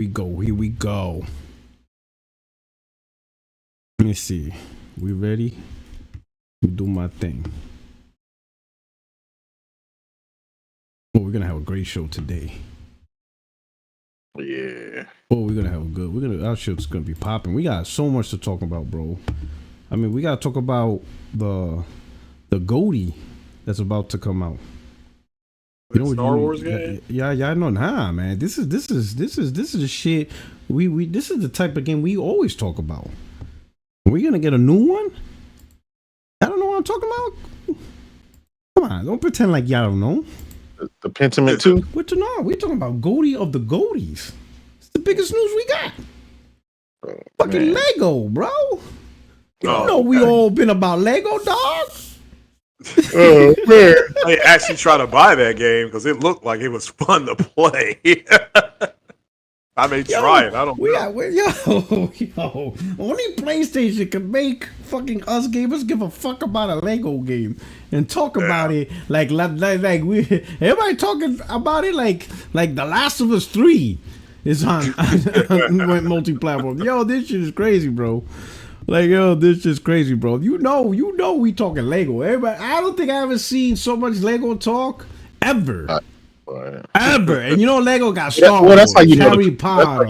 Here we go. Let me see. We ready? Do my thing. Oh, we're gonna have a great show today. Yeah. Oh, we're gonna have a good. Our show's gonna be popping. We got so much to talk about, bro. I mean, we gotta talk about the Goldie that's about to come out. You know, Star Wars game? Yeah, I know. Nah, man. This is the shit. We this is the type of game we always talk about. Are we gonna get a new one? I don't know what I'm talking about. Come on, don't pretend like y'all don't know. The Pentiment 2? What to know? We're talking about Goldie of the Goldies. It's the biggest news we got. Fucking man. Lego, bro. You know we all been about Lego, dog. Oh man! I actually tried to buy that game because it looked like it was fun to play. I may try it. I don't know. Yo, only PlayStation can make fucking us gamers give a fuck about a Lego game and talk about it like we everybody talking about it like The Last of Us 3 is on multi-platform. Yo, this shit is crazy, bro. Like, yo, this is crazy, bro. You know, we talking Lego. Everybody, I don't think I ever seen so much Lego talk ever. Ever. And you know, Lego got Star Wars, Harry Potter,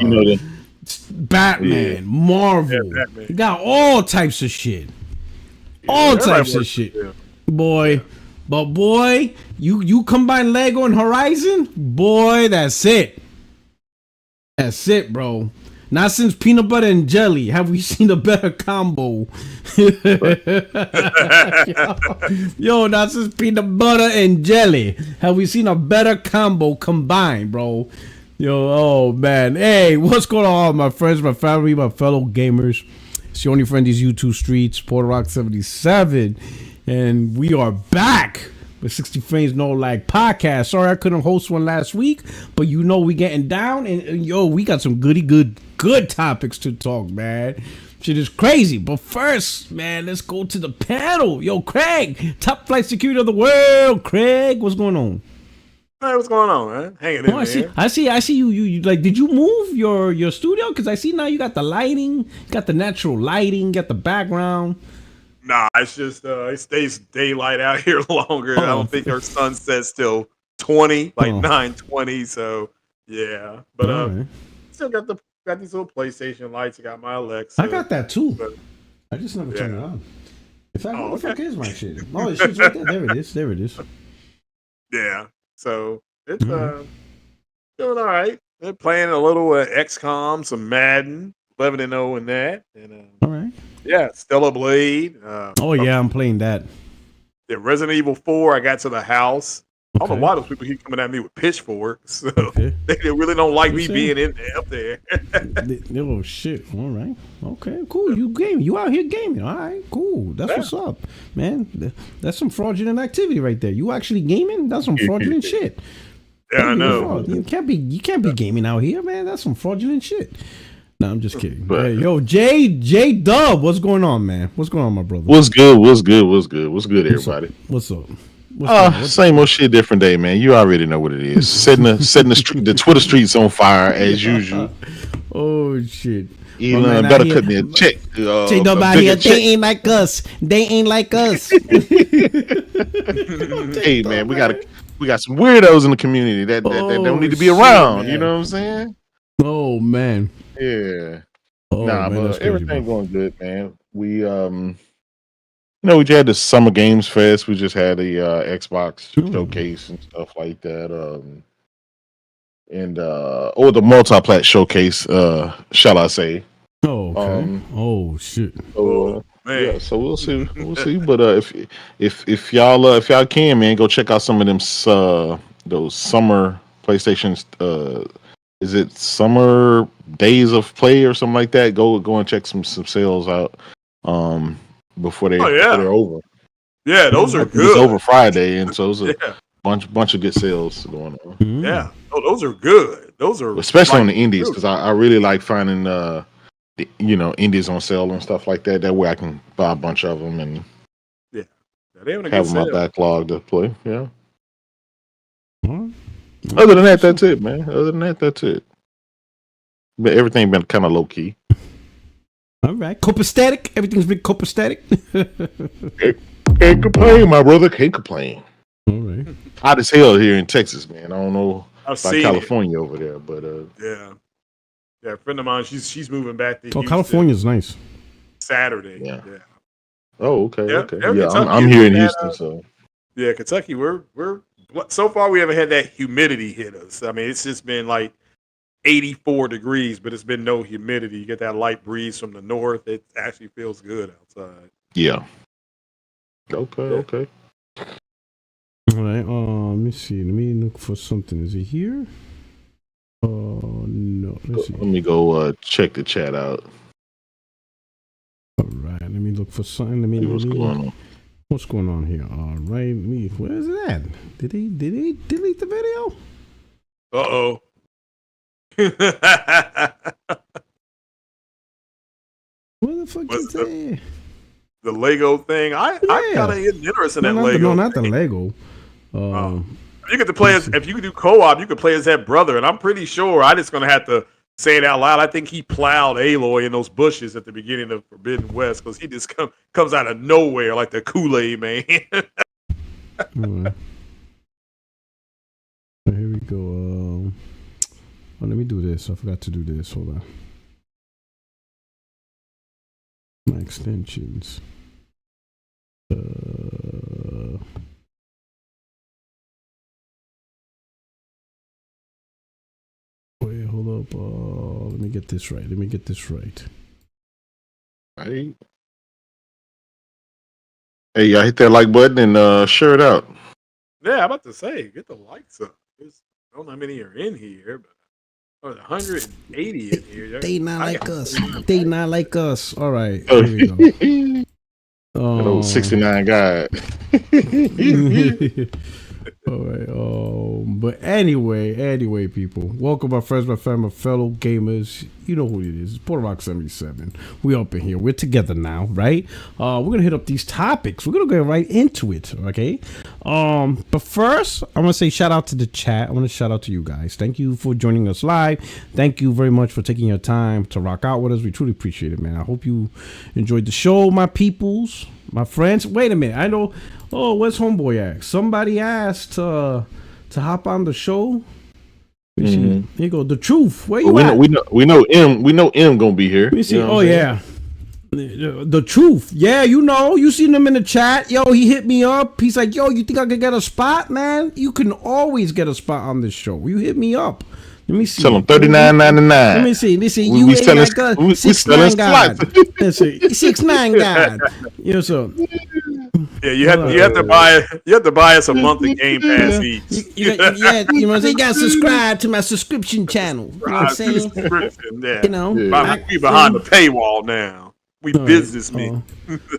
Batman, Marvel. Batman. You got all types of shit. All types of shit. Boy. But boy, you combine Lego and Horizon, boy, that's it. That's it, bro. Not since peanut butter and jelly have we seen a better combo. Yo, not since peanut butter and jelly have we seen a better combo combined, bro. Yo, oh man. Hey, what's going on, my friends, my family, my fellow gamers? It's your only friend, these YouTube streets, Puerto77. And we are back with 60 Frames No Lag podcast. Sorry I couldn't host one last week, but you know we getting down and yo, we got some good topics to talk, man. Shit is crazy. But first, man, let's go to the panel. Yo, Craig, top flight security of the world. Craig, what's going on? Hey, what's going on, man? Hanging in there. I see you like, did you move your studio? Because I see now you got the lighting, you got the natural lighting, got the background. Nah, it's just it stays daylight out here longer. I don't think our sun sets till 20, like 9:20. So yeah, but still got these little PlayStation lights. I got my Alexa. I got that too. But, I just never turn it on. In fact, what the fuck is my shit? Oh, it's shit's right there. There it is. Yeah. So it's doing all right. They're playing a little XCOM, some Madden, 11-0 in that, and all right. Yeah, Stellar Blade. I'm playing that. The Resident Evil 4, I got to the house. I don't know why those people keep coming at me with pitchforks. So they really don't like me being in there up there. Oh shit! All right, okay, cool. You out here gaming? All right, cool. That's what's up, man. That's some fraudulent activity right there. You actually gaming? That's some fraudulent shit. Yeah, I know. You can't be gaming out here, man. That's some fraudulent shit. No, I'm just kidding. Hey, yo, J Dub, what's going on, man? What's going on, my brother? What's good, everybody? What's up? Same old shit, different day, man. You already know what it is. setting the Twitter streets on fire as usual. Oh shit! Elon better cut me a check. J Dub out here, they ain't like us. Hey, man, we got some weirdos in the community that don't need to be around. Man. You know what I'm saying? Oh man. Yeah. But everything going good, man. We we had the Summer Games Fest. We just had the Xbox showcase and stuff like that. The multi-plat showcase, shall I say? Oh, okay. Oh shit. Man. Yeah, so we'll see. But if y'all can, man, go check out some of them those summer PlayStation. Is it summer days of play or something like that? Go and check some sales out before they're over. Yeah, those are good. It's over Friday, and so those are bunch of good sales going on. Mm-hmm. Yeah, those are good. Those are especially on the indies because I really like finding indies on sale and stuff like that. That way I can buy a bunch of them and have my backlog to play. Yeah. Mm-hmm. Other than that, that's it, man. Other than that, that's it. but everything been kind of low key. All right, copacetic. Everything's been copacetic. Can't complain, my brother. Can't complain. All right. Hot as hell here in Texas, man. I don't know about California it. over there, but yeah, a friend of mine, she's moving back to Houston. California's nice. Saturday. Yeah. Yeah. Oh, okay, Yeah, okay. yeah, Yeah, Kentucky I'm here in Houston, so yeah, Kentucky. We're so far we haven't had that humidity hit us. I mean, it's just been like 84 degrees, but it's been no humidity. You get that light breeze from the north. It actually feels good outside. yeah. Okay. All right. Let me see. Let me look for something. Is he here? No. Let's see. Let me go check the chat out. All right. Let me look for something. Let me What's going on? What's going on here? All right. Where is it at? Did they delete the video? Uh-oh. What the fuck is that? The Lego thing. I'm kind of interested in that Lego. No, not the Lego. You get to play as, if you could do co-op, you could play as that brother, and I'm pretty sure I'm just gonna have to say it out loud. I think he plowed Aloy in those bushes at the beginning of Forbidden West because he just comes out of nowhere like the Kool-Aid man. Right. Here we go. Let me do this. I forgot to do this. Hold on. My extensions. Wait, hold up. Let me get this right. Right. Hey, y'all hit that like button and share it out. Yeah, I'm about to say, get the likes up. I don't know how many are in here, but 180 in here. They not like us. They not like us. All right. Here we go. 69 guy. All right. But anyway, people, welcome my friends, my family, my fellow gamers. You know who it is. It's Puerto77. We up in here. We're together now, right? We're gonna hit up these topics. We're gonna go right into it, okay? But first, I want to say shout out to the chat. I want to shout out to you guys. Thank you for joining us live. Thank you very much for taking your time to rock out with us. We truly appreciate it, man. I hope you enjoyed the show, my peoples, my friends. Wait a minute. I know. Oh, where's homeboy at? Somebody asked to hop on the show. Here you go. The truth. Where you at? We know M gonna be here. Let me see. You know yeah. The truth. Yeah, you seen him in the chat. Yo, he hit me up. He's like, yo, you think I could get a spot, man? You can always get a spot on this show. You hit me up. Let me see. Tell him $39.99. Let me see. You ain't selling, like a 6'9" God. Let's see. 6'9" God. You know, so. Yeah, you have to buy us a month of Game Pass each. You know what I'm saying? You got to subscribe to my subscription channel. You know what I'm saying? Yeah. You know, we behind the paywall now. We businessmen.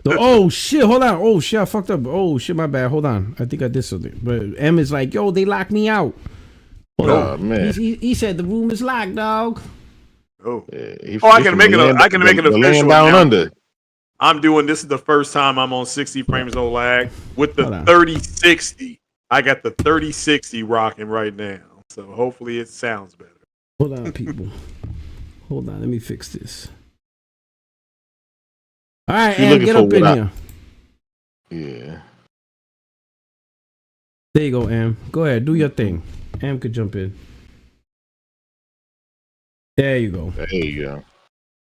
Oh shit! Hold on. Oh shit! I fucked up. Oh shit! My bad. Hold on. I think I did something. But M is like, yo, they locked me out. Oh man. He said the room is locked, dog. Oh. Yeah, I can make it official down under. I'm doing this is the first time I'm on 60 frames no lag with the 3060. I got the 3060 rocking right now, so hopefully it sounds better. Hold on, people. Hold on, let me fix this. All right, and get up in here. Yeah. There you go, Am. Go ahead, do your thing. Am could jump in. There you go. There you go.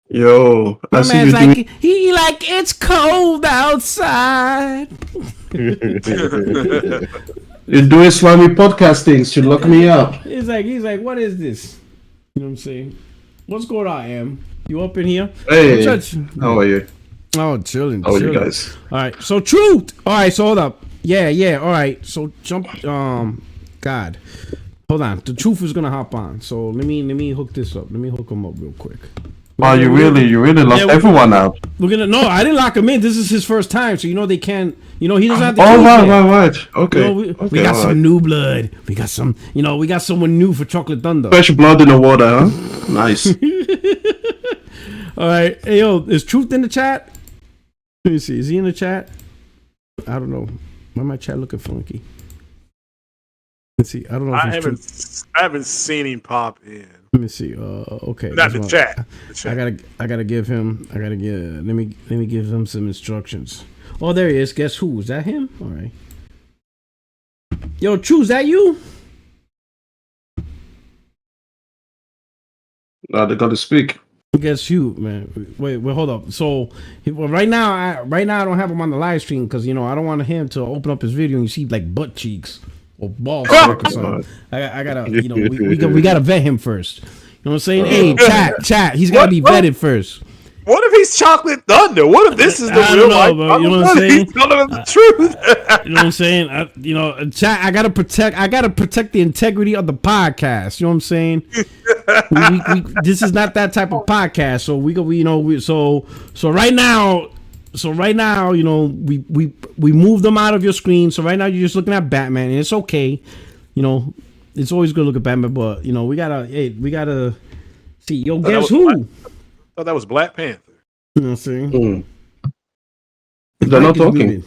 Yo, my man's like, he like, it's cold outside. You're doing slimy podcasting. Should look me up. He's like, what is this? You know what I'm saying? What's going on, Am? You up in here? Hey, how are you? Oh, chilling. How are you guys? All right, so truth. All right, so hold up. Yeah. All right, so jump. God, hold on. The truth is gonna hop on. So let me hook this up. Let me hook him up real quick. Oh, you really locked everyone out. No, I didn't lock him in. This is his first time, so they can't. He doesn't have to. Right. Okay. We got some new blood. We got some. We got someone new for Chocolate Thunder. Fresh blood in the water, huh? Nice. All right, hey yo, is Truth in the chat? Let me see. Is he in the chat? I don't know. Why my chat looking funky? Let's see. I don't know. I haven't seen him pop in. Let me see. Okay. Not the chat. I gotta give him. Let me give him some instructions. Oh, there he is. Guess who? Is that him? All right. Yo, True, is that you? They got to speak. Guess you, man. Wait, hold up. So, right now, I don't have him on the live stream because I don't want him to open up his video and you see like butt cheeks or balls or something. I gotta, we gotta vet him first. You know what I'm saying? Hey, chat. He's gotta be vetted first. What if he's Chocolate Thunder? What if this is the real life? You know what I'm saying? He's telling us the truth. You know what I'm saying? Chat. I gotta protect the integrity of the podcast. You know what I'm saying? This is not that type of podcast. So right now, we moved them out of your screen. So right now you're just looking at Batman, and it's okay. It's always good to look at Batman, but we gotta see. Yo, guess who? I thought that was Black Panther. You know what I'm saying? They're not talking.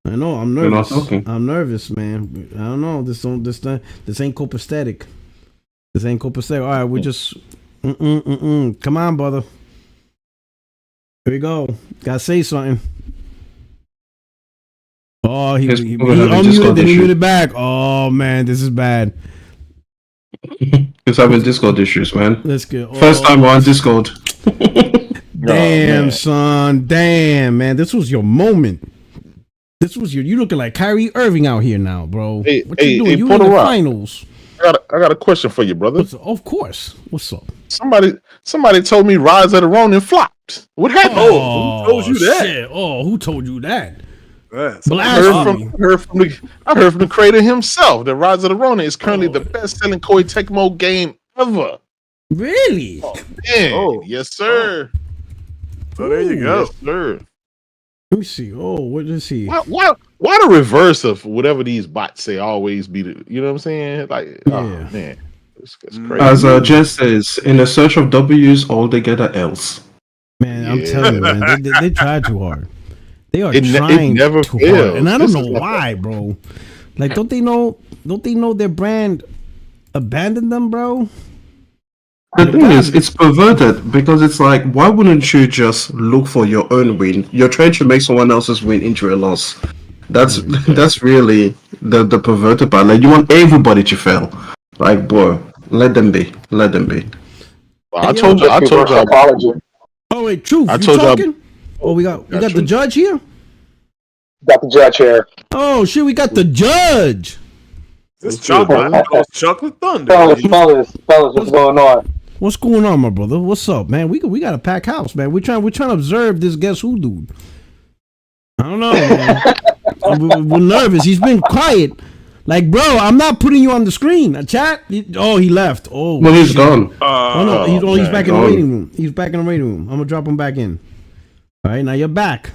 I know. I'm nervous. I'm nervous, man. I don't know. This ain't copacetic. This ain't copacetic. All right, we just. Come on, brother. Here we go. Gotta say something. Oh, he unmuted, then he muted back. Oh man, this is bad. He's having Discord issues, man. Let's go. First time we're on Discord. Damn, son. Damn, man. This was your moment. You looking like Kyrie Irving out here now, bro. Hey, what you doing? Hey, you in the finals. I got a question for you, brother. Of course. What's up? Somebody told me Rise of the Ronin flopped. What happened? Who told you that? Shit. Oh, who told you that? I heard from the creator himself that Rise of the Ronin is currently the best-selling Koei Tecmo game ever. Really? Oh, man. Yes, sir. So there you go. Yes, sir. Let me see. Oh, what does he? Why the reverse of whatever these bots say always be the? You know what I'm saying? Like, oh man, it's crazy. As Jess says, in a search of W's, all they get are L's. Man, I'm telling you, man, they try too hard. They are trying too hard, and I don't know why, bro. Like, don't they know their brand abandoned them, bro? The thing is, it's perverted because it's like, why wouldn't you just look for your own win? You're trying to make someone else's win into a loss. That's really the perverted part. Like, you want everybody to fail. Like, bro, let them be. I told you. Oh wait, Truth, you talking? Oh, we got the judge here. Got the judge here. Oh shit, we got the judge. This Chocolate Thunder. Fellas, what's going on? What's going on, my brother? What's up, man? We got a packed house, man. We're trying to observe this Guess Who dude. I don't know, man. We're nervous. He's been quiet. Like, bro, I'm not putting you on the screen. Chat. He left. Oh, well, he's gone. He's back in the waiting room. He's back in the waiting room. I'm gonna drop him back in. All right, now you're back.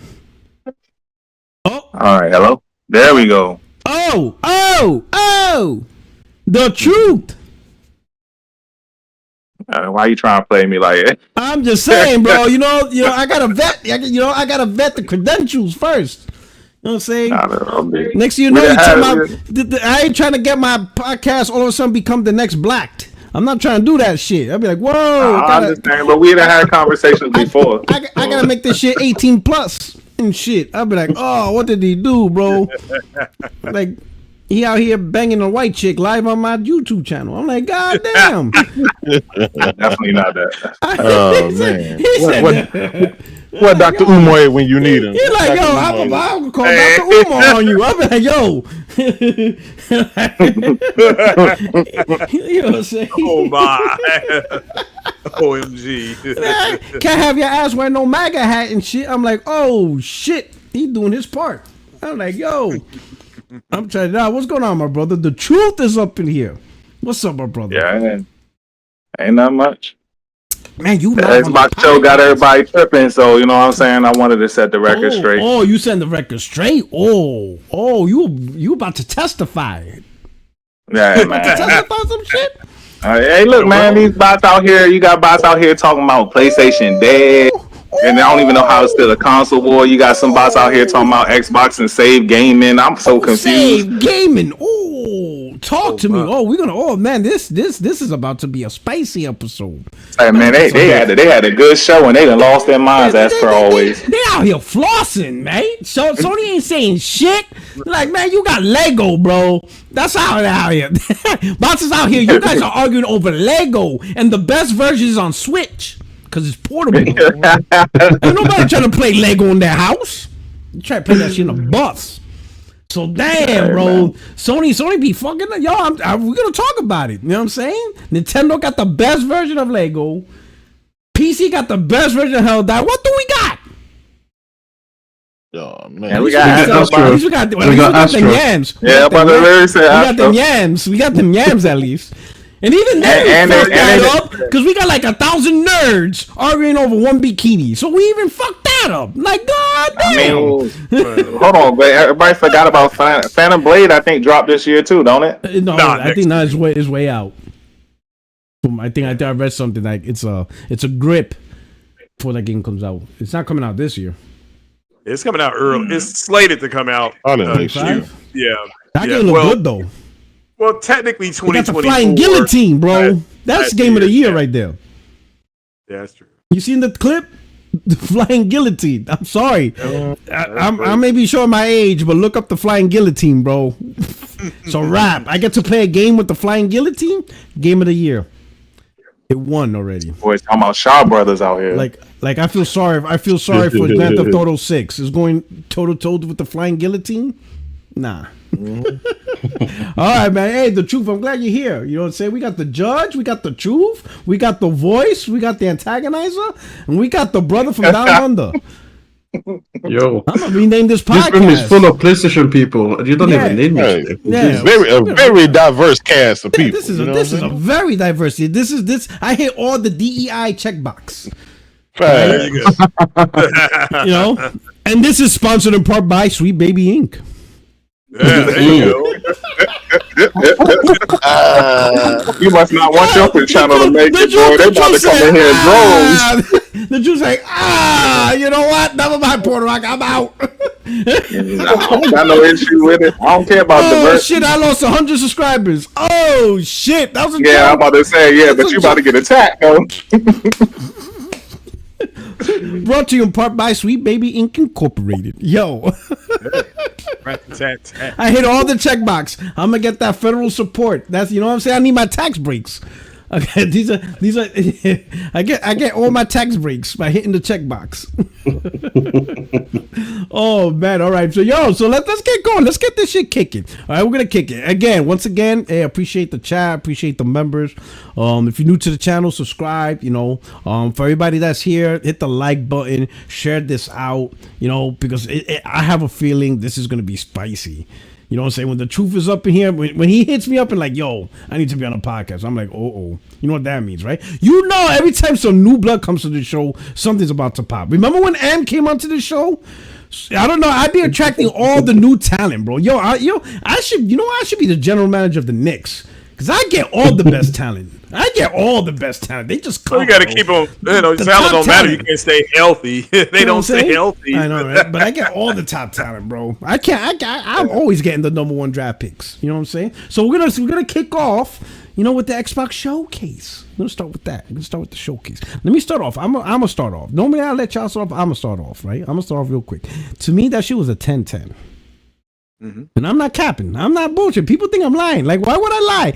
Oh. All right. Hello. There we go. Oh! The truth. Why are you trying to play me like it? I'm just saying, bro. I gotta vet. I gotta vet the credentials first. You know what I'm saying? Next thing you know, I ain't trying to get my podcast all of a sudden become the next Blacked. I'm not trying to do that shit. I'll be like, whoa. I understand, but we done had conversations before. I gotta make this shit 18 plus and shit. I'll be like, oh, what did he do, bro? Like, he out here banging a white chick live on my YouTube channel. I'm like, God damn. Definitely not that. Oh, man. What Dr. Umoy when you need him? He's like, yo, I'm gonna call Dr. Umar on you. I'm like, yo. You know what I'm saying? Oh my. OMG. Can't have your ass wearing no MAGA hat and shit. I'm like, oh shit. He doing his part. I'm like, yo. I'm trying to out. What's going on, my brother? The truth is up in here. What's up, my brother? Yeah, ain't not much. Man, you the Xbox show got everybody tripping, so you know what I'm saying. I wanted to set the record straight. Oh, you set the record straight. Oh, you about to testify? Yeah, you about to testify some shit? Hey, look, man, these bots out here. You got bots out here talking about PlayStation dead, and I don't even know how it's still a console war. You got some bots out here talking about Xbox and save gaming. I'm so confused. Save gaming. Oh, Talk to me. Oh, we're gonna. Oh man, this is about to be a spicy episode. Hey man, they had a good show and they done lost their minds as per always. They out here flossing, man. So Sony ain't saying shit. Like, man, you got Lego, bro. That's how they out here. Bouncers out here. You guys are arguing over Lego, and the best version is on Switch because it's portable. Ain't nobody trying to play Lego in their house. You try to play that shit in a bus. So damn, bro, Sony be fucking yo. We're gonna talk about it. You know what I'm saying? Nintendo got the best version of Lego. PC got the best version of Helldivers. What do we got? Oh man, we got the yams. Yeah, but we got them yams. We got them yams at least. And even then, we fucked that up because we got like 1,000 nerds arguing over one bikini. So we even fucked that up. Like, god damn. Hold on, but everybody forgot about Phantom Blade. I think dropped this year too, don't it? No, I think now it's way out. I think I read something like it's a grip before that game comes out. It's not coming out this year. It's coming out early. It's slated to come out next year. Yeah, that game look good though. Well, technically, 2024. Got the flying guillotine, bro. That's game of the year right there. Yeah, that's true. You seen the clip? The flying guillotine. I'm sorry. I may be showing my age, but look up the flying guillotine, bro. It's a wrap. I get to play a game with the flying guillotine. Game of the year. It won already. Boys talking about Shaw Brothers out here. Like I feel sorry for Grand Theft Auto 6. Is going toe to toe with the flying guillotine? Nah. All right, man. Hey, the truth. I'm glad you're here. You know what I'm saying? We got the judge, we got the truth, we got the voice, we got the antagonizer, and we got the brother from down under. Yo, I'm gonna rename this podcast. This room is full of PlayStation people. You don't even need me. Yeah, very diverse cast of people. This is a very diverse. This. I hit all the DEI checkbox. Right. You know, and this is sponsored in part by Sweet Baby Inc. Yeah, there you go. You must not want your channel to make it, boy. They about to come in here in droves. The Jew's like, you know what? Never mind, Puerto Rico. I'm out. I got no issue with it. I don't care about the verse. Shit, I lost 100 subscribers. Oh shit, that was a joke. I'm about to say, but you about to get attacked, though. Brought to you in part by Sweet Baby Inc. Incorporated. Yo. I hit all the checkbox. I'm gonna get that federal support. That's, you know what I'm saying? I need my tax breaks. Okay, these are I get all my tax breaks by hitting the checkbox. Oh man, all right. So let's get going. Let's get this shit kicking. All right, we're gonna kick it. Once again, hey, appreciate the chat, appreciate the members. If you're new to the channel, subscribe, for everybody that's here, hit the like button, share this out, because I have a feeling this is gonna be spicy. You know what I'm saying? When the truth is up in here, when he hits me up and like, yo, I need to be on a podcast, I'm like, oh. You know what that means, right? Every time some new blood comes to the show, something's about to pop. Remember when Am came onto the show? I don't know. I'd be attracting all the new talent, bro. I should be the general manager of the Knicks. Because I get all the best talent. They just come. You got to keep them. Talent don't matter. You can't stay healthy. They don't stay healthy. I know, right? But I get all the top talent, bro. I'm always getting the number one draft picks. You know what I'm saying? So we're gonna kick off. With the Xbox showcase. I'm gonna start with that. I'm gonna start with the showcase. Let me start off. I'm gonna start off. Normally I let y'all start off. I'm gonna start off, right? I'm gonna start off real quick. To me, that shit was a 10-10. Mm-hmm. And I'm not capping. I'm not bullshit. People think I'm lying. Like, why would I lie?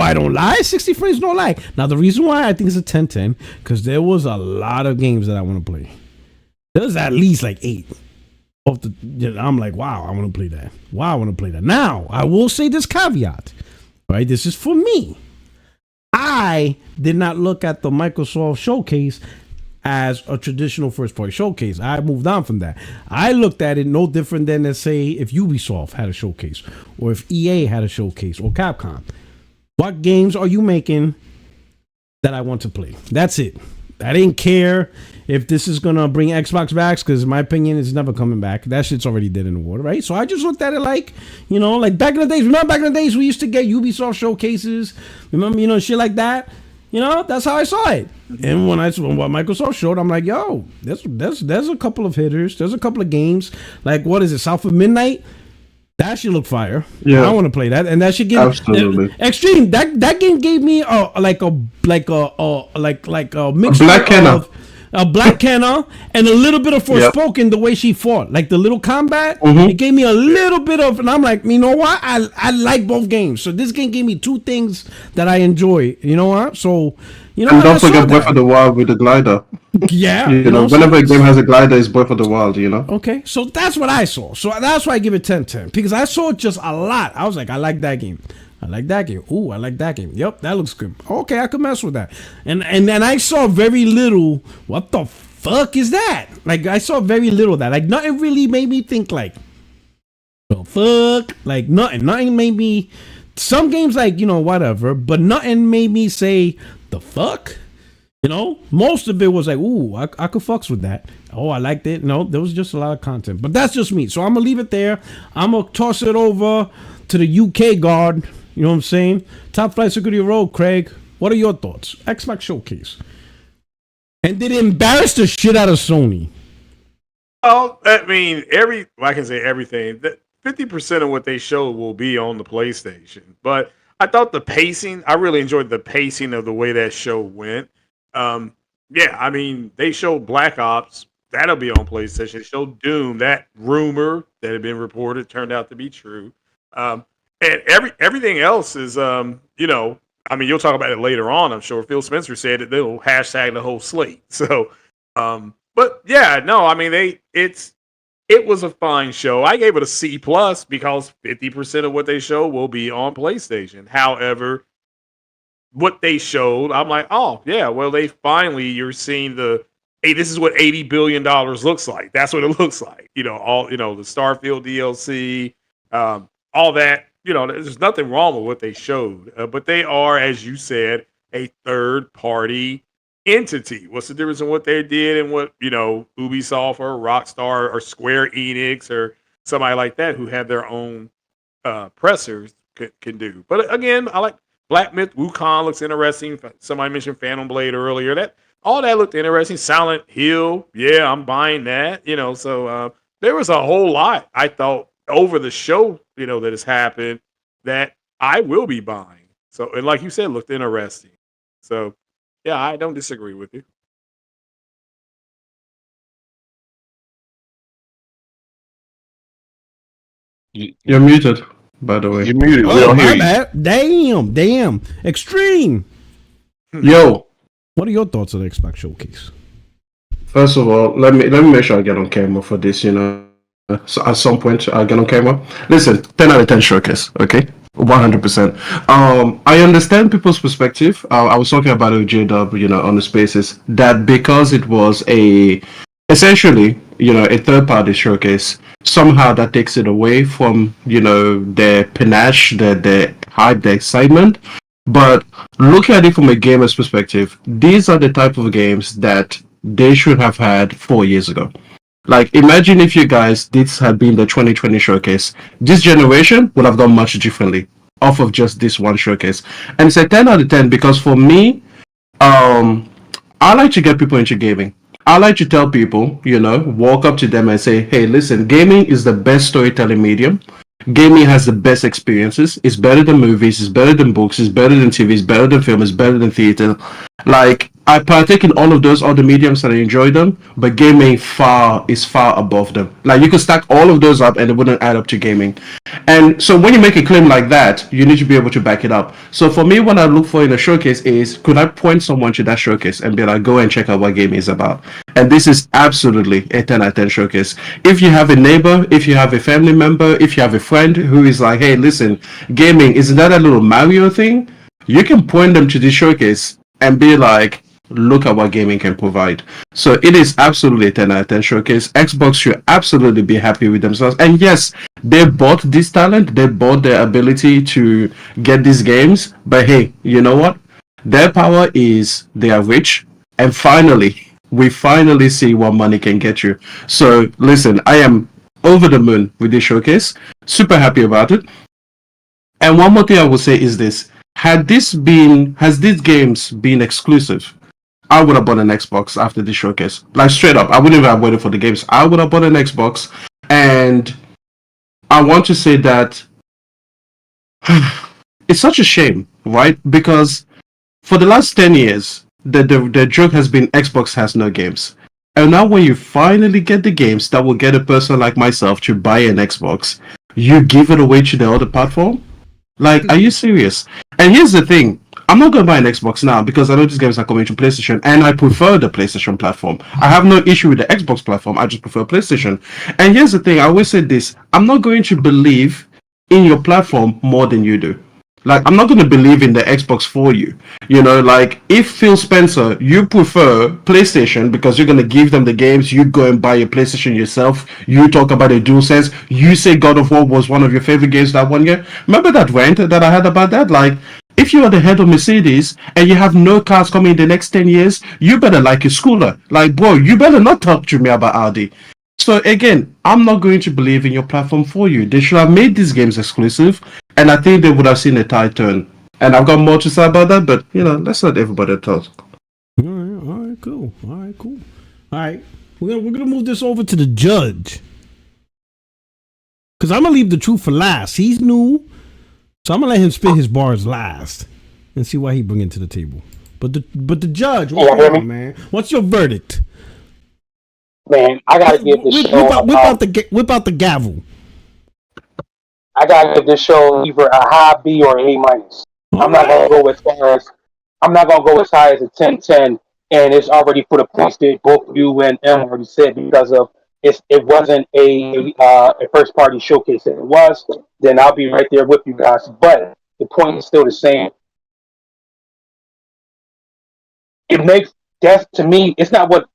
I don't lie. 60 frames don't lie. Now, the reason why I think it's a 10-10, because there was a lot of games that I want to play. There's at least like 8. I'm like, wow, I want to play that. Wow, I want to play that. Now, I will say this caveat. Right? This is for me. I did not look at the Microsoft showcase as a traditional first-party showcase. I moved on from that. I looked at it no different than, let's say, if Ubisoft had a showcase, or if EA had a showcase, or Capcom. What games are you making that I want to play? That's it. I didn't care if this is going to bring Xbox back, because in my opinion, it's never coming back. That shit's already dead in the water, right? So I just looked at it like, like back in the days. Remember back in the days we used to get Ubisoft showcases? Remember, shit like that? That's how I saw it. And when what Microsoft showed, I'm like, yo, there's a couple of hitters. There's a couple of games. Like, what is it? South of Midnight? That should look fire. Yeah. I want to play that, and that should give Absolutely. Extreme. That game gave me a mixture Black Kenna. of a Black Kenna and a little bit of Forspoken. The way she fought, like the little combat, it gave me a little bit of, and I'm like, you know what? I like both games. So this game gave me two things that I enjoy. You know what? So you know, and don't forget Breath of the Wild with the glider. Yeah, you know, whenever a game has a glider, it's Breath of the Wild, you know? Okay, so that's what I saw. So that's why I give it 10/10. Because I saw just a lot. I was like, I like that game. I like that game. Ooh, I like that game. Yep, that looks good. Okay, I could mess with that. And then I saw very little. What the fuck is that? Like, I saw very little of that. Like, nothing really made me think, like, the fuck? Like, nothing. Nothing made me... Some games, like, you know, whatever. But nothing made me say, the fuck? You know, most of it was like, ooh, I could fucks with that. Oh, I liked it. No, there was just a lot of content. But that's just me. So I'm going to leave it there. I'm going to toss it over to the UK guard. You know what I'm saying? Top Flight Security Road, Craig. What are your thoughts? Xbox Showcase. And did it embarrass the shit out of Sony? Oh, I mean, I can say everything. 50% of what they showed will be on the PlayStation. But I thought I really enjoyed the pacing of the way that show went. Yeah, I mean, they showed Black Ops. That'll be on PlayStation. They showed Doom. That rumor that had been reported turned out to be true. And everything else is, you know, I mean, you'll talk about it later on, I'm sure. Phil Spencer said that they'll hashtag the whole slate. So, but yeah, no, I mean, it was a fine show. I gave it a C+ because 50% of what they show will be on PlayStation. However, what they showed, I'm like, oh yeah, well, you're seeing hey, this is what $80 billion looks like. That's what it looks like. You know, the Starfield DLC, all that. You know, there's nothing wrong with what they showed, but they are, as you said, a third-party entity. What's the difference in what they did and what, you know, Ubisoft or Rockstar or Square Enix or somebody like that who have their own pressers can do? But again, I like Black Myth Wukong looks interesting. Somebody mentioned Phantom Blade earlier. All that looked interesting. Silent Hill, yeah, I'm buying that. You know, so there was a whole lot I thought over the show, you know, that has happened that I will be buying. So, and like you said, looked interesting. So, yeah, I don't disagree with you. You're muted, by the way. You're muted. We don't hear you. Damn. Extreme. Yo. What are your thoughts on the Xbox Showcase? First of all, let me make sure I get on camera for this, you know. So at some point I'll get on camera. Listen, 10 out of 10 showcase, okay? 100%. I understand people's perspective. I was talking about it with J-Dub, you know, on the spaces, that because it was essentially, you know, a third-party showcase, somehow that takes it away from, you know, their panache, their hype, their excitement. But looking at it from a gamer's perspective, these are the type of games that they should have had 4 years ago. Like, imagine if you guys, this had been the 2020 showcase. This generation would have done much differently off of just this one showcase. And it's a 10 out of 10 because for me, I like to get people into gaming. I like to tell people, you know, walk up to them and say, hey, listen, gaming is the best storytelling medium. Gaming has the best experiences. It's better than movies. It's better than books. It's better than TV. It's better than film. It's better than theater. Like, I partake in all of those other mediums and I enjoy them, but gaming is far above them. Like, you could stack all of those up and it wouldn't add up to gaming. And so when you make a claim like that, you need to be able to back it up. So for me, what I look for in a showcase is, could I point someone to that showcase and be like, go and check out what gaming is about? And this is absolutely a 10 out of 10 showcase. If you have a neighbor, if you have a family member, if you have a friend who is like, hey, listen, gaming, isn't that a little Mario thing? You can point them to this showcase and be like, look at what gaming can provide. So it is absolutely a 10 out of 10 showcase. Xbox should absolutely be happy with themselves. And yes, they bought this talent. They bought their ability to get these games. But hey, you know what? Their power is they are rich. And finally, we finally see what money can get you. So listen, I am over the moon with this showcase. Super happy about it. And one more thing I will say is this. Has these games been exclusive, I would have bought an Xbox after this showcase. Like, straight up, I wouldn't even have waited for the games. I would have bought an Xbox, and I want to say that it's such a shame, right? Because for the last 10 years, the joke has been Xbox has no games. And now when you finally get the games that will get a person like myself to buy an Xbox, you give it away to the other platform? Like, are you serious? And here's the thing. I'm not going to buy an Xbox now because I know these games are coming to PlayStation and I prefer the PlayStation platform. I have no issue with the Xbox platform. I just prefer PlayStation. And here's the thing. I always say this. I'm not going to believe in your platform more than you do. Like, I'm not going to believe in the Xbox for you. You know, like, if Phil Spencer, you prefer PlayStation because you're going to give them the games, you go and buy a PlayStation yourself, you talk about a DualSense, you say God of War was one of your favorite games that one year. Remember that rant that I had about that? Like, if you are the head of Mercedes and you have no cars coming in the next 10 years, you better like your schooler. Like, bro, you better not talk to me about Audi. So again, I'm not going to believe in your platform for you. They should have made these games exclusive, and I think they would have seen a tide turn. And I've got more to say about that, but let's let everybody talk. All right, cool. All right, we're gonna move this over to the judge, because I'm gonna leave the truth for last. He's new, so I'm gonna let him spit his bars last and see what he bring into the table. But the judge, what's going on, man? What's your verdict? Man, I gotta give this show. Whip out the gavel. I gotta give this show either a high B or an A minus. I'm not gonna go as high as a 10-10, and it's already for the points that both you and M already said because of it wasn't a first party showcase. If it was, then I'll be right there with you guys. But the point is still the same. It makes to me, that's not what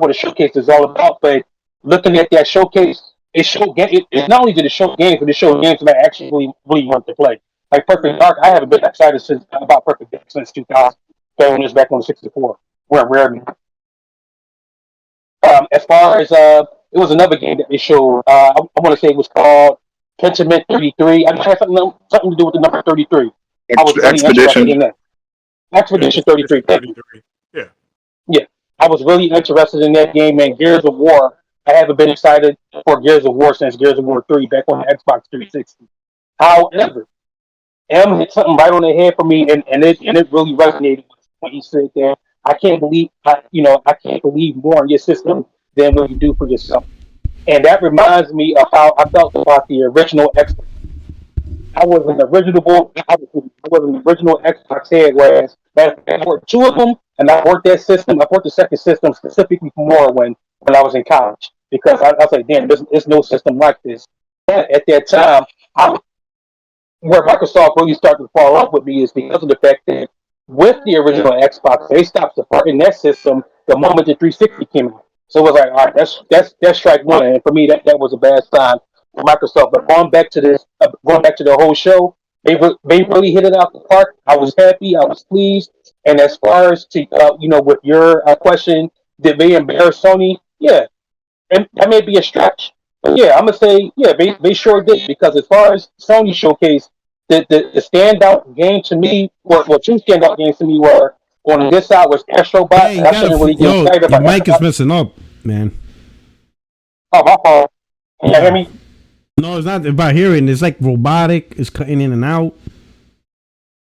a showcase is all about. But looking at that showcase, it's not only did it show games, but it showed games that I actually really want to play. Like Perfect Dark, I haven't been excited about Perfect Dark since 2000. Playing this back on the 64. We're rare. As far as it was another game that they showed. I want to say it was called Pentiment 33. I had something to do with the number 33. I was really interested in that. Expedition 33. Yeah, I was really interested in that game, and Gears of War. I haven't been excited for Gears of War since Gears of War 3 back on the Xbox 360. However, M hit something right on the head for me, and it really resonated when he said that I can't believe more in your system than what you do for yourself. And that reminds me of how I felt about the original Xbox. I was an original Xbox head, whereas I worked two of them, and I worked that system. I worked the second system specifically for more when I was in college, because I was like, damn, there's no system like this. And at that time, where Microsoft really started to fall off with me is because of the fact that with the original Xbox, they stopped supporting that system the moment the 360 came out. So it was like, all right, that's strike one, and for me that was a bad sign for Microsoft. But going back to the whole show, they really hit it out the park. I was happy, I was pleased, and as far as to with your question, did they embarrass Sony? Yeah, and that may be a stretch, but yeah, I'm gonna say yeah, they sure did, because as far as Sony showcase, the standout game to me, two standout games to me were on this side was Astrobot. Hey, I couldn't really get excited about your mic is messing up, man. Oh, my fault. Can you hear me? No, it's not about hearing. It's like robotic. It's cutting in and out.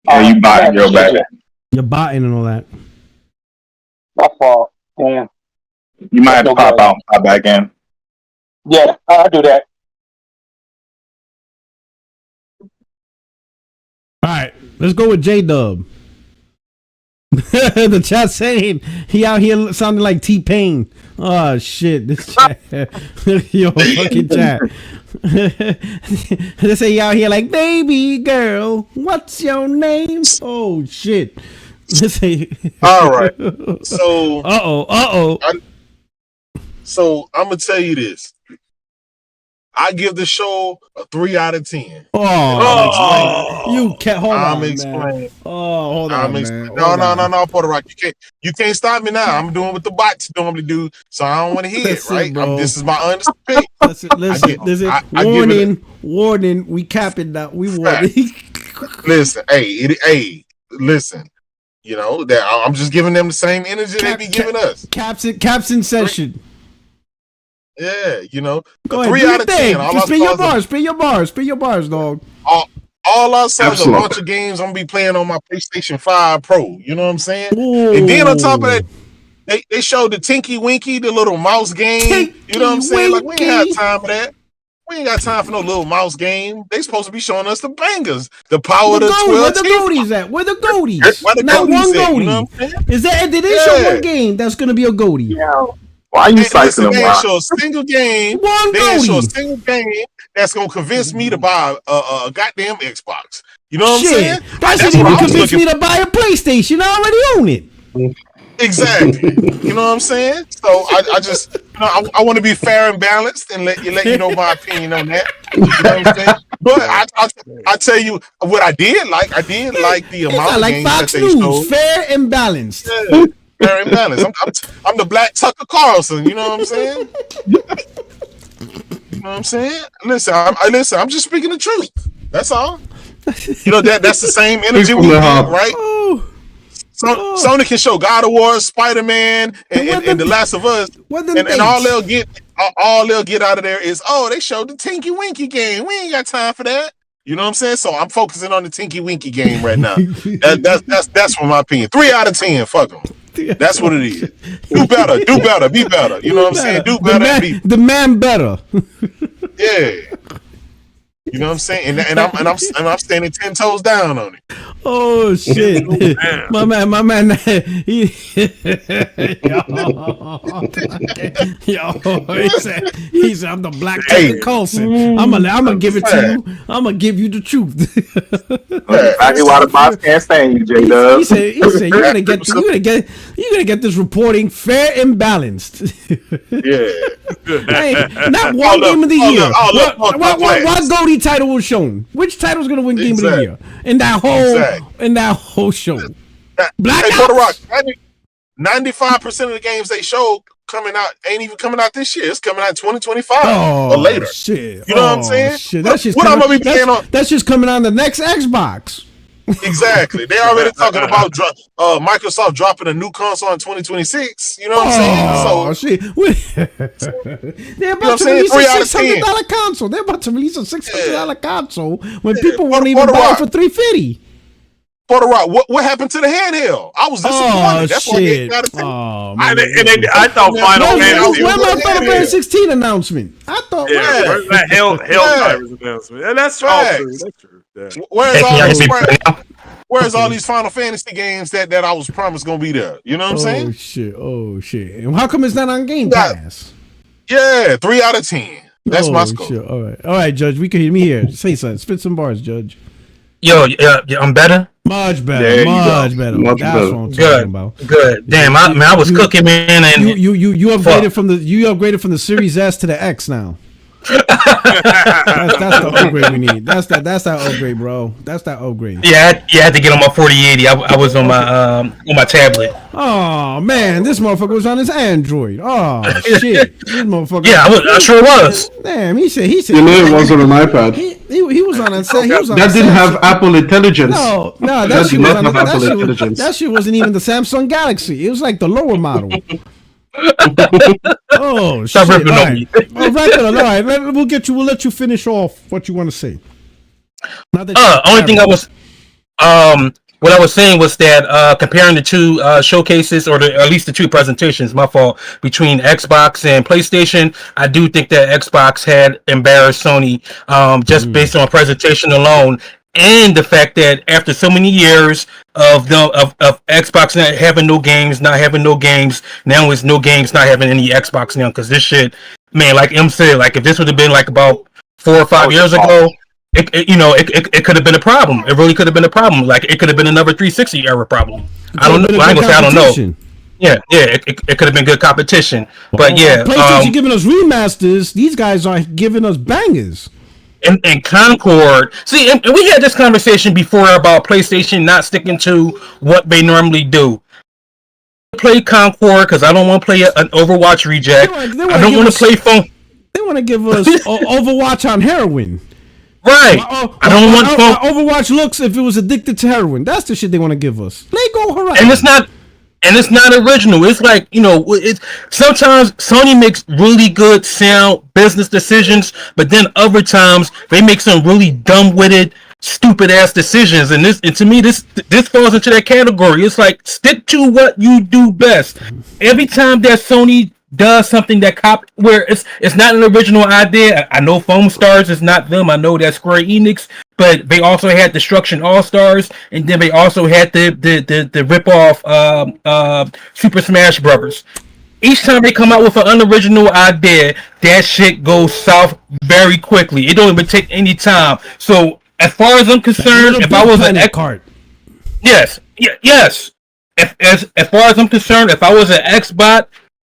Yeah, you botting your back. You're botting and all that. My fault. Damn. You might have to pop out and pop back in. Yeah, I'll do that. All right, let's go with J-Dub. The chat saying he out here sounding like T-Pain. Oh shit, this chat. Yo, fucking chat. They say he out here like, baby girl, what's your name? Oh shit. Let's say. All right. So. Uh-oh. So I'm gonna tell you this. I give the show a 3 out of 10. You can't hold on. I'm explaining. Man. Oh, hold on, man. No, Puerto Rock. You can't stop me now. I'm doing what the bots normally do, so I don't want to hear it. Right? This is my honest opinion. Listen. Warning. We capping that. We warning. Listen, listen. You know that I'm just giving them the same energy they be giving us. Caps in session. Yeah, you know, Go ahead, 3 out of 10. All spin your bars, spin your bars, dog. All I saw is a Absolutely. bunch of games I'm gonna be playing on my PlayStation 5 Pro. You know what I'm saying? Ooh. And then on top of that, they showed the Tinky Winky, the little mouse game. You know what I'm saying? Like, we ain't have time for that. We ain't got time for no little mouse game. They supposed to be showing us the bangers. The power of the 12. Where the goaties at? Where the goaties? Where the Not goaties one at, goatie. you know what I'm saying? Is that? Did they show one game that's gonna be a goatie? Yeah. Why are you cycling them? They ain't show a single game. One They ain't show a goalie. single game that's gonna convince me to buy a goddamn Xbox. You know what I'm saying? That That's shouldn't what even I was convince looking me to buy a PlayStation. I already own it. Exactly. You know what I'm saying? So I just, you know, I want to be fair and balanced and let you know my opinion on that. You know what I'm saying? But I tell you what I did like. I did like the amount of like games Fox that they News, showed. fair and balanced. Yeah, fair and balanced. I'm the Black Tucker Carlson. You know what I'm saying? You know what I'm saying? Listen, I'm just speaking the truth. That's all. You know that's the same energy we get, right? Oh. Sony can show God of War, Spider-Man, and The Last of Us, and all they'll get out of there is, they showed the Tinky Winky game. We ain't got time for that. You know what I'm saying? So I'm focusing on the Tinky Winky game right now. That's from my opinion. 3 out of 10. Fuck them. That's what it is. Do better, be better. You know what I'm saying? Do better. The man better. Yeah. You know what I'm saying? And I'm standing 10 toes down on it. Oh shit! my man, he he said, I'm the Black Tucker Carlson. I'm gonna give it to you. I'm gonna give you the truth. Exactly why the boss can't stand you, J-Dub. He said you're gonna get this reporting fair and balanced. Yeah. Hey, not one game of the year. What goatee title was shown? Which title's gonna win game of the year? In that whole show. Black Puerto Rock, 95% of the games they showed coming out ain't even coming out this year. It's coming out in 2025 or later. Shit. You know what I'm saying? Shit. That's just what I'm gonna be playing on. That's just coming on the next Xbox. Exactly. They already talking about Microsoft dropping a new console in 2026. You know what I'm saying? They're about to release a $600 console. They're about to release a $600 console when people won't even buy it for $350. Puerto Rock, what happened to the handheld? I was disappointed. That's why they got it. I thought Final Fantasy. Where's my Final Fantasy 16 announcement? I thought, where's that Helldivers announcement? And that's true. That's true. Yeah. Where's all these Final Fantasy games that I was promised gonna be there? You know what I'm saying? Oh shit! And how come it's not on Game Pass? Yeah, 3 out of 10. That's my score. Shit. All right, Judge. We can hear me here. Say something. Spit some bars, Judge. Yo, I'm better. Much better. Much better. That's what I'm talking about. Good. Damn, I was cooking, man. And you upgraded from the Series S to the X now. that's the upgrade we need. That's that upgrade, bro. That's that upgrade. Yeah, I had to get on my 4080. I was on my tablet. Oh man, this motherfucker was on his Android. Oh shit, this motherfucker. Yeah, I sure was. Damn, he said. You know, it was on an iPad. He was on a that didn't have Apple Intelligence. No, that shit wasn't even the Samsung Galaxy. It was like the lower model. Oh shit! All right, we'll let you finish off what you want to say. Only thing what I was saying was that comparing the two showcases, or at least the two presentations, my fault, between Xbox and PlayStation, I do think that Xbox had embarrassed Sony just based on presentation alone. And the fact that after so many years of Xbox not having no games, now it's no games, not having any Xbox now. Because this shit, man, like M said, like if this would have been like about 4 or 5 years ago, it could have been a problem. It really could have been a problem. Like it could have been another 360 era problem. I don't know. I ain't gonna say I don't know. Yeah, it could have been good competition. But yeah, PlayStation giving us remasters. These guys are giving us bangers. And Concord, see, and we had this conversation before about PlayStation not sticking to what they normally do. Play Concord because I don't want to play an Overwatch reject. I don't want to play phone. They want to give us Overwatch on heroin. Right. I don't want phone. Overwatch looks if it was addicted to heroin. That's the shit they want to give us. Lego Horizon. And it's not. and it's not original. It's like, it's sometimes Sony makes really good sound business decisions, but then other times they make some really dumb-witted, stupid-ass decisions. And to me, this falls into that category. It's like, stick to what you do best. Every time that Sony does something where it's not an original idea. I know Foam Stars is not them. I know that's Square Enix, but they also had Destruction All Stars, and then they also had the rip off Super Smash Brothers. Each time they come out with an unoriginal idea, that shit goes south very quickly. It don't even take any time. So as far as I'm concerned, if I was an card, yes. As far as I'm concerned, if I was an Xbot,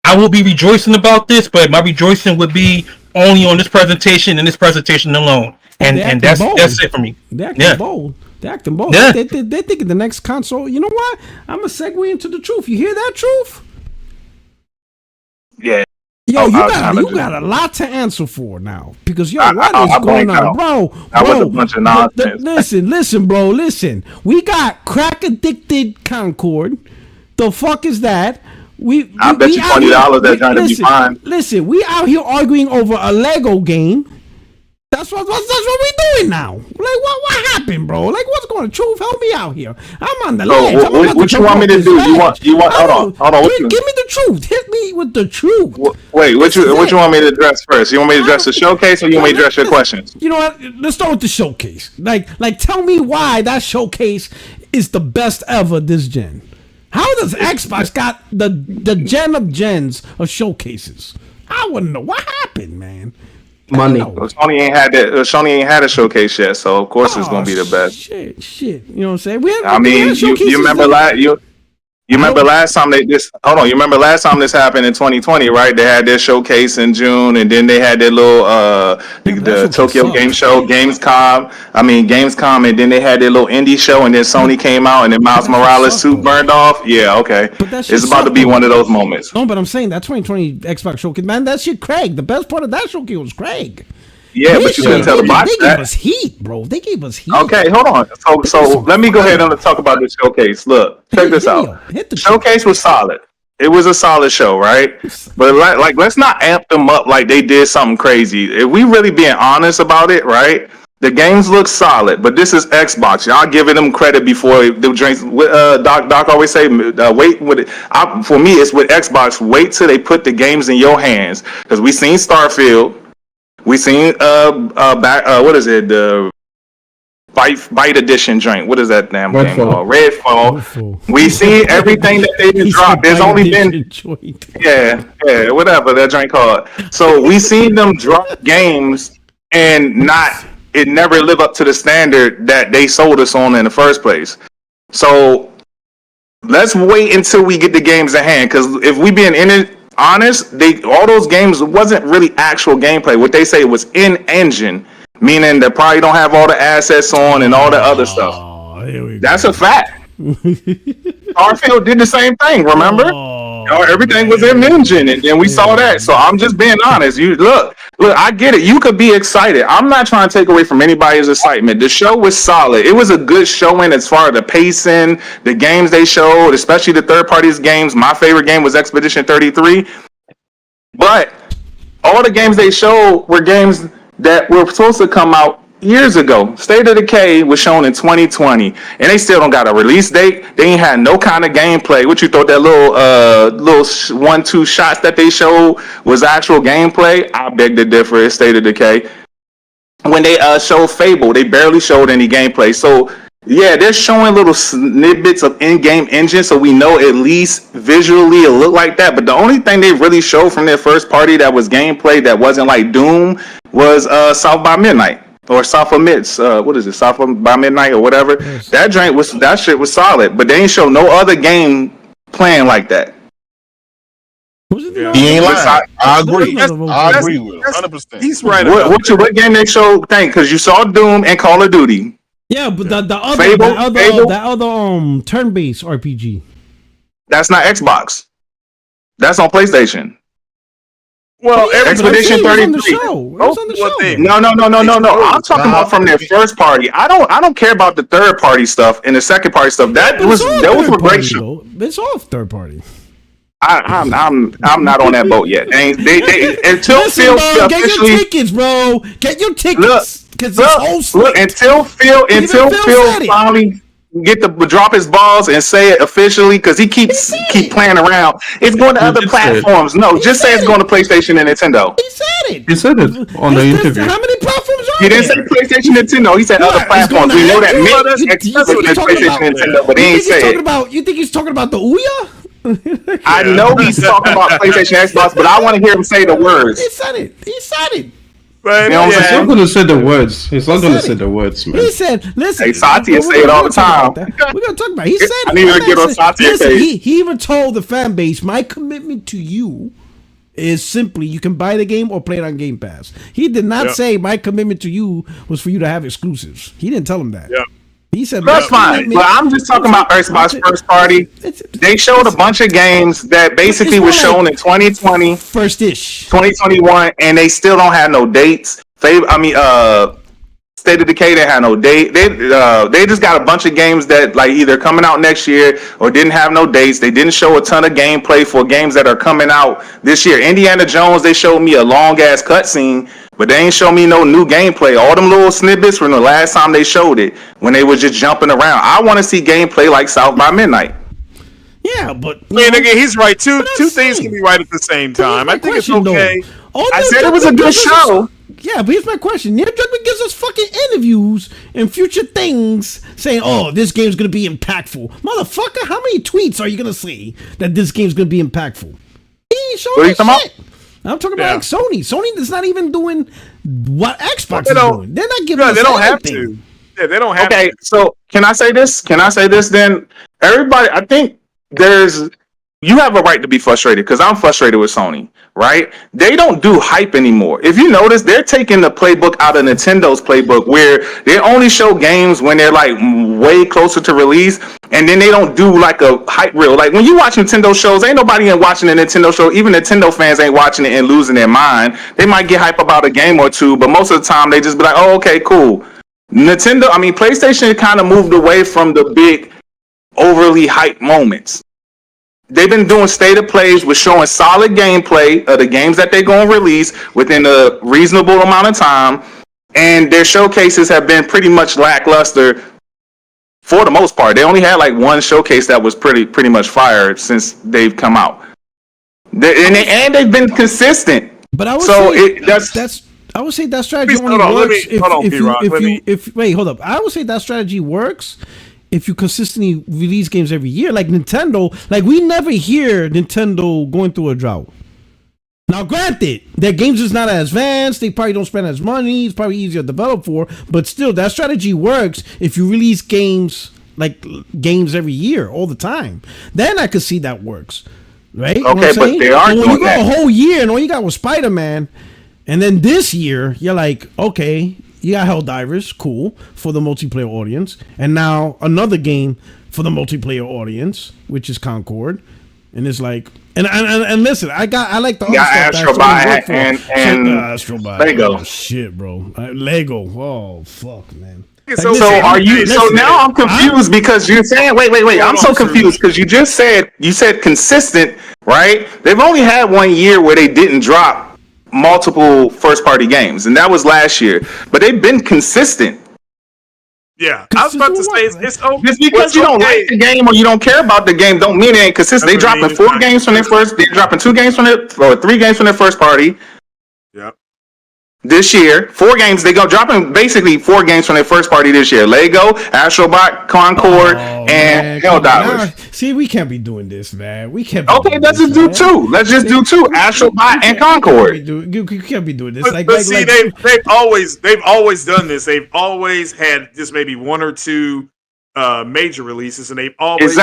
I will be rejoicing about this, but my rejoicing would be only on this presentation and this presentation alone. And that's it for me. They're acting bold. They're acting bold. Yeah. They're thinking the next console. You know what? I'm going to segue into the truth. You hear that, Truth? Yeah. Yo, you got a lot to answer for now. Because, what is going on? Bro, that was a bunch of nonsense. Listen, bro. We got crack-addicted Concord. The fuck is that? I bet you $20 that's trying to be fine. Listen, we out here arguing over a Lego game. That's what we doing now. Like, what happened, bro? Like, what's going on? Truth, help me out here. I'm on the ledge. What you want me to do? You want? Hold on. Give me the truth. Hit me with the truth. Wait, what you want me to address first? You want me to address the showcase, or you want me to address your questions? You know what? Let's start with the showcase. Like, tell me why that showcase is the best ever this gen. How does Xbox got the gen of gens of showcases? I wouldn't know what happened, man. Money. Sony ain't had a showcase yet, so of course it's gonna be the best. Shit. You know what I'm saying? You remember last time You remember last time this happened in 2020, right? They had their showcase in June, and then they had their little the Tokyo Game Show, Gamescom, and then they had their little indie show, and then Sony came out, and then Miles Morales' suit burned off. Yeah, okay. It's about to be one of those moments. No, but I'm saying that 2020 Xbox showcase, man, that shit Craig. The best part of that showcase was Craig. Yeah, but you couldn't tell the box that. They gave us heat, bro. They gave us heat. Okay, hold on. So let me go ahead and talk about this showcase. Look, check this out. The showcase was solid. It was a solid show, right? But like, let's not amp them up like they did something crazy. If we really being honest about it, right? The games look solid, but this is Xbox. Y'all giving them credit before the drinks. Doc always say, wait with it. For me, it's with Xbox. Wait till they put the games in your hands, because we seen Starfield. We seen what is it? The Bite Edition drink. What is that damn game called? Redfall. We seen everything that they just dropped. There's only been whatever that drink called. So we seen them drop games and it never live up to the standard that they sold us on in the first place. So let's wait until we get the games in hand, because if we being honest, all those games wasn't really actual gameplay. What they say was in engine, meaning they probably don't have all the assets on and all the other stuff. That's a fact. Starfield did the same thing, remember? Everything was in engine, and then we saw that. So I'm just being honest. You look, I get it. You could be excited. I'm not trying to take away from anybody's excitement. The show was solid. It was a good showing as far as the pacing, the games they showed, especially the third parties games. My favorite game was Expedition 33. But all the games they showed were games that were supposed to come out years ago. State of Decay was shown in 2020, and they still don't got a release date. They ain't had no kind of gameplay. What you thought that little 1-2 shots that they showed was actual gameplay? I beg to differ. It's State of Decay. When they showed Fable, they barely showed any gameplay. So yeah, they're showing little snippets of in-game engine, so we know at least visually it looked like that. But the only thing they really showed from their first party that was gameplay that wasn't like Doom was South by Midnight. Or South of Mids, what is it? South by Midnight or whatever. Yes. That shit was solid, but they ain't show no other game playing like that. Yeah. He ain't lying. I agree. I agree with him. 100%. He's right. What game they showed? Because you saw Doom and Call of Duty. Yeah, but the other turn-based RPG. That's not Xbox. That's on PlayStation. Well, Expedition 33. No. I'm talking about from their first party. I don't care about the third party stuff and the second party stuff. Those were great shows. It's all third party. I'm not on that boat yet. They until Phil get your tickets, bro. Get your tickets. Look, until Phil finally get to drop his balls and say it officially, because he keep playing around. It's going to other platforms. No, just say it's going to PlayStation and Nintendo. He said it. He said it on the interview. How many platforms are He didn't say PlayStation and Nintendo. He said other platforms. We know that PlayStation and Nintendo, but he ain't say it. You think he's talking about the Ouya? I know he's talking about PlayStation, Xbox, but I want to hear him say the words. He said it. You know what I'm He's not going to say the words. He's not going to say the words, man. He said, listen. Hey, Satya say it all the time. We're going to talk about it. He said, I need to get on Satya's page. He even told the fan base, my commitment to you is simply you can buy the game or play it on Game Pass. He did not say my commitment to you was for you to have exclusives. He didn't tell him that. Yeah. He said that's fine, but I'm just talking about Xbox first party. They showed a bunch of games that basically were shown in 2020, first-ish, 2021, and they still don't have no dates. State of Decay didn't have no date. They just got a bunch of games that like either coming out next year or didn't have no dates. They didn't show a ton of gameplay for games that are coming out this year. Indiana Jones, they showed me a long ass cutscene. But they ain't show me no new gameplay. All them little snippets from the last time they showed it when they was just jumping around. I want to see gameplay like South by Midnight. Yeah, but again, he's right. Two things can be right at the same time. I think it's okay. I said it was a good show. Yeah, but here's my question. Neil Druckmann gives us fucking interviews and future things saying, oh, this game's going to be impactful. Motherfucker, how many tweets are you going to see that this game's going to be impactful? He ain't showing shit. I'm talking about like Sony. Sony is not even doing what Xbox is doing. They're not giving us they don't anything. have to. Yeah, they don't have to. Okay, so can I say this? Then? Everybody, I think you have a right to be frustrated because I'm frustrated with Sony, right? They don't do hype anymore. If you notice, they're taking the playbook out of Nintendo's playbook where they only show games when they're like way closer to release, and then they don't do like a hype reel. Like when you watch Nintendo shows, ain't nobody ain't watching a Nintendo show. Even Nintendo fans ain't watching it and losing their mind. They might get hype about a game or two, but most of the time they just be like, oh, okay, cool. PlayStation kind of moved away from the big overly hype moments. They've been doing state of plays with showing solid gameplay of the games that they're going to release within a reasonable amount of time, and their showcases have been pretty much lackluster for the most part. They only had like one showcase that was pretty much fire since they've come out, and they've been consistent. But I would say I would say that strategy only works I would say that strategy works if you consistently release games every year, like Nintendo. Like we never hear Nintendo going through a drought. Now, granted, their games is not as advanced. They probably don't spend as money. It's probably easier to develop for. But still, that strategy works if you release games every year, all the time. Then I could see that works, right? Okay, but they are doing that. When you go a whole year and all you got was Spider-Man, and then this year you're like, okay, you got Helldivers, cool, for the multiplayer audience, and now another game for the multiplayer audience, which is Concord, and it's like, and listen, I like the other stuff and Lego. Oh, shit, bro, Lego. Oh fuck, man. So now I'm confused because you're saying wait. I'm so confused because you said consistent, right? They've only had 1 year where they didn't drop multiple first party games, and that was last year, but they've been consistent. Yeah, I was about to say it's okay. Just because you don't like the game or you don't care about the game don't mean it ain't consistent. They dropping 4 games from their first, they're dropping 2 games from their, or 3 games from their first party. Yep. This year, 4 games. They go dropping basically 4 games from their first party this year. Lego, Astrobot, Concord, and Helldivers. See, we can't be doing this, man. We can't. Okay, let's just do 2. Let's just do 2. Astrobot and Concord. You can't be doing this. But see, they've always done this. They've always had just maybe 1 or 2 major releases, and they've always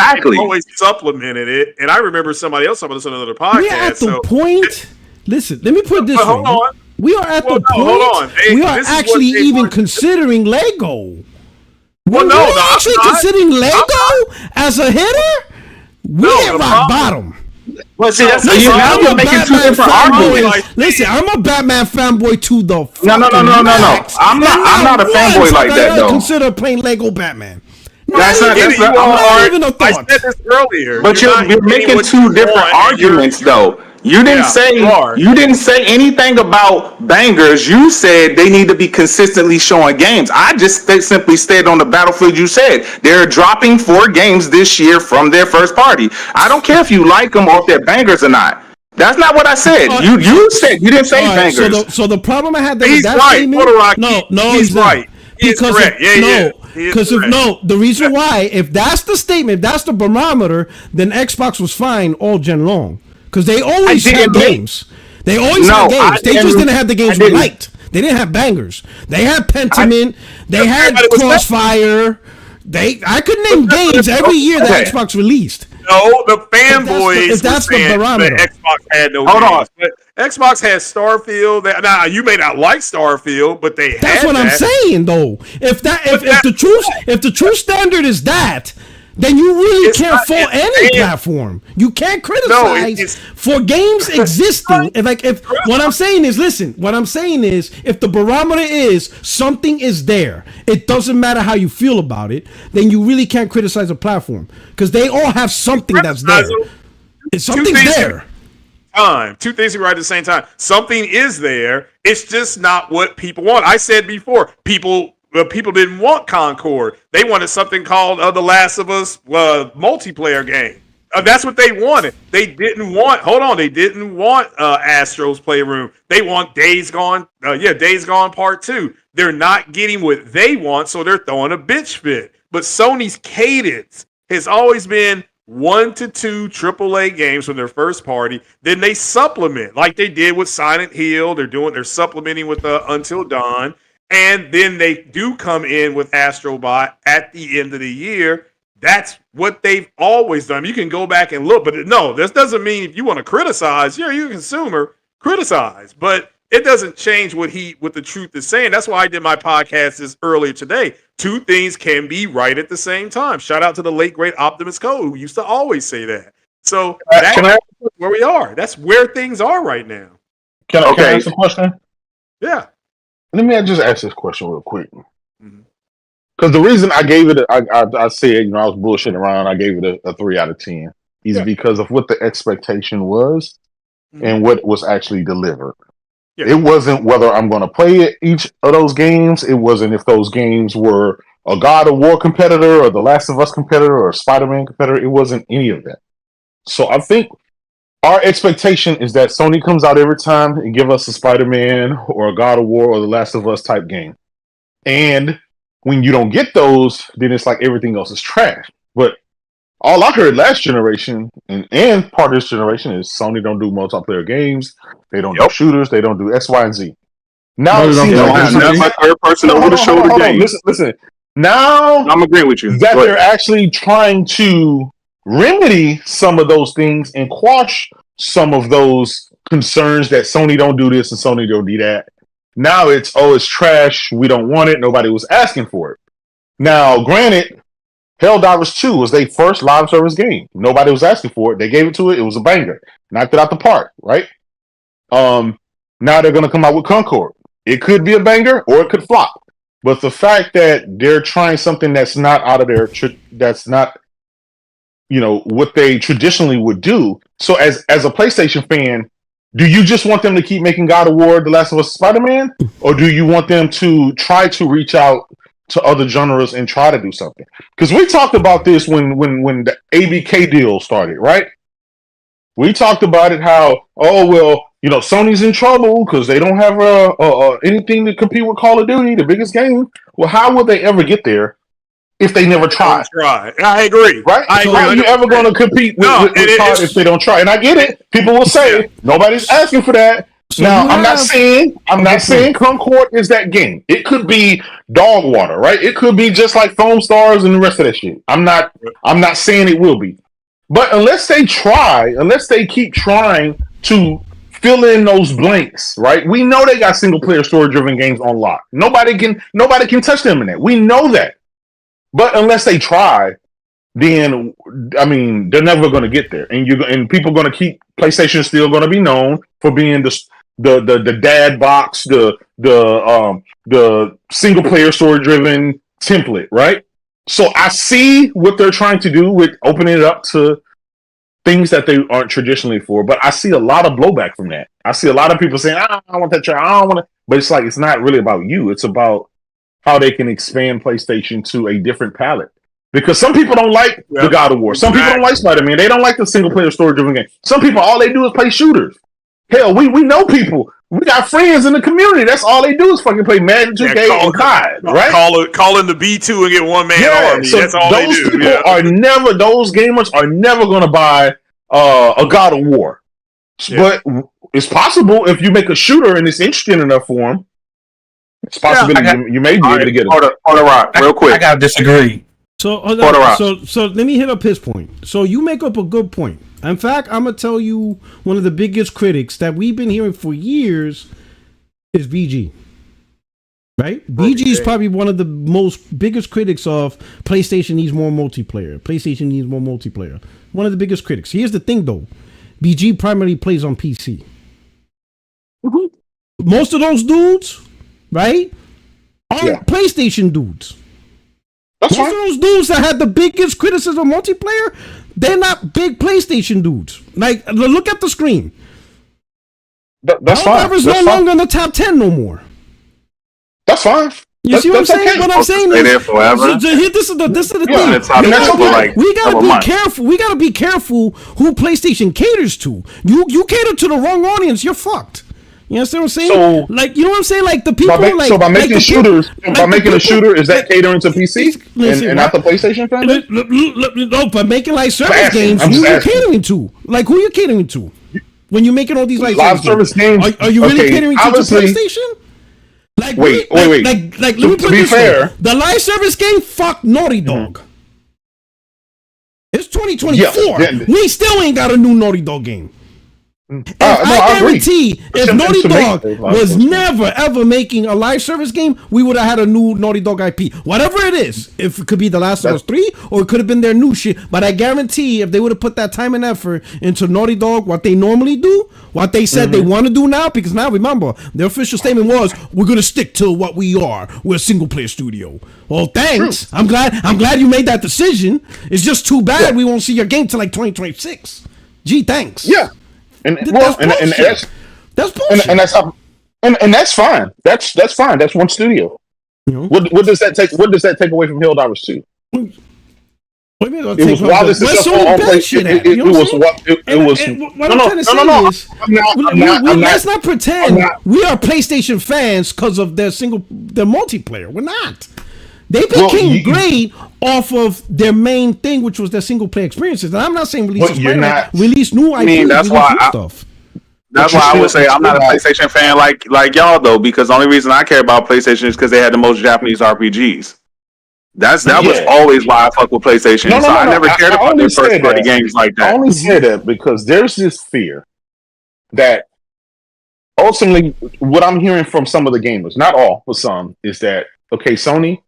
supplemented it. And I remember somebody else talking about this on another podcast. We're at the point. Listen, let me put it this way. Hold on. We are at the point. We are actually even considering Lego. We're actually considering Lego as a hitter. We hit rock bottom. Well, see, that's you're making two different arguments. Listen, I'm a Batman fanboy too, though. No. I'm not a fanboy like that, though. Consider playing Lego Batman. That's not even a thought. I said this earlier. But you're making two different arguments, though. You didn't say anything about bangers. You said they need to be consistently showing games. I just simply stayed on the battlefield. You said they're dropping 4 games this year from their first party. I don't care if you like them or if they're bangers or not. That's not what I said. You said you didn't say bangers. So the problem I had with that statement. No, he's right. He's correct. Because the reason why, if that's the statement, that's the barometer, then Xbox was fine all gen long. Because they always had games. They always had games. They just didn't have the games we liked. They didn't have bangers. They had Pentiment. They had Crossfire. I could name games every year that Xbox released. No, the fanboys. If that's the barometer, Xbox had no games. But Xbox has Starfield. Now you may not like Starfield, but they. That's what I'm saying, though. If the true standard is that, then you really can't fault any platform. You can't criticize for games existing. What I'm saying is, if the barometer is something is there, it doesn't matter how you feel about it, then you really can't criticize a platform because they all have something that's there. Something's there. Two things you write at the same time. Something is there. It's just not what people want. I said before, people didn't want Concord. They wanted something called The Last of Us multiplayer game. That's what they wanted. They didn't want Astro's Playroom. They want Days Gone. Days Gone Part 2. They're not getting what they want, so they're throwing a bitch fit. But Sony's cadence has always been 1 to 2 AAA games from their first party. Then they supplement, like they did with Silent Hill. They're supplementing with Until Dawn. And then they do come in with Astrobot at the end of the year. That's what they've always done. You can go back and look, but no, this doesn't mean if you want to criticize, you're a consumer, criticize. But it doesn't change what the truth is saying. That's why I did my podcast earlier today. 2 things can be right at the same time. Shout out to the late, great Optimus Code, who used to always say that. So that's where we are. That's where things are right now. Can I ask a question? Yeah. Let me just ask this question real quick. Because the reason I gave it, I said, I was bullshitting around. I gave it a 3 out of 10. Is because of what the expectation was and what was actually delivered. Yeah. It wasn't whether I'm going to play each of those games. It wasn't if those games were a God of War competitor or the Last of Us competitor or a Spider-Man competitor. It wasn't any of that. So I think our expectation is that Sony comes out every time and give us a Spider-Man or a God of War or the Last of Us type game. And when you don't get those, then it's like everything else is trash. But all I heard last generation and part of this generation is Sony don't do multiplayer games. They don't do shooters. They don't do X, Y, and Z. Now it seems like my third person over the shoulder game. Listen. Now I'm agreeing with you that they're actually trying to remedy some of those things and quash some of those concerns that Sony don't do this and Sony don't do that. Now it's trash. We don't want it. Nobody was asking for it. Now, granted, Helldivers 2 was their first live service game. Nobody was asking for it. They gave it to it. It was a banger. Knocked it out the park, right? Now they're going to come out with Concord. It could be a banger or it could flop. But the fact that they're trying something that's not out of their, that's not, what they traditionally would do. So as a PlayStation fan, do you just want them to keep making God of War, The Last of Us, Spider-Man? Or do you want them to try to reach out to other genres and try to do something? Because we talked about this when the ABK deal started, right? We talked about it how, Sony's in trouble because they don't have anything to compete with Call of Duty, the biggest game. Well, how would they ever get there if they never try? I agree. Right? How are you ever going to compete with COD if they don't try? And I get it. People will say nobody's asking for that. So now I'm not saying Concord is that game. It could be dog water, right? It could be just like Foam Stars and the rest of that shit. I'm not saying it will be. But unless they keep trying to fill in those blanks, right? We know they got single player story driven games on lock. Nobody can touch them in that. We know that. But unless they try, then I mean they're never going to get there, and people are going to keep PlayStation still going to be known for being the dad box, the single player story driven template, right? So I see what they're trying to do with opening it up to things that they aren't traditionally for, but I see a lot of blowback from that. I see a lot of people saying, I don't want that try, I don't want to, but it's like it's not really about you. It's about how they can expand PlayStation to a different palette. Because some people don't like the God of War. Some people don't like Spider-Man. They don't like the single player story driven game. Some people, all they do is play shooters. Hell, we know people. We got friends in the community. That's all they do is fucking play Madden 2K and COD, right? Call in the B2 and get one man army. So that's all those they do. People are never. Those gamers are never going to buy a God of War. But it's possible if you make a shooter and it's interesting enough for them. It's possible you may be able to get it. Hold the rock, real quick. I gotta disagree. So let me hit up his point. So you make up a good point. In fact, I'm gonna tell you one of the biggest critics that we've been hearing for years is BG. Right? BG is probably one of the most biggest critics of PlayStation needs more multiplayer. PlayStation needs more multiplayer. One of the biggest critics. Here's the thing though. BG primarily plays on PC. Mm-hmm. Most of those dudes, right, are PlayStation dudes. Most of those dudes that had the biggest criticism of multiplayer, they're not big PlayStation dudes. Like, look at the screen. That's fine. That's no longer in the top 10 no more. That's fine. You see what I'm saying? Okay. What I'm saying is, this is the thing. We gotta be careful. We gotta be careful who PlayStation caters to. You cater to the wrong audience, you're fucked. You understand what I'm saying? So, like, you know what I'm saying? Like the people, by making shooters, making a shooter, is that catering to PC and not the PlayStation family? No, but making like service games, who you catering to? Like, who you catering to? When you're making all these like live service games, are you really catering to PlayStation? Like, wait. Like, let me put it this way. The live service game, fuck Naughty Dog. Mm-hmm. It's 2024. We still ain't got a new Naughty Dog game. I guarantee if Naughty Dog was never ever making a live service game, we would have had a new Naughty Dog IP. Whatever it is, if it could be The Last of Us 3 or it could have been their new shit. But I guarantee if they would have put that time and effort into Naughty Dog, what they normally do, what they said they want to do now, because now remember, their official statement was, we're going to stick to what we are. We're a single player studio. Well, thanks. True. I'm glad you made that decision. It's just too bad we won't see your game till like 2026. Gee, thanks. Yeah. That's bullshit. And that's fine. That's fine. That's one studio. What does that take? What does that take away from Helldivers 2? What do you mean? It was while this is on PlayStation. Let's not pretend we are PlayStation fans because of their multiplayer. We're not. They became great off of their main thing, which was their single player experiences. And I'm not saying release new IP. I mean, that's why I would say I'm not a PlayStation fan like y'all though, because the only reason I care about PlayStation is because they had the most Japanese RPGs. That was always why I fuck with PlayStation. I never cared about their first party games like that. I only say that because there's this fear that ultimately what I'm hearing from some of the gamers, not all, but some, is that okay, Sony,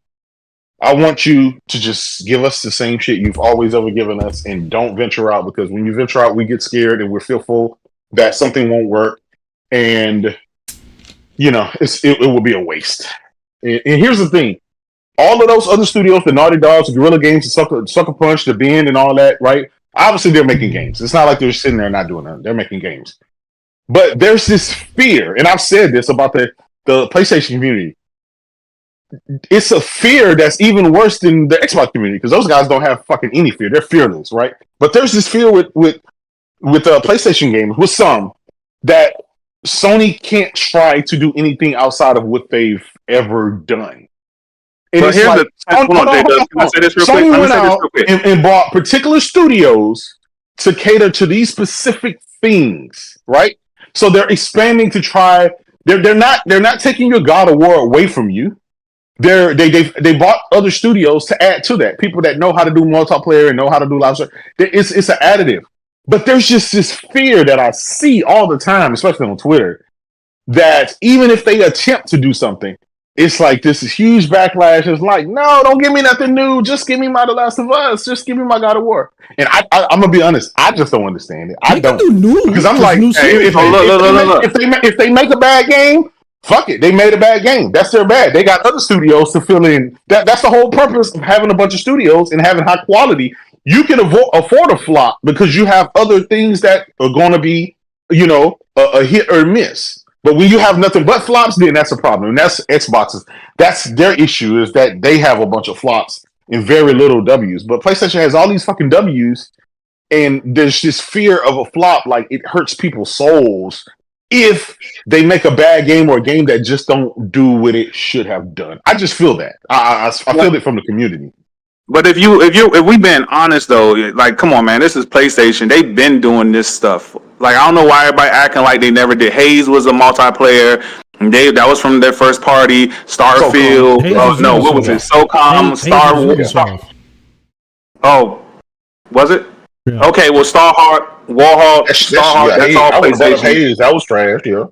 I want you to just give us the same shit you've always ever given us and don't venture out, because when you venture out, we get scared and we're fearful that something won't work. And, it will be a waste. And here's the thing. All of those other studios, the Naughty Dogs, the Guerrilla Games, the Sucker Punch, the Bend and all that, right? Obviously, they're making games. It's not like they're sitting there not doing that. They're making games. But there's this fear, and I've said this about the PlayStation community. It's a fear that's even worse than the Xbox community, because those guys don't have fucking any fear. They're fearless, right? But there's this fear with PlayStation games, with some, that Sony can't try to do anything outside of what they've ever done. And but here's Sony went out and bought particular studios to cater to these specific things, right? So they're expanding to try. They're not taking your God of War away from you. They bought other studios to add to that. People that know how to do multiplayer and know how to do live service. It's an additive. But there's just this fear that I see all the time, especially on Twitter, that even if they attempt to do something, it's like this is huge backlash. It's like, no, don't give me nothing new. Just give me my The Last of Us. Just give me my God of War. And I'm gonna be honest, I just don't understand it. I don't do new because I'm like, if they make a bad game, fuck it. They made a bad game. That's their bad. They got other studios to fill in. That's the whole purpose of having a bunch of studios and having high quality. You can afford a flop because you have other things that are going to be, a hit or miss. But when you have nothing but flops, then that's a problem. And that's Xbox's. That's their issue is that they have a bunch of flops and very little W's. But PlayStation has all these fucking W's, and there's this fear of a flop. Like it hurts people's souls if they make a bad game or a game that just don't do what it should have done. I just feel that. I feel it from the community. But if we've been honest though, like, come on, man, this is PlayStation. They've been doing this stuff. Like, I don't know why everybody acting like they never did. Haze was a multiplayer. That was from their first party. Starfield. What was it? SOCOM. Star Wars. Oh, was it? Yeah. Okay, well, Warhawk. That's all PlayStation. That was trash. Yeah.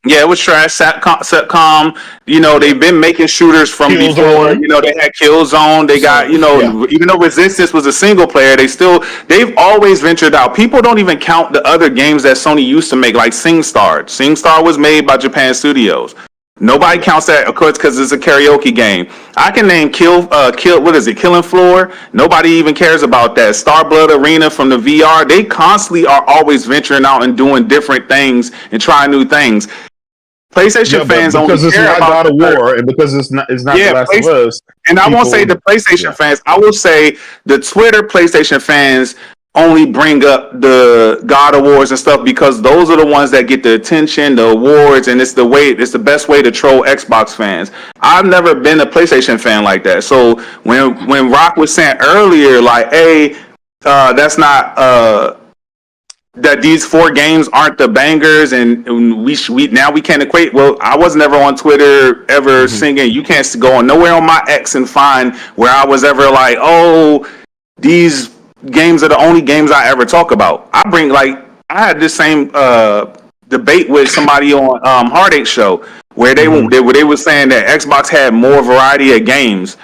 Yeah, it was trash. Satcom, they've been making shooters from before. They had Killzone. They got, even though Resistance was a single player, they've always ventured out. People don't even count the other games that Sony used to make, like SingStar. SingStar was made by Japan Studios. Nobody counts that, of course, because it's a karaoke game. I can name Killing Floor. Nobody even cares about that. Starblood Arena from the VR. They constantly are always venturing out and doing different things and trying new things. PlayStation fans only care about God of War, and because it's not The Last of Us. And I won't say the PlayStation fans. I will say the Twitter PlayStation fans only bring up the God of Wars and stuff because those are the ones that get the attention, the awards, and it's the best way to troll Xbox fans. I've never been a PlayStation fan like that. So when Rock was saying earlier, like, hey, that's not that these 4 games aren't the bangers, and we now we can't equate. Well, I was never on Twitter ever singing. You can't go nowhere on my X and find where I was ever like, oh, these games are the only games I ever talk about. I had this same debate with somebody on Heartache Show where they were saying that Xbox had more variety of games.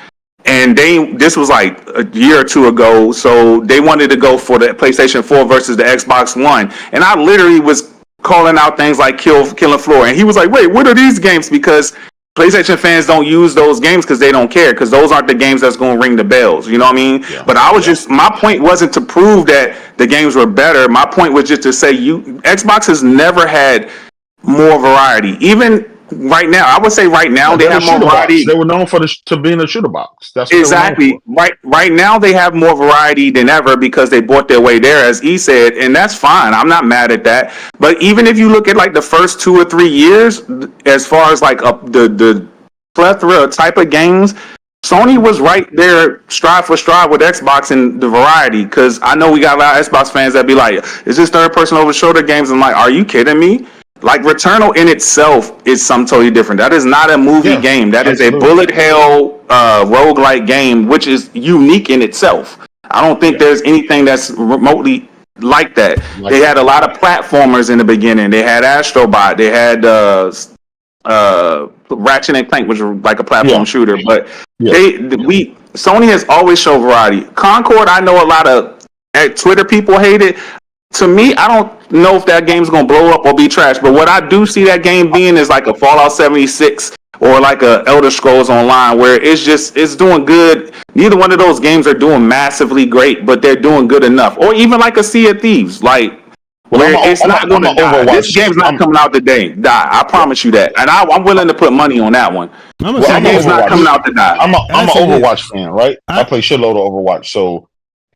And this was like a year or two ago, so they wanted to go for the PlayStation 4 versus the Xbox One. And I literally was calling out things like Killing Floor. And he was like, wait, what are these games? Because PlayStation fans don't use those games because they don't care, because those aren't the games that's going to ring the bells. You know what I mean? Yeah. But my point wasn't to prove that the games were better. My point was just to say Xbox has never had more variety. Even right now, I would say right now they have more variety. They were known to being a shooter box. That's exactly right now they have more variety than ever because they bought their way there, as E said, and that's fine. I'm not mad at that. But even if you look at like the first 2 or 3 years, as far as like the plethora type of games, Sony was right there, stride for stride with Xbox in the variety. Because I know we got a lot of Xbox fans that be like, "Is this third person over shoulder games?" I'm like, "Are you kidding me?" Like, Returnal in itself is something totally different. That is not a movie game. That is a bullet hell roguelike game, which is unique in itself. I don't think there's anything that's remotely like that. They had a lot of platformers in the beginning. They had Astrobot. They had Ratchet and Clank, which was like a platform shooter. But Sony has always shown variety. Concord, I know a lot of Twitter people hate it. To me, I don't know if that game's gonna blow up or be trash, but what I do see that game being is like a Fallout 76 or like a Elder Scrolls Online, where it's doing good. Neither one of those games are doing massively great, but they're doing good enough. Or even like a Sea of Thieves, like it's not going to die. This game's not coming out today. Die, I promise you that, and I'm willing to put money on that one. That game's not coming out to die. I'm an Overwatch fan, right? I play shitload of Overwatch, so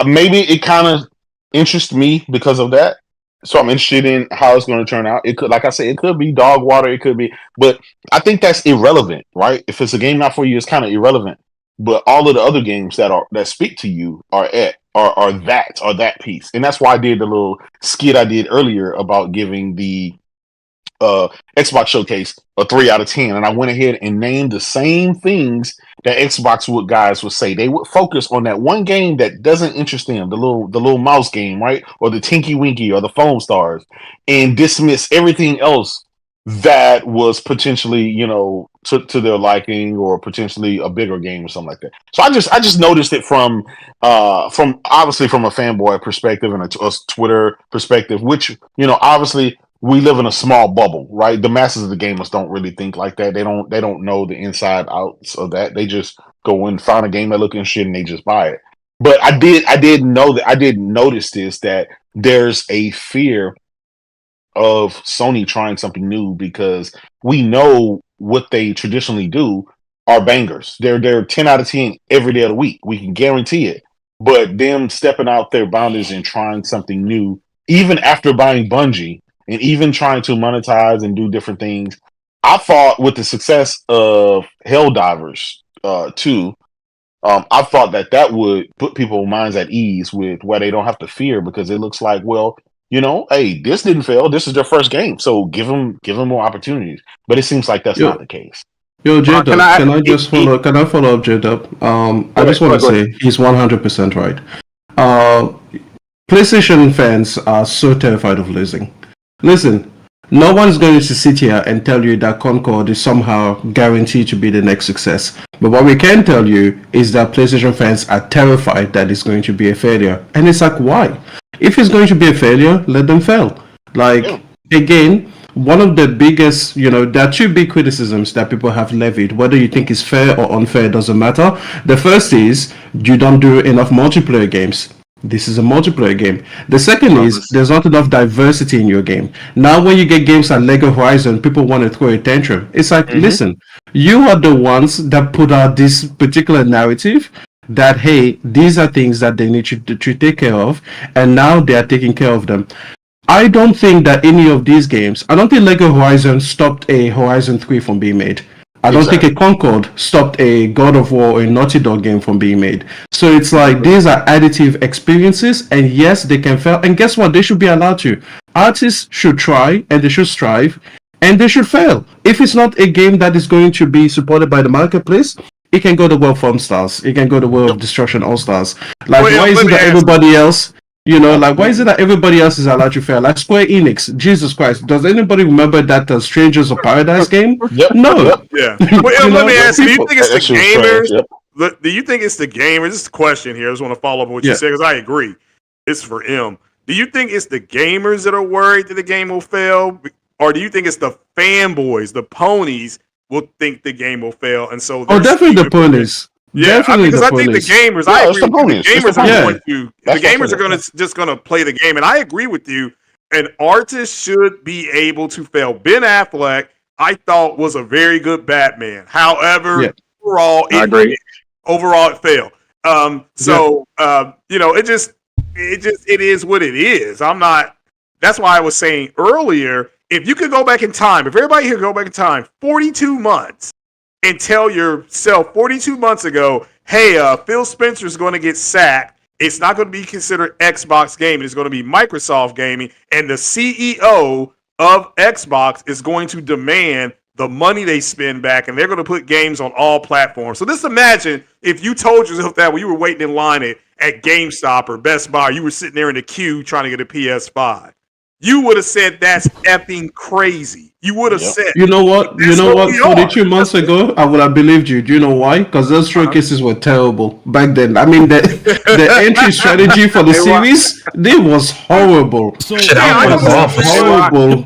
maybe it kind of interests me because of that. So I'm interested in how it's going to turn out. It could, like I said, it could be dog water. It could be, but I think that's irrelevant, right? If it's a game not for you, it's kind of irrelevant. But all of the other games that speak to you are that piece, and that's why I did the little skit I did earlier about giving the Xbox Showcase a 3 out of 10, and I went ahead and named the same things that Xbox guys would say. They would focus on that one game that doesn't interest them, the little mouse game, right, or the Tinky Winky or the Foam Stars, and dismiss everything else that was potentially, to their liking, or potentially a bigger game or something like that. So I just noticed it from obviously from a fanboy perspective and a Twitter perspective, which, obviously we live in a small bubble, right? The masses of the gamers don't really think like that. They don't know the inside outs of that. They just go and find a game that looks interesting and they just buy it. But I did notice this, that there's a fear of Sony trying something new, because we know what they traditionally do are bangers. They're 10 out of 10 every day of the week. We can guarantee it. But them stepping out their boundaries and trying something new, even after buying Bungie and even trying to monetize and do different things, I thought with the success of Helldivers 2, I thought that would put people's minds at ease with where they don't have to fear, because it looks like, well, hey, this didn't fail. This is their first game, so give them more opportunities. But it seems like that's not the case. Yo, J-Dub, can I follow up, J-Dub? I just want to say he's 100% right. PlayStation fans are so terrified of losing. Listen, no one's going to sit here and tell you that Concord is somehow guaranteed to be the next success. But what we can tell you is that PlayStation fans are terrified that it's going to be a failure. And it's like, why? If it's going to be a failure, let them fail. Again, one of the biggest, there are two big criticisms that people have levied. Whether you think it's fair or unfair doesn't matter. The first is you don't do enough multiplayer games. This is a multiplayer game. The second is there's not enough diversity in your game. Now, when you get games like Lego Horizon, people want to throw a tantrum. It's like, listen, you are the ones that put out this particular narrative that, hey, these are things that they need to take care of, and now they are taking care of them. I don't think that any of these games, I don't think Lego Horizon stopped a Horizon 3 from being made. I don't think a Concord stopped a God of War or a Naughty Dog game from being made. So it's like, these are additive experiences, and yes, they can fail. And guess what? They should be allowed to. Artists should try, and they should strive, and they should fail. If it's not a game that is going to be supported by the marketplace, it can go to World Farm Stars. It can go to World of Destruction All Stars. Why is it that everybody else... why is it that everybody else is allowed to fail? Like Square Enix, Jesus Christ, does anybody remember that Strangers of Paradise game? No. Yeah. Let me ask you, do you think it's the gamers? Do you think it's the gamers? This is a question here. I just want to follow up on what you said, because I agree. It's for M. Do you think it's the gamers that are worried that the game will fail? Or do you think it's the fanboys, the ponies, will think the game will fail? And so definitely the ponies. Yeah, because I think the gamers. I agree with you. The gamers are going to play the game, and I agree with you. An artist should be able to fail. Ben Affleck, I thought, was a very good Batman. However, overall, it failed. It is what it is. I'm not. That's why I was saying earlier, if you could go back in time, if everybody here could go back in time, 42 months. And tell yourself 42 months ago, hey, Phil Spencer is going to get sacked. It's not going to be considered Xbox gaming. It's going to be Microsoft gaming. And the CEO of Xbox is going to demand the money they spend back. And they're going to put games on all platforms. So just imagine if you told yourself that when you were waiting in line at GameStop or Best Buy, you were sitting there in the queue trying to get a PS5. You would have said that's effing crazy. You would have said. You know what? 42 months ago, I would have believed you. Do you know why? Because those showcases were terrible back then. I mean, the entry strategy for the series, it was horrible. So, horrible.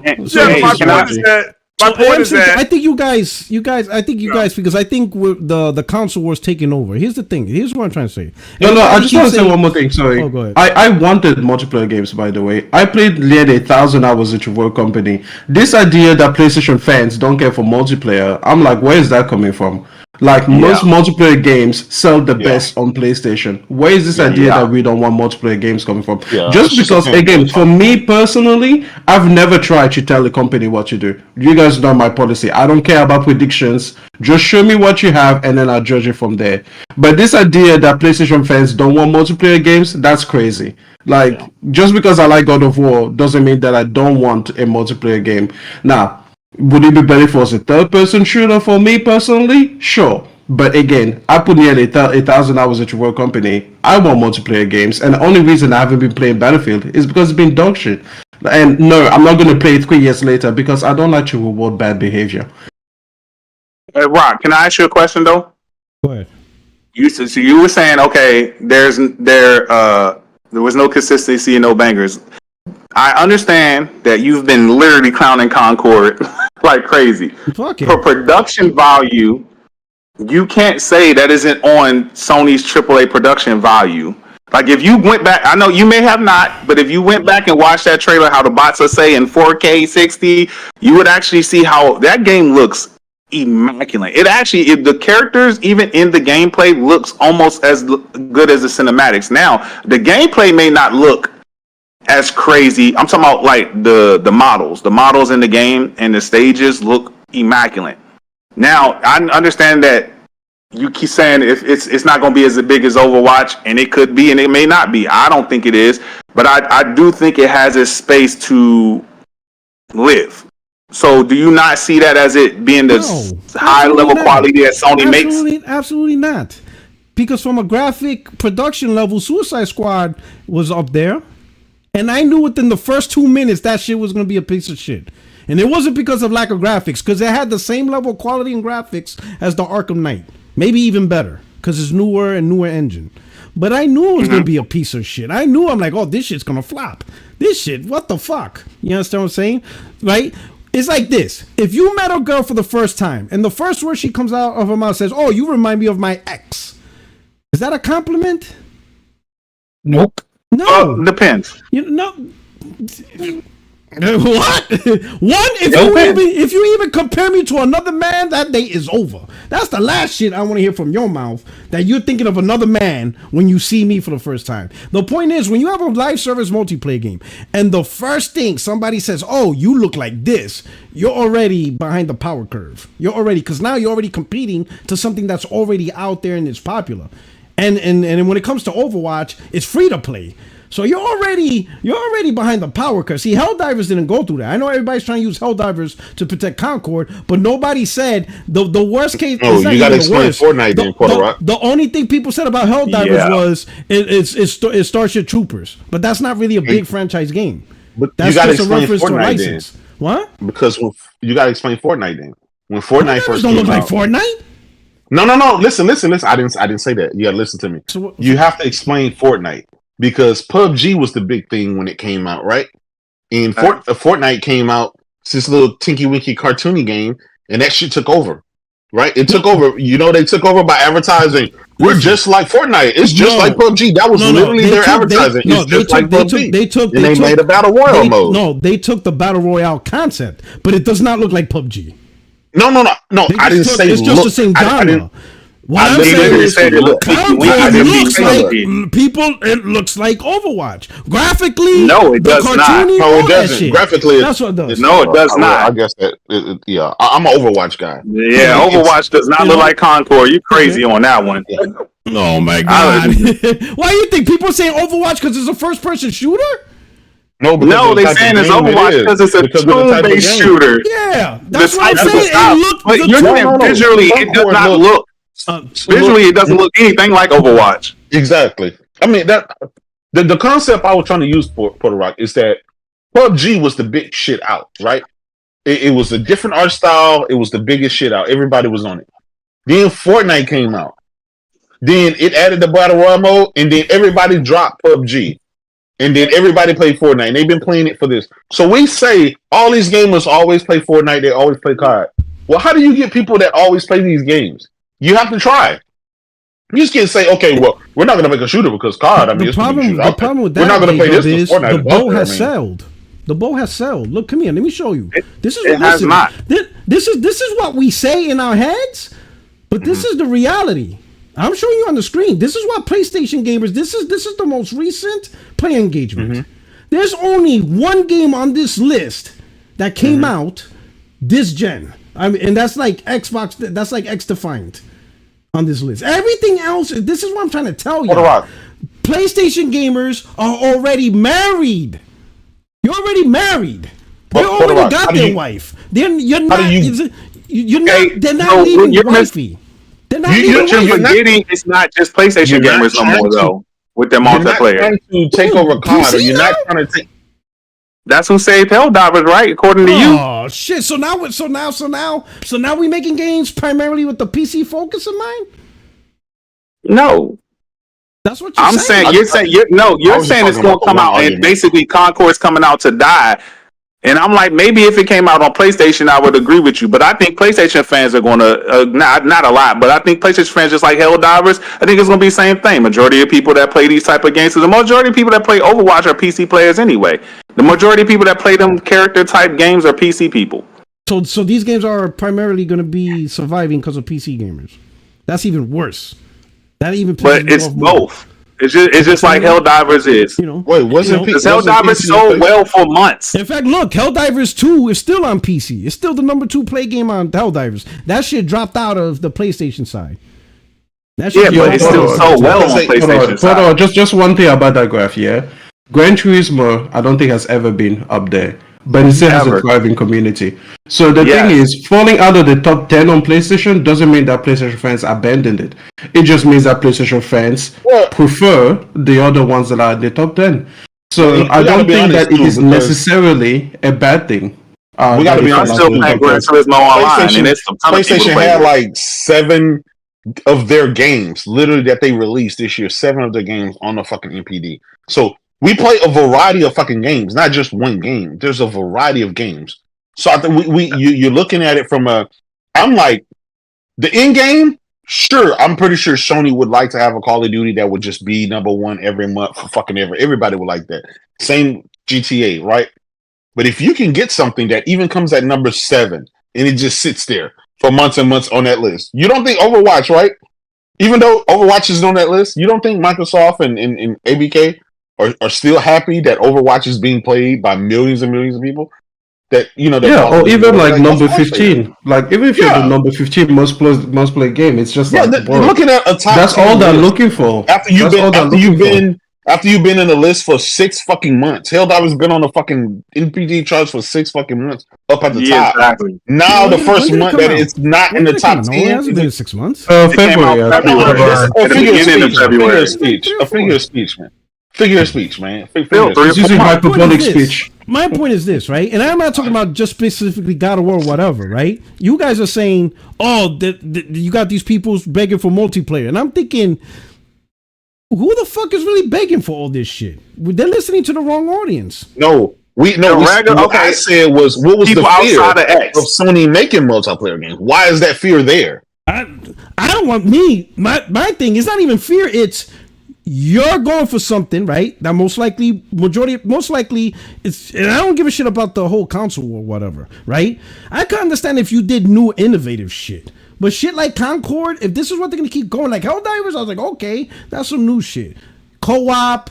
My point is that I think you guys, because I think the console wars taking over. Here's the thing. Here's what I'm trying to say. No, I just want to say one more thing. Sorry. Oh, go ahead. I wanted multiplayer games, by the way. I played nearly 1,000 hours into World Company. This idea that PlayStation fans don't care for multiplayer, I'm like, where is that coming from? Like, most multiplayer games sell the best on PlayStation. Where is this idea that we don't want multiplayer games coming from? Just because, again, for me personally, I've never tried to tell the company what to do. You guys know my policy. I don't care about predictions. Just show me what you have, and then I'll judge it from there. But this idea that PlayStation fans don't want multiplayer games, that's crazy. Like, just because I like God of War doesn't mean that I don't want a multiplayer game. Now, would it be better for us a third-person shooter for me personally? Sure. But again, I put nearly 1,000 hours at your World Company. I want multiplayer games, and the only reason I haven't been playing Battlefield is because it's been dog shit. And no, I'm not going to play it 3 years later because I don't like to reward bad behavior. Rock, can I ask you a question though? Go ahead. So you were saying, okay, there was no consistency and no bangers. I understand that you've been literally clowning Concord like crazy. Fuck it. For production value, you can't say that isn't on Sony's AAA production value. Like if you went back, I know you may have not, but if you went back and watched that trailer, how the bots are saying 4K 60, you would actually see how that game looks immaculate. It actually, if the characters even in the gameplay looks almost as good as the cinematics. Now, the gameplay may not look as crazy. I'm talking about like the models in the game and the stages look immaculate. Now, I understand that you keep saying if it's not going to be as big as Overwatch, and it could be and it may not be. I don't think it is, but I do think it has its space to live. So do you not see that as it being the high level quality that Sony makes? Absolutely not. Because from a graphic production level, Suicide Squad was up there. And I knew within the first 2 minutes that shit was going to be a piece of shit. And it wasn't because of lack of graphics, because it had the same level of quality and graphics as the Arkham Knight. Maybe even better, because it's newer engine. But I knew it was going to be a piece of shit. I knew, I'm like, oh, this shit's going to flop. This shit, what the fuck? You understand what I'm saying? Right? It's like this. If you met a girl for the first time, and the first word she comes out of her mouth says, oh, you remind me of my ex. Is that a compliment? Nope. No. Depends. You know, what? One, if you even compare me to another man, that day is over. That's the last shit I want to hear from your mouth, that you're thinking of another man when you see me for the first time. The point is, when you have a live service multiplayer game, and the first thing somebody says, oh, you look like this, you're already behind the power curve. Because now you're already competing to something that's already out there and it's popular. And when it comes to Overwatch, it's free to play. So you're already behind the power curve. See, Helldivers didn't go through that. I know everybody's trying to use Helldivers to protect Concord, but nobody said the worst case. Oh, you got to explain Fortnite then, Puerto Rock. The only thing people said about Helldivers was it's Starship Troopers, but that's not really a big franchise game. But that's you got to just a explain reference Fortnite to license. then. What? Because you got to explain Fortnite then. When Fortnite first don't came look out, like Fortnite. No. Listen. I didn't say that. You got to listen to me. You have to explain Fortnite. Because PUBG was the big thing when it came out, right? And Fortnite came out, it's this little tinky winky cartoony game, and that shit took over, right? It took over. You know, they took over by advertising. We're just like Fortnite. It's just like PUBG. That was literally their advertising. It's just like PUBG. They made a battle royale mode. No, they took the battle royale concept, but it does not look like PUBG. No. I didn't say it's just the same genre. What I'm saying is, it looks like Overwatch. Graphically, no, it does not. No, it doesn't. Graphically, that's what it does. No, it does not. I guess that, yeah. I'm an Overwatch guy. Yeah, Overwatch does not look like Concord. You crazy on that one. Oh my god! Why do you think people saying Overwatch because it's a first-person shooter? No, they're saying it's Overwatch because it's a turn-based shooter. Yeah, that's what I'm saying. But you're saying visually, it does not look. Visually, it doesn't look anything like Overwatch. Exactly. I mean, that the concept I was trying to use for Puerto Rock is that PUBG was the big shit out, right? It was a different art style. It was the biggest shit out. Everybody was on it. Then Fortnite came out. Then it added the battle royale mode, and then everybody dropped PUBG. And then everybody played Fortnite, and they've been playing it for this. So we say all these gamers always play Fortnite, they always play COD. Well, how do you get people that always play these games? You have to try. You just can't say, okay, well, we're not going to make a shooter because COD. I mean, the problem with that, we're not going to play this is Fortnite. The boat has sailed. The boat has sailed. Look, come here. Let me show you. This is it has not. This is what we say in our heads, but this is the reality. I'm showing you on the screen. This is what PlayStation gamers. This is the most recent player engagement. There's only one game on this list that came out this gen. I mean, and that's like Xbox. That's like X-Defined on this list. Everything else. This is what I'm trying to tell you. PlayStation gamers are already married. You're already married. They already got their wife. They're not even wifey. They're not even forgetting it's not just PlayStation gamers no more though. With their multiplayer, you're not trying to take over COD. Or you're not trying to take. That's who saved Helldivers, right? According to you. Oh shit! So now we making games primarily with the PC focus in mind. No, that's what you're saying. You're saying it's going to come out, and basically Concord's coming out to die. And I'm like, maybe if it came out on PlayStation, I would agree with you. But I think PlayStation fans are going to, not a lot, but I think PlayStation fans, just like Helldivers, I think it's going to be the same thing. Majority of people that play these type of games, so the majority of people that play Overwatch are PC players anyway. The majority of people that play them character type games are PC people. So these games are primarily going to be surviving because of PC gamers. That's even worse. But it's both. It's just like Helldivers is. Wait, wasn't Helldivers sold well for months? In fact, look, Helldivers 2 is still on PC. It's still the number 2 play game on Helldivers. That shit dropped out of the PlayStation side. But it's still sold well on PlayStation side. Hold on, just one thing about that graph, yeah? Gran Turismo, I don't think has ever been up there. But it still has a thriving community. So the thing is, falling out of the top 10 on PlayStation doesn't mean that PlayStation fans abandoned it. It just means that PlayStation fans prefer the other ones that are in the top 10. So I don't think that it is necessarily a bad thing. We got to be honest. Still playing Gran Turismo online, and PlayStation had like 7 of their games, literally, that they released this year. 7 of their games on the fucking NPD. So we play a variety of fucking games, not just one game. There's a variety of games. So I think you're looking at it from I'm like, the end game, sure, I'm pretty sure Sony would like to have a Call of Duty that would just be number 1 every month for fucking ever. Everybody would like that. Same GTA, right? But if you can get something that even comes at number 7 and it just sits there for months and months on that list, you don't think Overwatch, right? Even though Overwatch is on that list, you don't think Microsoft and ABK are still happy that Overwatch is being played by millions and millions of people? That or even like number 15. Like even if you're the number 15 most played game, it's just looking at a top. That's all they're looking for. After you've been in the list for 6 fucking months. Helldivers been on the fucking NPD charts for 6 fucking months, up at the top. Exactly. Now the first month that it's not in the top 10. It hasn't been 6 months. February. A figure of speech, man. Figure of speech, man. It's using hyperbolic speech. My point is this, right? And I'm not talking about just specifically God of War or whatever, right? You guys are saying, you got these people begging for multiplayer. And I'm thinking, who the fuck is really begging for all this shit? They're listening to the wrong audience. What I said was, what was the fear of Sony making multiplayer games? Why is that fear there? I don't want my thing is not even fear, it's you're going for something, right? That most likely it's, and I don't give a shit about the whole console or whatever, right? I can understand if you did new innovative shit. But shit like Concord, if this is what they're gonna keep going, like Helldivers, I was like, okay, that's some new shit. Co-op,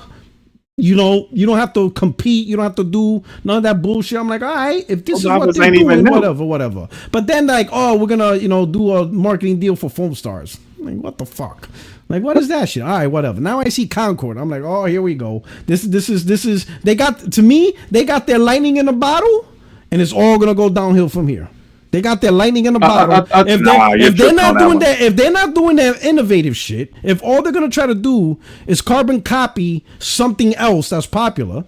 you don't have to compete, you don't have to do none of that bullshit. I'm like, all right, if this is what they're doing, whatever. But then like, we're gonna, do a marketing deal for Foam Stars. I'm like, what the fuck? Like, what is that shit? All right, whatever. Now I see Concord. I'm like, oh, here we go. This is they got their lightning in a bottle, and it's all gonna go downhill from here. They got their lightning in the bottle. If they're not doing their innovative shit, if all they're gonna try to do is carbon copy something else that's popular,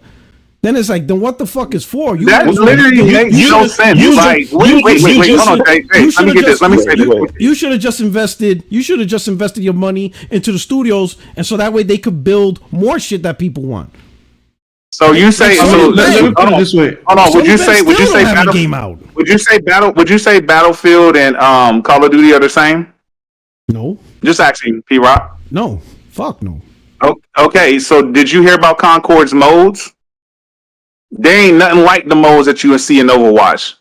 then it's like, then what the fuck is for? That literally makes no sense. Wait, hold on, Jay. Let me get this. Let me say this. You should have just invested your money into the studios, and so that way they could build more shit that people want. So you say let me put it this way. Hold on. Would you say Battlefield and Call of Duty are the same? No. Just asking, P Rock. No. Fuck no. Okay, so did you hear about Concord's modes? They ain't nothing like the modes that you would see in Overwatch.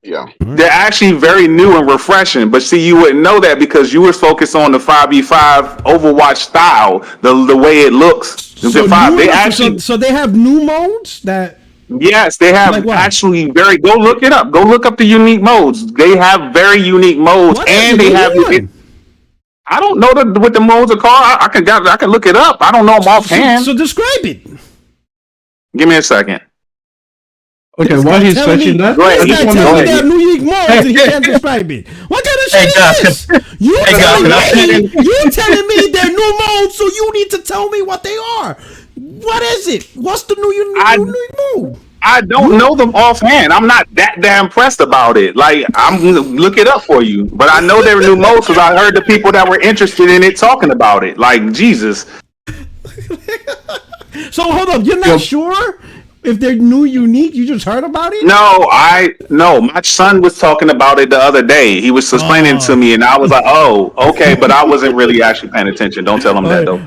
Yeah. They're actually very new and refreshing, but see, you wouldn't know that because you were focused on the 5v5 Overwatch style, the way it looks. So they have new modes that. Yes, they have actually very. Go look it up. Go look up the unique modes. They have very unique modes, and they have. I don't know what the modes are called. I can look it up. I don't know them offhand. So describe it. Give me a second. Okay, while he's fetching that, they have unique modes and he can't describe it. What kind of shit is this? You telling me they're new modes, so you need to tell me what they are. What is it? What's the new unique mode? I don't know them offhand. I'm not that damn impressed about it. Like, I'm gonna look it up for you. But I know they're new modes because I heard the people that were interested in it talking about it. Like, Jesus. So hold up, you're not sure if they're new, unique? You just heard about it? No. My son was talking about it the other day. He was explaining it to me, and I was like, "Oh, okay," but I wasn't really actually paying attention. Don't tell him that though.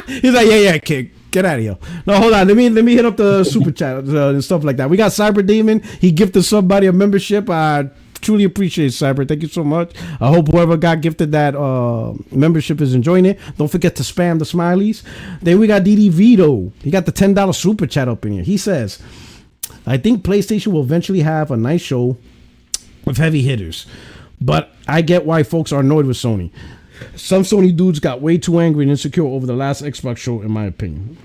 He's like, yeah, kid. Get out of here. No, hold on. Let me hit up the super chat and stuff like that. We got Cyber Demon. He gifted somebody a membership. I truly appreciate Cyber. Thank you so much. I hope whoever got gifted that membership is enjoying it. Don't forget to spam the smileys. Then we got DD Vito. He got the $10 super chat up in here. He says, I think PlayStation will eventually have a nice show with heavy hitters, but I get why folks are annoyed with Sony. Some Sony dudes got way too angry and insecure over the last Xbox show, in my opinion.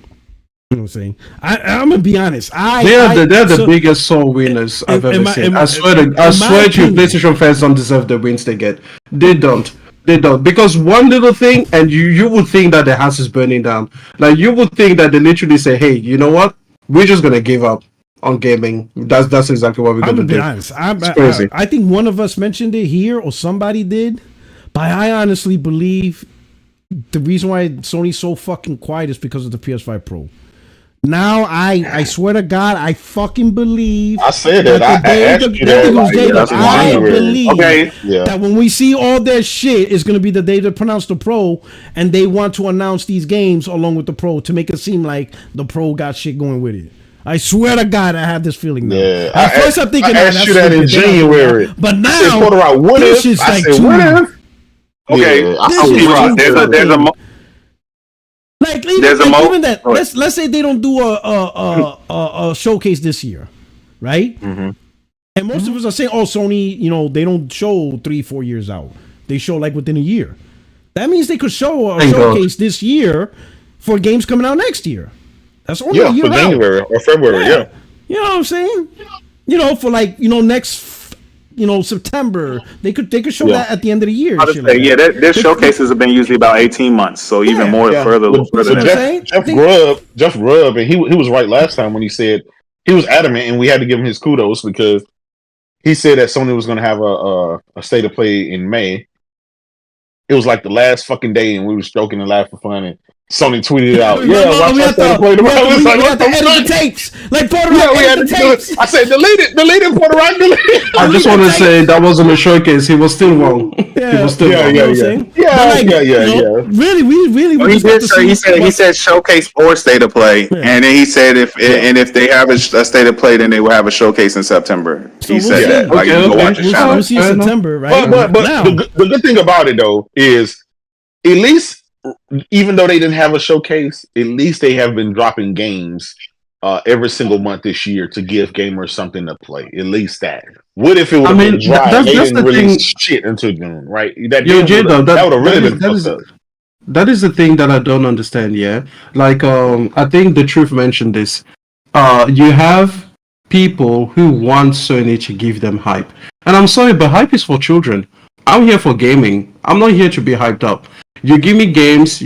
You know what I'm saying? I'm gonna be honest. They're the biggest soul winners I've ever seen. I swear to you, PlayStation fans don't deserve the wins they get. They don't. Because one little thing, and you would think that the house is burning down. Like, you would think that they literally say, "Hey, you know what? We're just gonna give up on gaming." That's exactly what we're gonna do. I'm gonna be honest. I think one of us mentioned it here, or somebody did. But I honestly believe the reason why Sony's so fucking quiet is because of the PS5 Pro. Now I swear to God, I fucking believe. I said that. I believe that when we see all their shit, it's gonna be the day they pronounce the Pro, and they want to announce these games along with the Pro to make it seem like the Pro got shit going with it. I swear to God, I have this feeling now. Yeah, at first, I'm thinking I asked you that in January, but now this is like too. Okay, even that. Let's say they don't do a showcase this year, right? Mm-hmm. And most of us are saying, "Oh, Sony, they don't show 3-4 years out. They show like within a year." That means they could show a showcase this year for games coming out next year. That's only a year for January or February. Yeah, you know what I'm saying? For next. September. They could show that at the end of the year. Their showcases have been usually about 18 months, so even more further. Jeff Grubb, and he was right last time when he said he was adamant, and we had to give him his kudos because he said that Sony was going to have a state of play in May. It was like the last fucking day, and we were joking and laughing for fun. And Sony tweeted it out. We had to edit the tapes. Like Puerto Rico, we had to tapes. I said, delete it, Puerto Rico, delete it. I just want to say that wasn't a showcase. He was still wrong. He was still wrong. Really. He said showcase or state of play, and then he said if they have a state of play, then they will have a showcase in September. He said that. Like, go watch the channel. We'll see in September, right? But the good thing about it though is at least. Even though they didn't have a showcase, at least they have been dropping games every single month this year to give gamers something to play. At least that. What if it would have been dry? They didn't release shit until June, right? That would have really been fucked up. That is the thing that I don't understand. Yeah, like I think the truth mentioned this. You have people who want Sony to give them hype, and I'm sorry, but hype is for children. I'm here for gaming. I'm not here to be hyped up. You give me games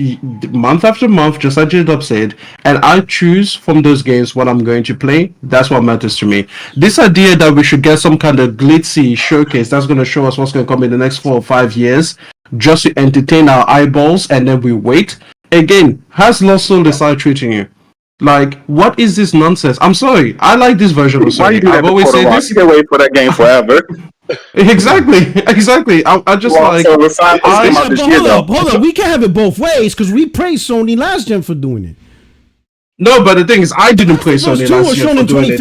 month after month, just like J-Dub said, and I choose from those games what I'm going to play. That's what matters to me. This idea that we should get some kind of glitzy showcase that's going to show us what's going to come in the next 4 or 5 years, just to entertain our eyeballs, and then we wait. Again, has Lost Soul decided treating you? Like, what is this nonsense? I'm sorry. I like this version of Sony. I've always said this. You can wait for that game forever. Exactly. I just hold up. We can't have it both ways because we praised Sony last gen for doing it. No, but the thing is, I didn't praise Sony last gen for doing it.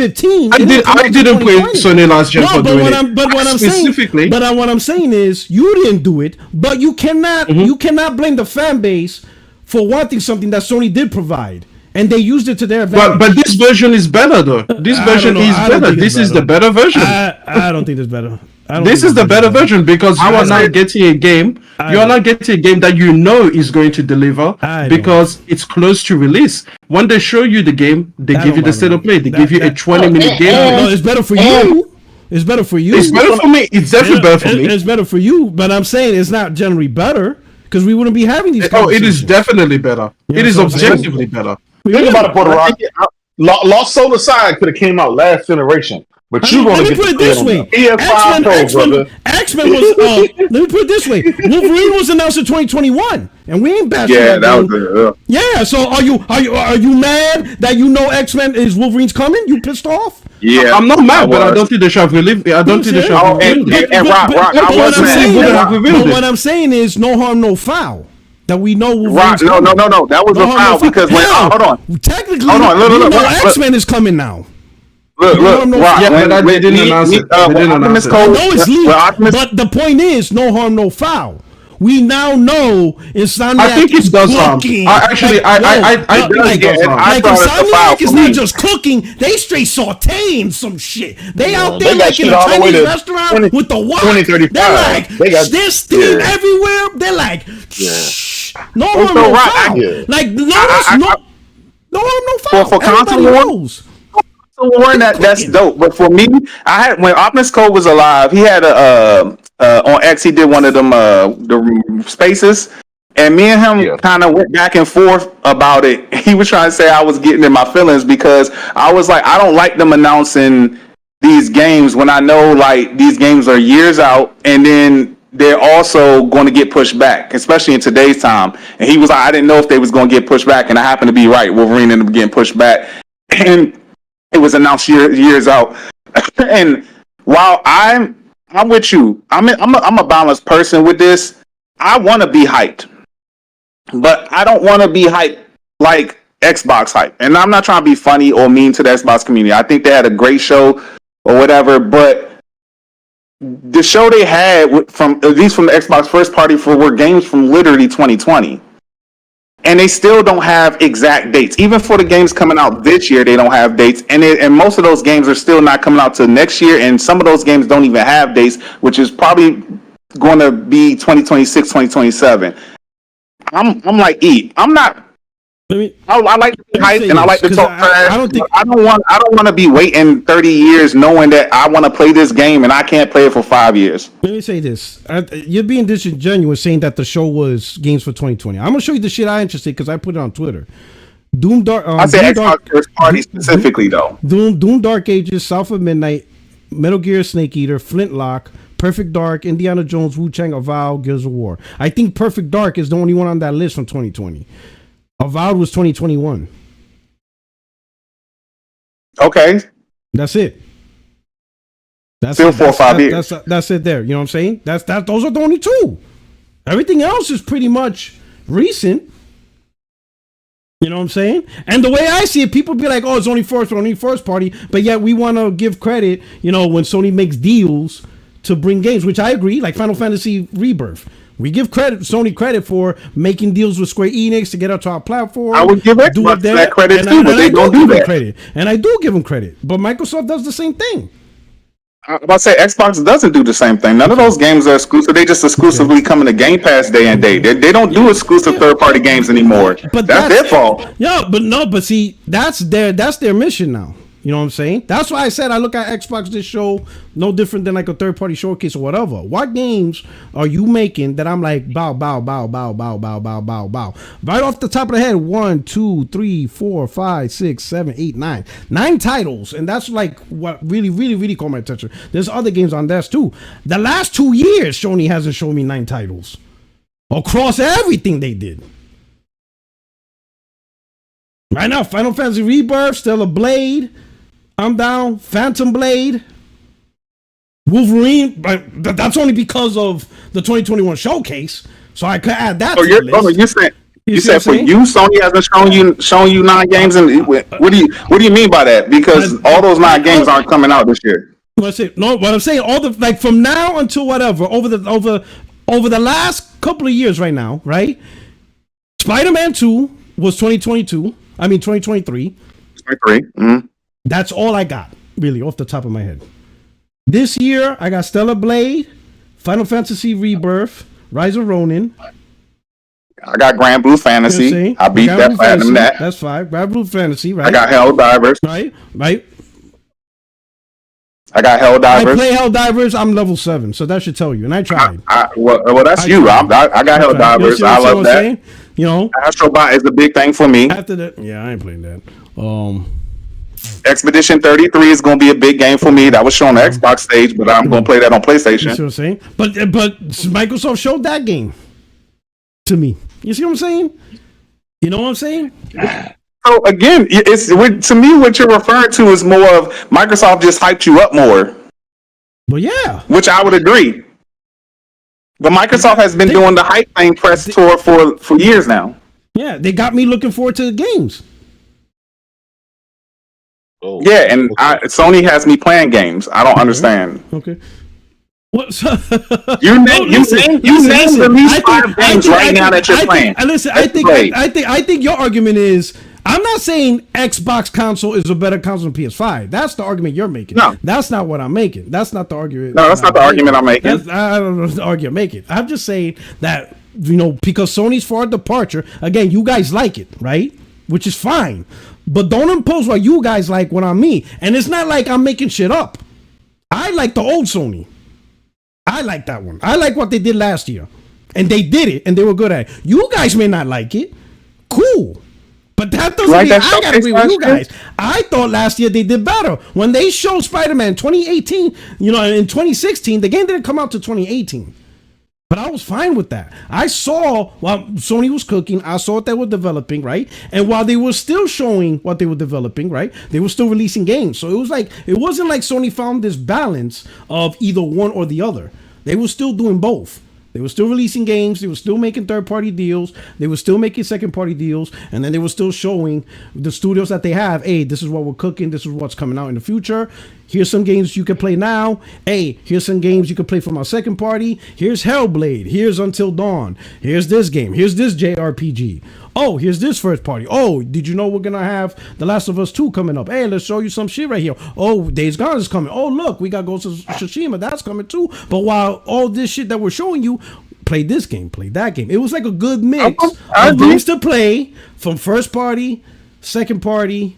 I didn't praise Sony last gen for doing it. But what I'm saying is, you didn't do it, but you cannot blame the fan base for wanting something that Sony did provide. And they used it to their advantage. But this version is better, though. This version is better. This is the better version. I don't think it's better. This is the better version because you are not getting a game. You are not getting a game that you know is going to deliver because it's close to release. When they show you the game, they give you the state of play. They give you a 20-minute game. No, it's better for you. It's better for you. It's better for me. It's definitely better for me. It's better for you, but I'm saying it's not generally better because we wouldn't be having these. Oh, it is definitely better. It is objectively better. Think about it, Puerto Rico. Lost Soul aside could have came out last generation. But you want to get put it this way: PS5 Pro, brother. X-Men was. Let me put it this way: Wolverine was announced in 2021, and we ain't bashing that. That was good. Yeah. So are you mad that X-Men is Wolverine's coming? You pissed off? Yeah, I'm not mad, but I don't think they should have released. I don't think they should have revealed it. And Rock, I wasn't. But what I'm saying is, no harm, no foul. That we know Wolverine's coming. No. That was a foul because when hold on. Technically, look, X-Men is coming now. Look, Rock, they didn't announce it. They didn't announce it. I know it's legal, but the point is, no harm, no foul. We now know Insomniac I think it does harm. cooking. If Insomniac is not just cooking, they straight sauteing some shit. They out there like in a Chinese restaurant with the wok. They're like, there's steam everywhere. They're like, no harm, no foul. Like, no harm, no foul. For console wars. That's dope. But for me, I had when Optimus Code was alive, he had a on X. He did one of them the spaces, and me and him kind of went back and forth about it. He was trying to say I was getting in my feelings because I was like, I don't like them announcing these games when I know like these games are years out, and then they're also going to get pushed back, especially in today's time. And he was like, I didn't know if they was going to get pushed back, and I happened to be right. Wolverine ended up getting pushed back, and it was announced years out. And while I'm with you, I'm a balanced person with this. I want to be hyped, but I don't want to be hyped like Xbox hype. And I'm not trying to be funny or mean to the Xbox community. I think they had a great show or whatever, but the show they had from at least from the Xbox first party were games from literally 2020. And they still don't have exact dates. Even for the games coming out this year, they don't have dates. And most of those games are still not coming out till next year. And some of those games don't even have dates, which is probably going to be 2026, 2027. I'm like, I'm not. I like to be hyped and I like to talk trash. I don't want to be waiting 30 years knowing that I want to play this game and I can't play it for 5 years. Let me say this: you're being disingenuous saying that the show was games for 2020. I'm gonna show you the shit I interested because I put it on Twitter. Doom Dark. I said Xbox first party specifically though. Doom Dark Ages, South of Midnight, Metal Gear Snake Eater, Flintlock, Perfect Dark, Indiana Jones, Wu-Tang, Avowed, Gears of War. I think Perfect Dark is the only one on that list from 2020. Avowed was 2021. Okay. That's it. That's still 4 or 5 years. That's it there. You know what I'm saying? Those are the only two. Everything else is pretty much recent. You know what I'm saying? And the way I see it, people be like, oh, it's only first party, but yet we want to give credit, when Sony makes deals to bring games, which I agree, like Final Fantasy Rebirth. We give Sony credit for making deals with Square Enix to get out to our platform. I would give Xbox that credit too, but they don't do that. Credit. And I do give them credit, but Microsoft does the same thing. I'm about to say Xbox doesn't do the same thing. None of those games are exclusive. They just exclusively come in the Game Pass day and date. They don't do exclusive third-party games anymore. But that's their fault. Yeah, but see, that's their mission now. You know what I'm saying? That's why I said I look at Xbox this show no different than like a third-party showcase or whatever. What games are you making that I'm like bow. Right off the top of the head, 1, 2, 3, 4, 5, 6, 7, 8, 9. 9 titles. And that's like what really, really, really caught my attention. There's other games on that too. The last 2 years, Sony hasn't shown me 9 titles. Across everything they did. Right now, Final Fantasy Rebirth, Stellar Blade, I'm down. Phantom Blade, Wolverine. That's only because of the 2021 showcase, so I could add that. So you said for you, Sony hasn't shown you 9 games, and what do you mean by that? Because all those 9 games aren't coming out this year. What I'm saying, all the from now until whatever over the last couple of years, right now, right? Spider-Man 2 was 2022. I mean 2023. 2023. Mm-hmm. That's all I got, really, off the top of my head. This year, I got Stellar Blade, Final Fantasy Rebirth, Rise of Ronin. I got Grand Blue Fantasy. I beat that platinum that. That's 5. Grand Blue Fantasy, right? I got Helldivers. Right. I got Helldivers. I play Helldivers. I'm level 7, so that should tell you. And I tried. Well, that's you. I got Helldivers. I love that. Astrobot is a big thing for me. After that, yeah, I ain't playing that. Expedition 33 is going to be a big game for me. That was shown on the Xbox stage, but I'm going to play that on PlayStation. You see what I'm saying? But Microsoft showed that game to me. You see what I'm saying? You know what I'm saying? So again, to me, what you're referring to is more of Microsoft just hyped you up more. Well, yeah. Which I would agree. But Microsoft has been doing the hype thing press tour for years now. Yeah, they got me looking forward to the games. Oh, yeah, and Sony has me playing games. I don't understand. Okay. What? You named the least 5 games right now that you're playing. Listen, I think your argument is, I'm not saying Xbox console is a better console than PS5. That's the argument you're making. No, that's not what I'm making. That's not the argument. No, that's not the argument I'm making. I don't know the argument I'm making. I'm just saying that, you know, because Sony's far departure. Again, you guys like it, right? Which is fine, but don't impose what you guys like on me. And it's not like I'm making shit up. I like the old Sony. I like that one. I like what they did last year, and they did it, and they were good at it. You guys may not like it. Cool. But that doesn't mean I gotta agree with you guys. I thought last year they did better. When they showed Spider-Man 2018, you know, in 2016, the game didn't come out to 2018. But I was fine with that. I saw while Sony was cooking, I saw what they were developing, right? And while they were still showing what they were developing, right, they were still releasing games. So it wasn't like Sony found this balance of either one or the other. They were still doing both. They were still releasing games. They were still making third-party deals. They were still making second-party deals. And then they were still showing the studios that they have, hey, this is what we're cooking. This is what's coming out in the future. Here's some games you can play now. Hey, here's some games you can play from our second party. Here's Hellblade. Here's Until Dawn. Here's this game. Here's this JRPG. Oh, here's this first party. Oh, did you know we're going to have The Last of Us 2 coming up? Hey, let's show you some shit right here. Oh, Days Gone is coming. Oh, look, we got Ghost of Tsushima. That's coming too. But while all this shit that we're showing you, play this game, play that game. It was like a good mix of games to play from first party, second party,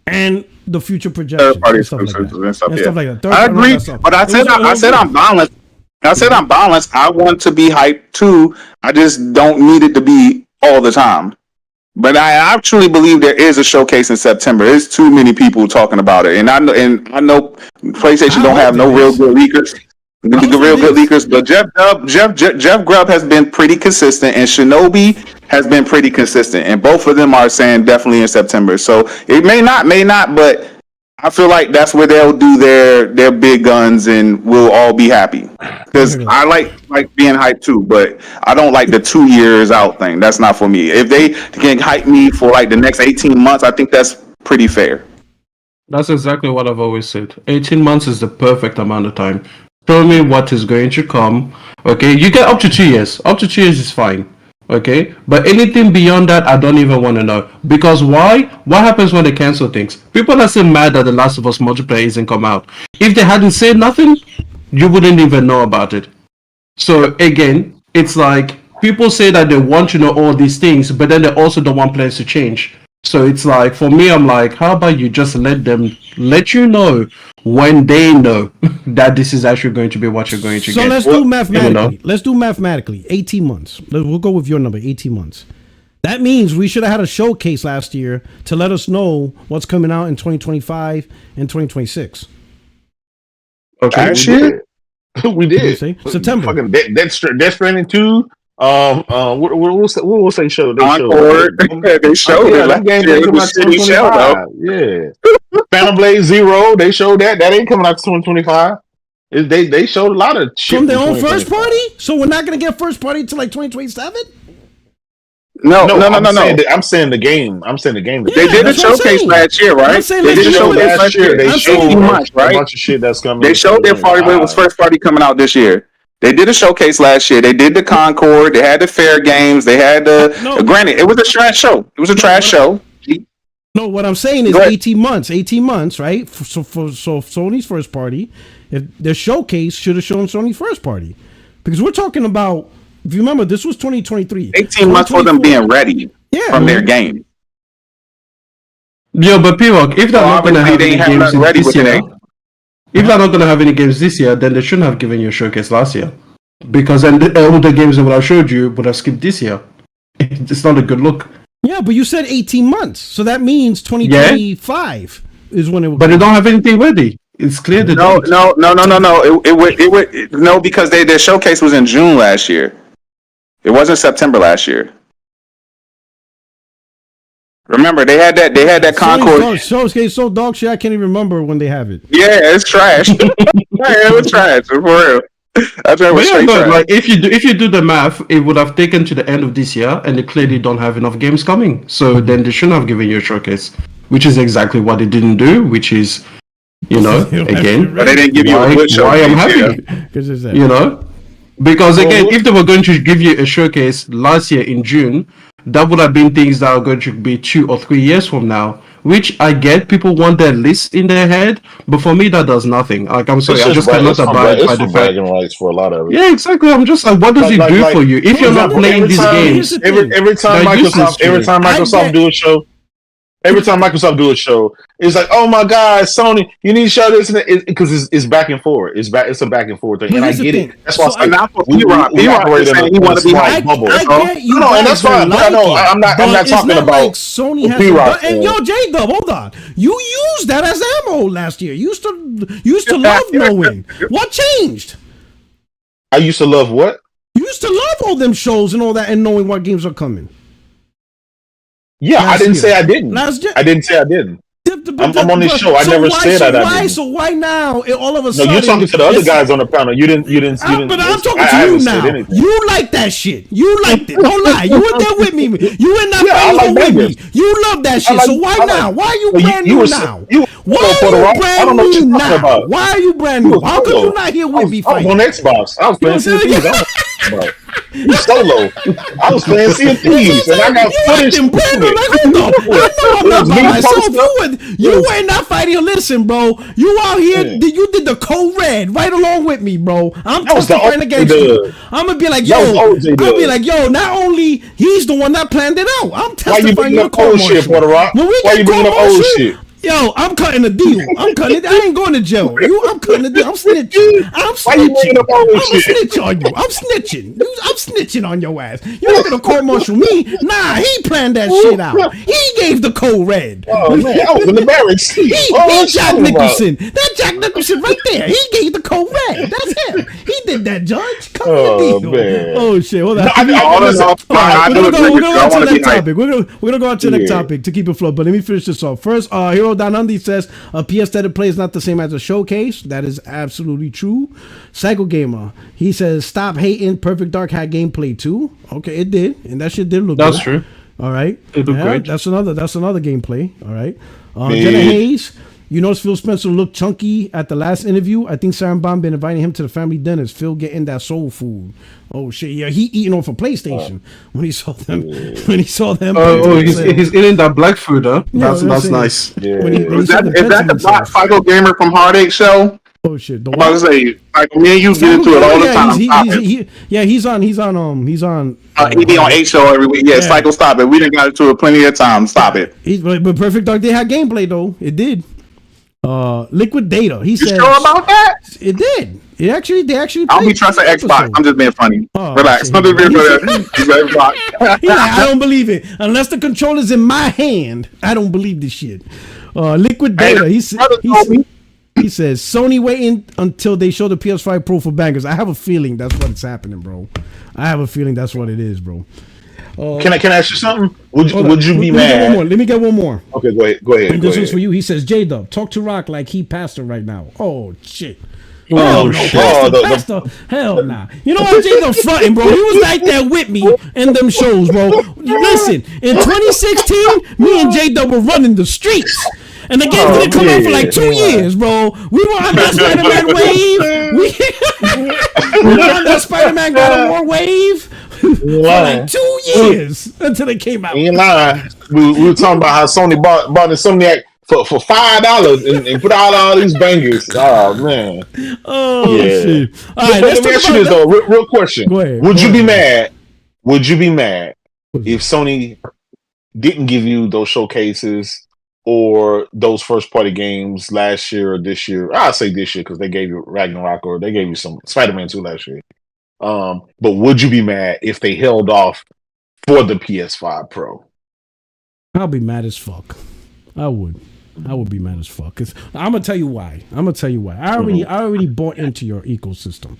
and the future projection. Third party stuff like that. I agree, but I said I'm balanced. I'm balanced. I want to be hyped too. I just don't need it to be all the time. But I actually believe there is a showcase in September. There's too many people talking about it, and I know PlayStation don't have no real good leakers. Real good leakers, but Jeff Grubb has been pretty consistent, and Shinobi has been pretty consistent, and both of them are saying definitely in September. So it may not, but I feel like that's where they'll do their big guns, and we'll all be happy. Because I like being hyped too, but I don't like the 2 years out thing. That's not for me. If they can hype me for like the next 18 months, I think that's pretty fair. That's exactly what I've always said. 18 months is the perfect amount of time. Tell me what is going to come. Okay, you get up to 2 years. Up to 2 years is fine. Okay, but anything beyond that, I don't even want to know. Because why? What happens when they cancel things? People are still mad that The Last of Us multiplayer isn't come out. If they hadn't said nothing, you wouldn't even know about it. So again, it's like people say that they want to know all these things, but then they also don't want plans to change. So it's like, for me, I'm like, how about you just let you know when they know that this is actually going to be what you're going to get. So let's do mathematically. You know? Let's do mathematically. 18 months. We'll go with your number, 18 months. That means we should have had a showcase last year to let us know what's coming out in 2025 and 2026 Okay, we did. September. Fucking Death Stranding 2. We'll say show. They showed it. That game ain't coming out to 2025. Yeah. Phantom Blade Zero. They showed that. That ain't coming out to 2025. They showed a lot of shit from their own first party. So we're not gonna get first party until like 2027. No. I'm saying the game. They did a showcase last year, right? They did a showcase last year. They showed a bunch of shit that's coming. They showed their party when it was first party coming out this year. They did a showcase last year. They did the Concord. They had the Fair Games. They had the. Granted, it was a trash show. It was a trash show. No, what I'm saying is 18 months. 18 months, right? So Sony's first party, if their showcase should have shown Sony's first party, because we're talking about. If you remember, this was 2023. 18 months for them being ready from their game. Yeah, but P-Rock, if they're not going to have any games this year, if they're not going to have any games this year, then they shouldn't have given you a showcase last year. Because then all the games that would have showed you would have skipped this year. It's not a good look. Yeah, but you said 18 months. So that means 2025. is when it would. But they don't have anything ready. It's clear they don't. No. It would no, because their showcase was in June last year. It wasn't September last year. Remember, they had that Concord showcase so dog shit. I can't even remember when they have it. Yeah, it's trash. Yeah, it was trash for real. That's why like if you do the math, it would have taken to the end of this year, and they clearly don't have enough games coming. So then they shouldn't have given you a showcase, which is exactly what they didn't do. Which is, again, but they didn't give you a good showcase. Why I'm happy, because again, if they were going to give you a showcase last year in June, that would have been things that are going to be 2 or 3 years from now. Which I get, people want their list in their head, but for me that does nothing. Like I'm sorry, I just cannot abide by the bragging rights for a lot of it. Yeah, exactly. I'm just like, what does it do for you if you're not playing these games? Every time Microsoft do a show. Every time Microsoft do a show, it's like, oh my God, Sony, you need to show this because it's back and forth. It's a back and forth thing, and I get it. That's why I'm not for P-Rock. P-Rock saying he want to be hype bubble. And that's fine. But I'm not talking about like Sony has P-Rock. And yo, J-Dub, hold on. You used that as ammo last year. You used to love knowing. What changed? I used to love what? You used to love all them shows and all that, and knowing what games are coming. Yeah, I didn't say I didn't. I didn't say I didn't. I'm on this show. I never said that I didn't. So why now? All of a sudden, no, you're talking to the other guys on the panel. You didn't. But I'm talking to you now. You like that shit. You liked it. Don't lie. You were there with me. You in that panel with me. You love that shit. So why now? Why are you brand new now? Why are you brand new now? Why are you brand new? How come you not here with me fighting? I was on Xbox. I was playing Sea You solo. I was playing Sea of Thieves, and I got footage. I know I'm not by myself. You were not fighting. Listen, bro. You out here. You did the code red right along with me, bro. I'm testifying against you. I'm gonna be like, yo. I'll be like, yo. Not only he's the one that planned it out. I'm testifying. Why you bringing up old shit, Puerto Rock? Why you bringing up old shit? Yo, I'm cutting the deal. I ain't going to jail. I'm cutting the deal. I'm snitching. I'm snitching on you. I'm snitching. I'm snitching on your ass. You're not gonna court martial me. Nah, he planned that shit out. He gave the code red. Oh man, I was in the barracks. He Jack Nicholson. That Jack Nicholson right there. He gave the code red. That's him. He did that, Judge. Cut the deal. Man. Oh shit. Hold on. We're gonna go on to the next topic. We're gonna go on to the next topic to keep it flow. But let me finish this off. First, Hero Danandi says a PS State play is not the same as a showcase. That is absolutely true. Psycho Gamer, he says stop hating. Perfect Dark had gameplay too. Okay, it did, and that shit did look good. That's true. All right, it looked great. That's another gameplay. All right, Jenna Hayes. You notice Phil Spencer looked chunky at the last interview. I think Sarah Bond been inviting him to the family dinners. Phil getting that soul food. Oh shit! Yeah, he eating off a PlayStation when he saw them. When he saw them. He's eating that black food, huh? Yeah, that's nice. Yeah. Is that the Black Psycho Gamer from Heartache show? Oh shit! I'm about to say, like me and you get into it all the time. He's on. He be on 8 show every week. Yeah, Psycho, stop it. We done got into it plenty of times. Stop it. But Perfect Dark, they had gameplay though. It did. Liquid Data. He said. You sure about that? It did. They actually. I'll be trusting Xbox. I'm just being funny. Relax. I'm just being funny. I don't believe it unless the controller's in my hand. I don't believe this shit. Liquid Data. He says Sony waiting until they show the PS5 Pro for bangers. I have a feeling that's what's happening, bro. I have a feeling that's what it is, bro. Can I ask you something? Would you be mad? Let me get one more. Okay, go ahead. And this is for you. He says, J-Dub, talk to Rock like he pastor right now. Oh shit. Pastor. Hell nah. You know what, J-Dub fronting, bro. He was like that with me in them shows, bro. Listen, in 2016, me and J-Dub were running the streets. And the game didn't come out for like 2 years, bro. We were on that Spider-Man wave. We were on that Spider-Man God of War wave for like 2 years until it came out. You ain't lying. We were talking about how Sony bought Insomniac for $5 and put out all these bangers. Oh man. Oh shit. All right, let me ask you this though. Real question. Go ahead. Would you be mad if Sony didn't give you those showcases or those first party games last year or this year? I'll say this year because they gave you Ragnarok or they gave you some Spider-Man 2 last year. But would you be mad if they held off for the PS5 Pro? I'll be mad as fuck. I would. I would be mad as fuck. Cause I'm gonna tell you why. I already bought into your ecosystem,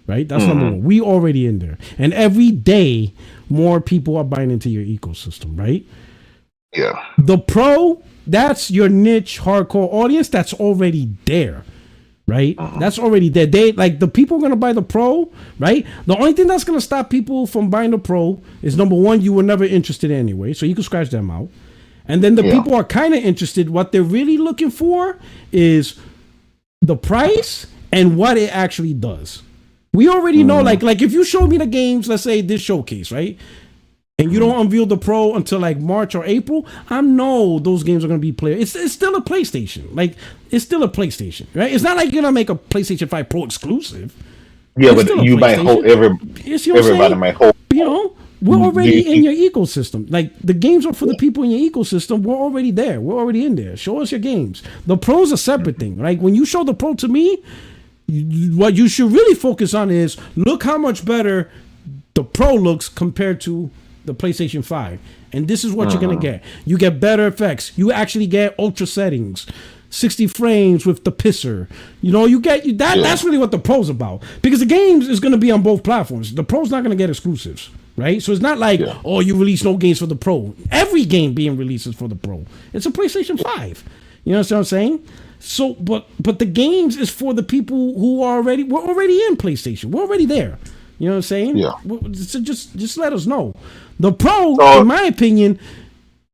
right? That's number one. We already in there, and every day more people are buying into your ecosystem, right? Yeah. The pro, that's your niche hardcore audience. That's already there, right? That's already there. They like the people are gonna buy the pro, right? The only thing that's gonna stop people from buying the pro is number one, you were never interested anyway, so you can scratch them out. And then the people are kind of interested. What they're really looking for is the price and what it actually does. We already know, like if you show me the games, let's say this showcase, right? And you don't unveil the Pro until like March or April, I know those games are going to be played. It's still a PlayStation. Like, it's still a PlayStation, right? It's not like you're going to make a PlayStation 5 Pro exclusive. Yeah, but you might hope everybody might hope. You know, we're already in your ecosystem. Like, the games are for the people in your ecosystem. We're already there. We're already in there. Show us your games. The Pro's a separate thing. Like, when you show the Pro to me, what you should really focus on is look how much better the Pro looks compared to the PlayStation 5, and this is what you're gonna get. You get better effects. You actually get ultra settings, 60 frames with the pisser. You know, you get that. That's really what the Pro's about, because the games is gonna be on both platforms. The Pro's not gonna get exclusives, right? So it's not like oh, you release no games for the Pro. Every game being released is for the Pro. It's a PlayStation 5. You know what I'm saying? So, but the games is for the people who are we're already in PlayStation. We're already there. You know what I'm saying? Yeah. So just let us know. The Pro, in my opinion,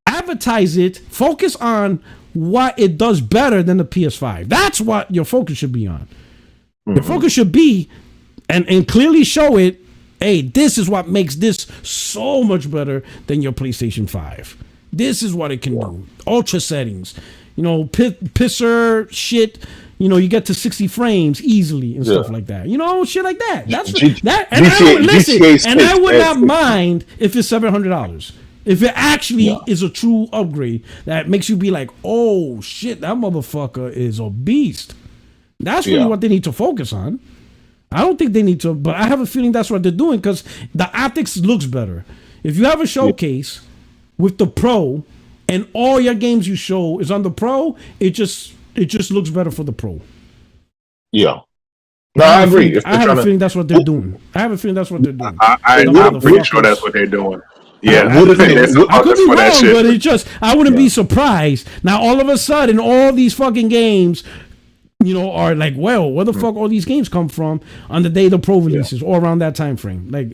advertise it. Focus on what it does better than the PS5. That's what your focus should be on. The focus should be, and clearly show it. Hey, this is what makes this so much better than your PlayStation 5. This is what it can do. Ultra settings. You know, pisser shit. You know, you get to 60 frames easily and stuff like that. You know, shit like that. That's that. And I would not mind if it's $700. If it actually is a true upgrade that makes you be like, oh shit, that motherfucker is a beast. That's really what they need to focus on. I don't think they need to, but I have a feeling that's what they're doing, because the optics looks better. If you have a showcase with the Pro and all your games you show is on the Pro, it just looks better for the Pro. Yeah. No, I agree. I have a feeling that's what they're doing. I'm pretty sure that's what they're doing. Yeah. I could be wrong, but it just, I wouldn't be surprised. Now, all of a sudden, all these fucking games, you know, are like, well, where the fuck all these games come from on the day the Pro releases or around that time frame? Like,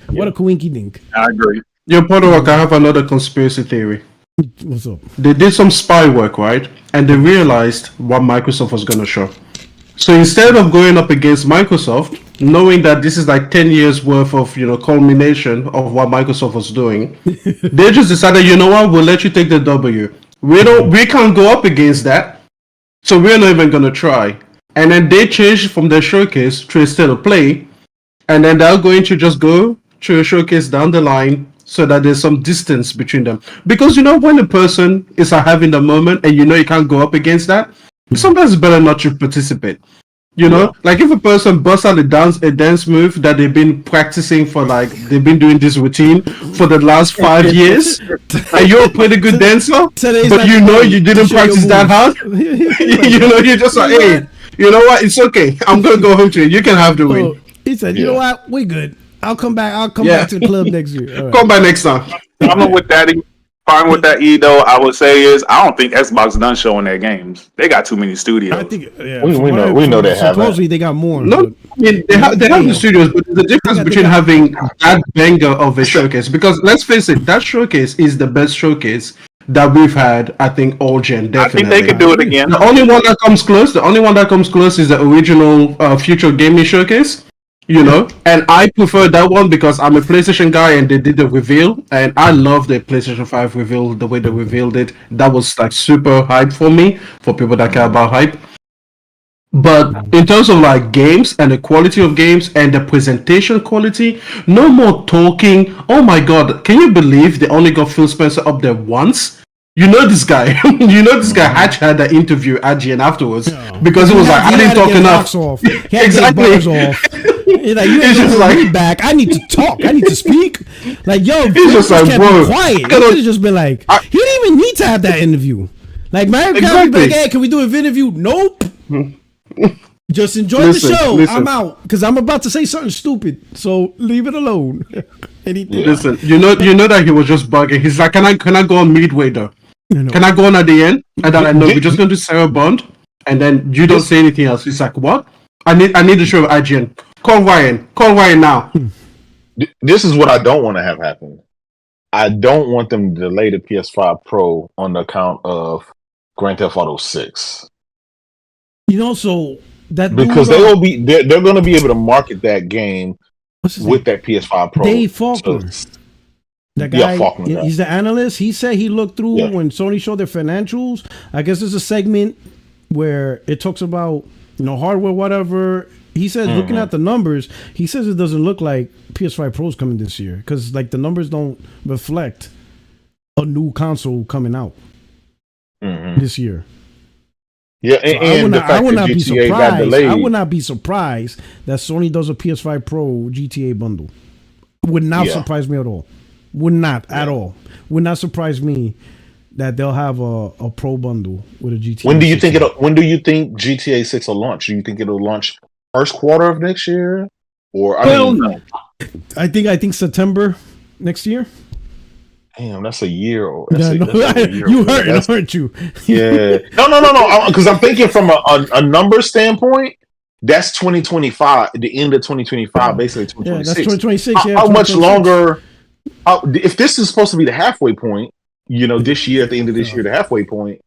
what a coinky dink. I agree. Yo, Podorock, I have another conspiracy theory. What's up? They did some spy work, right? And they realized what Microsoft was going to show. So instead of going up against Microsoft, knowing that this is like 10 years worth of, you know, culmination of what Microsoft was doing, they just decided, you know what, we'll let you take the W. We can't go up against that, so we're not even going to try. And then they changed from their showcase to a state of play, and then they're going to just go to a showcase down the line, so that there's some distance between them. Because, you know, when a person is having the moment and you know you can't go up against that, sometimes it's better not to participate. You know, like if a person busts out a dance move that they've been practicing for, like, they've been doing this routine for the last 5 years, and you're a pretty good dancer, but you know you didn't practice that hard, you know, you're just like, hey, you know what, it's okay, I'm going to go home to you, you can have the win. He said, you know what, we good. I'll come back to the club next year. Right. Come back next time. I'm with that. Fine with that, though. I would say is I don't think Xbox done showing their games. They got too many studios. I think we know they have. Supposedly they got more. No, I mean, they have the studios, but there's a difference between having that banger of a showcase. Because let's face it, that showcase is the best showcase that we've had, I think, all gen. Definitely. I think they could do it again. The only one that comes close is the original Future Gaming Showcase. You know, and I prefer that one because I'm a PlayStation guy, and they did the reveal, and I love the PlayStation 5 reveal, the way they revealed it. That was like super hype for me, for people that care about hype. But in terms of like games and the quality of games and the presentation quality, no more talking. Oh my god, can you believe they only got Phil Spencer up there once? You know this guy. Hatch had that interview at GN afterwards because it was like, I didn't talk enough. Exactly. Like, you ain't just like back. I need to talk. I need to speak. Like, yo, he's just like, bro, quiet. He could have just been like, he didn't even need to have that interview. Like Mario Kart, like, hey, can we do an interview? Nope. Just enjoy the show. I'm out because I'm about to say something stupid. So leave it alone. Anything. Listen, you know that he was just bugging. He's like, can I go on midway though? Can I go on at the end? And then I know we're just going to Sarah Bond, and then you don't say anything else. He's like, what? I need the show of IGN. Call Ryan now. This is what I don't want to have happen. I don't want them to delay the PS5 Pro on the account of Grand Theft Auto 6. So that because they're going to be able to market that game with that PS5 Pro. Dave Faulkner. That guy, he's the analyst. He said he looked through when Sony showed their financials. I guess there's a segment where it talks about hardware, whatever. He says, looking at the numbers, he says it doesn't look like PS5 Pro's coming this year because like the numbers don't reflect a new console coming out this year. Yeah, and I would not be surprised. I would not be surprised that Sony does a PS5 Pro GTA bundle. Would not surprise me at all. Would not at all. Would not surprise me that they'll have a Pro bundle with a GTA. When do you think GTA 6 will launch? Do you think it'll launch first quarter of next year, or no? I think September next year. Damn, that's a year old. You heard, aren't you? Yeah. No. Because I'm thinking from a number standpoint, that's 2025, the end of 2025, basically 2026. Yeah, that's 2026. How much longer? If this is supposed to be the halfway point, this year at the end of this year, the halfway point.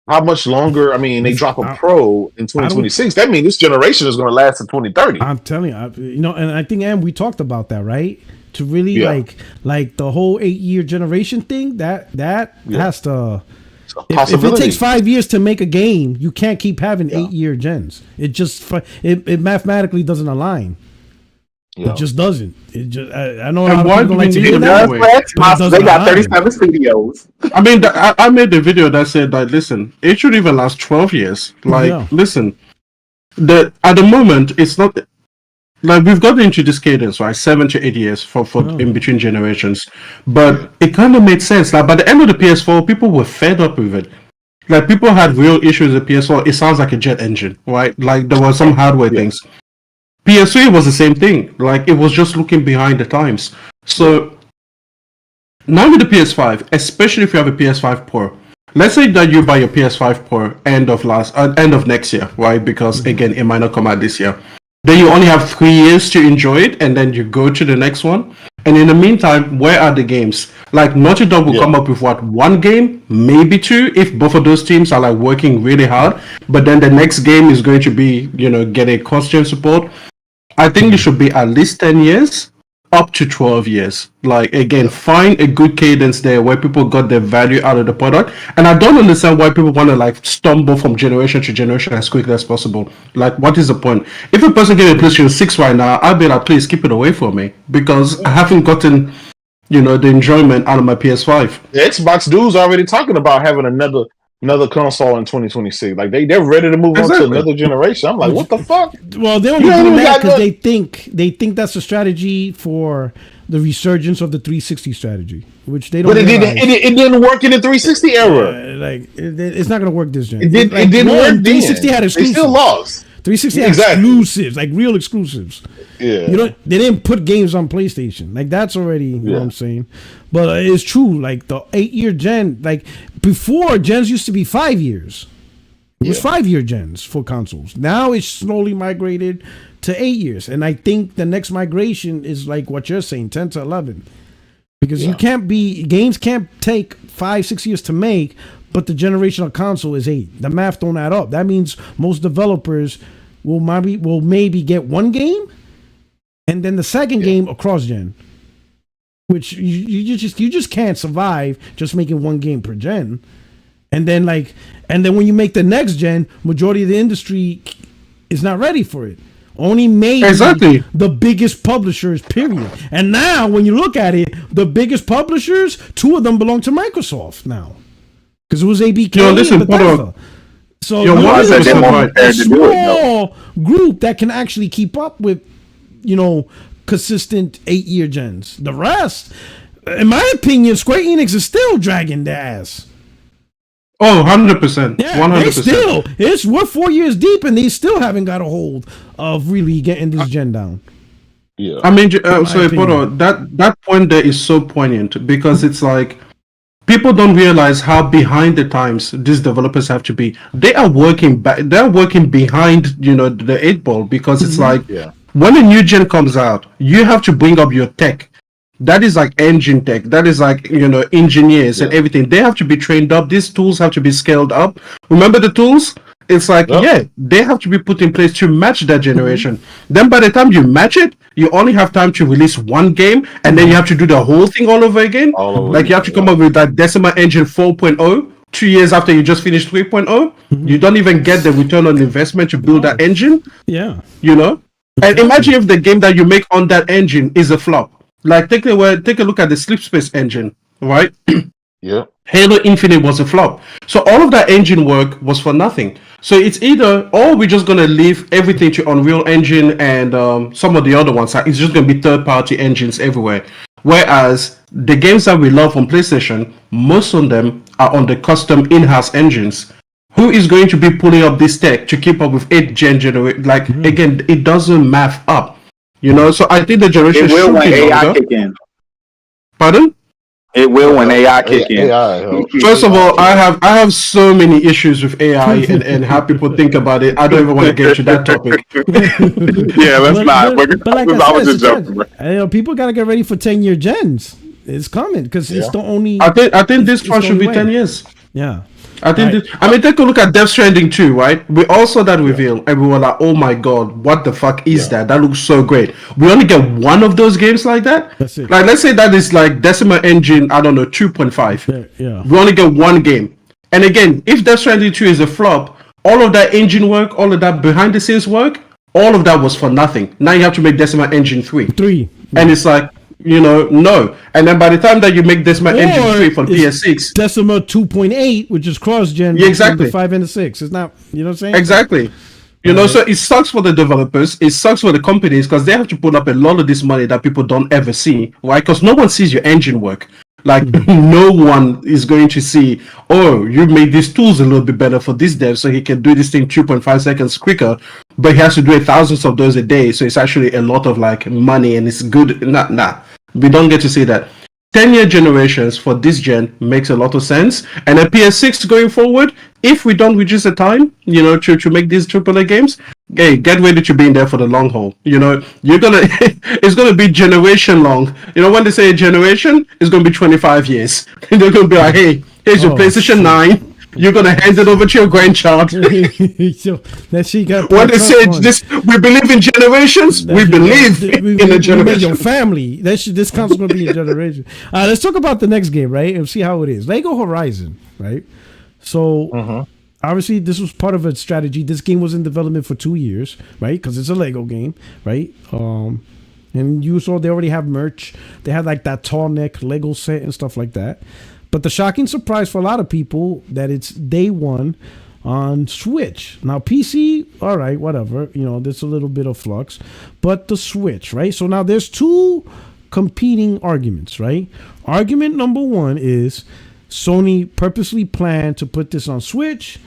How much longer? I mean, they drop a Pro in 2026. That means this generation is going to last to 2030. I'm telling you, and I think, we talked about that, right? To really like the whole 8-year generation thing, that has to. If it takes 5 years to make a game, you can't keep having 8-year gens. It just it mathematically doesn't align. Yeah. It just doesn't. It just I know a lot of people don't like to hear that. They got 37 studios. I mean, I made a video that said that, listen, it should even last 12 years. Listen, at the moment, it's not... Like, we've gotten into this cadence, right? 7 to 8 years for in between generations. But it kind of made sense. Like, by the end of the PS4, people were fed up with it. Like, people had real issues with PS4. It sounds like a jet engine, right? Like, there were some hardware things. PS3 was the same thing. Like, it was just looking behind the times. So, now with the PS5, especially if you have a PS5 Pro, let's say that you buy your PS5 Pro end of next year, right? Because, again, it might not come out this year. Then you only have 3 years to enjoy it, and then you go to the next one. And in the meantime, where are the games? Like, Naughty Dog will come up with one game, maybe 2, if both of those teams are like working really hard. But then the next game is going to be, get a costume support. I think it should be at least 10 years, up to 12 years. Like, again, find a good cadence there where people got their value out of the product. And I don't understand why people want to like stumble from generation to generation as quickly as possible. Like, what is the point? If a person gets a PlayStation 6 right now, I'll be like, please keep it away from me, because I haven't gotten, the enjoyment out of my PS5. The Xbox dudes already talking about having another console in 2026. Like, they're ready to move on to another generation. I'm like, what the fuck? Well, they only do that because they think that's a strategy for the resurgence of the 360 strategy, which they don't. But it didn't work in the 360 era. It's not going to work this gen. It didn't work. 360 had exclusives. They still lost. 360 had exclusives, like real exclusives. Yeah. They didn't put games on PlayStation. Like, that's already, you know what I'm saying? But it's true. Like, the 8-year gen, like, before, gens used to be 5 years. It was 5-year gens for consoles. Now it's slowly migrated to 8 years. And I think the next migration is like what you're saying, 10 to 11. Because games can't take 5-6 years to make, but the generational console is 8. The math don't add up. That means most developers will maybe get one game, and then the second game across gen, which you just can't survive just making one game per gen. And then when you make the next gen, majority of the industry is not ready for it. Only maybe the biggest publishers, period. And now when you look at it, the biggest publishers, 2 of them belong to Microsoft now, because it was ABK and Bethesda. So there's a small group that can actually keep up with, consistent 8-year gens. The rest, in my opinion, Square Enix is still dragging their ass. Oh, 100%. Yeah, 100%. We're 4 years deep and they still haven't got a hold of really getting this gen down. Yeah. I mean, sorry, Poto, that point there is so poignant because it's like people don't realize how behind the times these developers have to be. They are working they're working behind, the 8 ball because it's like when a new gen comes out, you have to bring up your tech. That is like engine tech. That is like, engineers and everything. They have to be trained up. These tools have to be scaled up. Remember the tools? It's like, they have to be put in place to match that generation. Then by the time you match it, you only have time to release one game, and then you have to do the whole thing all over again. You have to come up with that Decima Engine 4.0 2 years after you just finished 3.0. You don't even get the return on investment to build that engine. Yeah. And imagine if the game that you make on that engine is a flop. Like, take a look at the Sleep Space engine, right? Yeah. Halo Infinite was a flop. So all of that engine work was for nothing. So it's either, or we're just going to leave everything to Unreal Engine and some of the other ones. It's just going to be third-party engines everywhere. Whereas the games that we love on PlayStation, most of them are on the custom in-house engines. Who is going to be pulling up this tech to keep up with 8th gen generation? Like, again, it doesn't math up. So I think the generation it will when AI kick in. Pardon? It will when AI kick in. First of all, I have so many issues with AI and how people think about it. I don't even want to get to that topic. Yeah, let's not. But like I said, people gotta get ready for 10-year gens. It's coming because it's the only. I think this one should be 10 years. Yeah. I think take a look at Death Stranding 2, right? We all saw that reveal and we were like, oh my god, what the fuck is that? That looks so great. We only get one of those games like that. That's it. Like, let's say that is like Decima Engine, I don't know, 2.5. Yeah. We only get one game. And again, if Death Stranding 2 is a flop, all of that engine work, all of that behind the scenes work, all of that was for nothing. Now you have to make Decima Engine 3. And it's like, no. And then by the time that you make Decima Engine 3 for PS6, Decima 2.8, which is cross-gen, exactly, the 5 and the 6. It's not, you know what I'm saying? Exactly. So it sucks for the developers, it sucks for the companies because they have to put up a lot of this money that people don't ever see, right? Because no one sees your engine work. Like, no one is going to see, oh, you made these tools a little bit better for this dev so he can do this thing 2.5 seconds quicker, but he has to do it thousands of those a day, so it's actually a lot of like money and it's good. Nah. We don't get to see that. 10-year generations for this gen makes a lot of sense. And a PS6 going forward, if we don't reduce the time, to make these AAA games, hey, get ready to be in there for the long haul. It's gonna be generation long. When they say a generation, it's gonna be 25 years. They're gonna be like, hey, here's your PlayStation 9. You're gonna hand it over to your grandchild. So that she got. When they say this, we believe in generations. We believe in a generation. Your family. This console's gonna be a generation. Let's talk about the next game, right, and see how it is. Lego Horizon, right? So obviously this was part of a strategy. This game was in development for 2 years, right? Because it's a Lego game, right? And you saw they already have merch. They had like that tall neck Lego set and stuff like that. But the shocking surprise for a lot of people that it's day one on Switch. Now PC, all right, whatever. There's a little bit of flux, but the Switch, right? So now there's two competing arguments, right? Argument number one is Sony purposely planned to put this on Switch.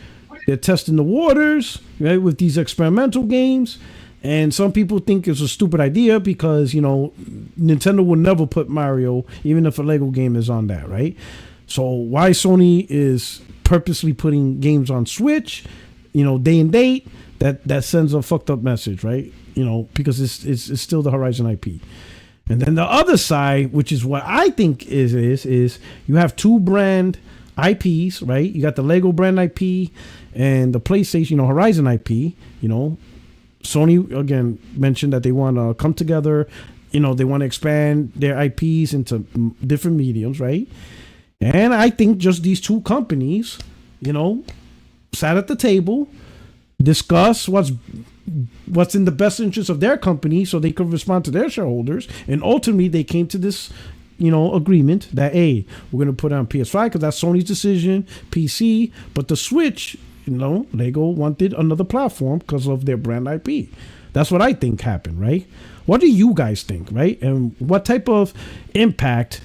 They're testing the waters, right, with these experimental games. And some people think it's a stupid idea because, Nintendo will never put Mario, even if a Lego game is on that, right? So why Sony is purposely putting games on Switch, day and date, that sends a fucked up message, right? Because it's still the Horizon IP. And then the other side, which is what I think is you have two brand IPs, right? You got the Lego brand IP and the PlayStation, Horizon IP, Sony, again, mentioned that they want to come together. They want to expand their IPs into different mediums, right? And I think just these two companies, sat at the table, discuss what's in the best interest of their company so they could respond to their shareholders. And ultimately, they came to this, agreement that, hey, we're going to put it on PS5 because that's Sony's decision, PC, but the Switch, Lego wanted another platform because of their brand IP. That's what I think happened, right? What do you guys think, right? And what type of impact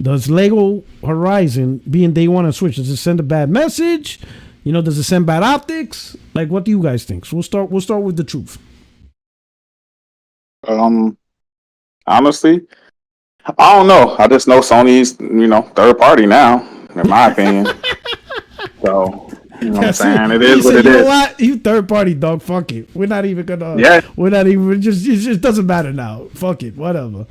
Does Lego Horizon being day one on Switch, does it send a bad message? You know, does it send bad optics? Like, what do you guys think? So we'll start with the truth. Honestly, I don't know. I just know Sony's, third party now, in my opinion. So, you know what I'm saying? It is what it is. You know what? You third party, dog. Fuck it. We're not even gonna. Yeah. We're not even. It just doesn't matter now. Fuck it. Whatever.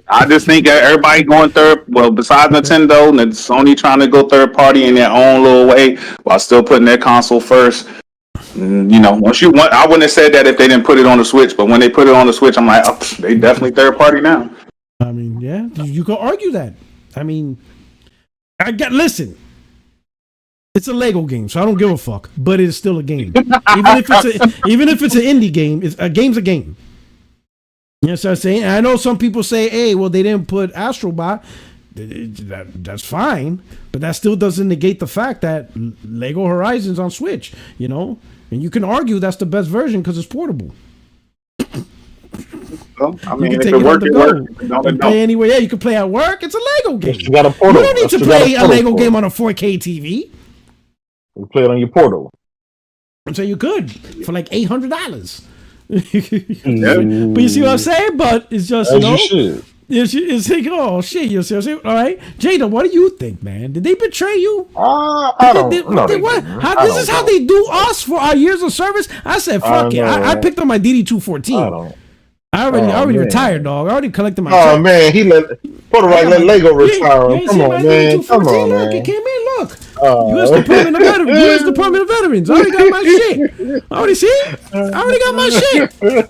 I just think everybody going third. Well, besides Nintendo, and Sony trying to go third party in their own little way while still putting their console first. I wouldn't have said that if they didn't put it on the Switch. But when they put it on the Switch, I'm like, they definitely third party now. I mean, yeah, you can argue that. I mean, listen. It's a Lego game, so I don't give a fuck. But it's still a game, even if it's an indie game. A game's a game. You know what I'm saying? And I know some people say, "Hey, well, they didn't put Astro Bot." That's fine, but that still doesn't negate the fact that Lego Horizon's on Switch. You know, and you can argue that's the best version because it's portable. Well, I mean, you can if take it it works, on the go. You can play anywhere. Yeah, you can play at work. It's a Lego game. You got a portal. You don't need to play a Lego game on a 4K TV. You play it on your portal. So you could for like $800. But you see what I'm saying? But it's just it's like, oh shit, you see what I'm saying? All right, Jada, what do you think, man? Did they betray you? I don't know. This is how they do us for our years of service. I said, fuck it. I picked up my DD214. I already retired, dog. I already collected my. Oh check. Man, he let Lego retire. Come on, man. Come on, man. Look, it came in. Look, U.S. Department of Veterans. U.S. Department of Veterans. I already got my shit. I already got my shit. You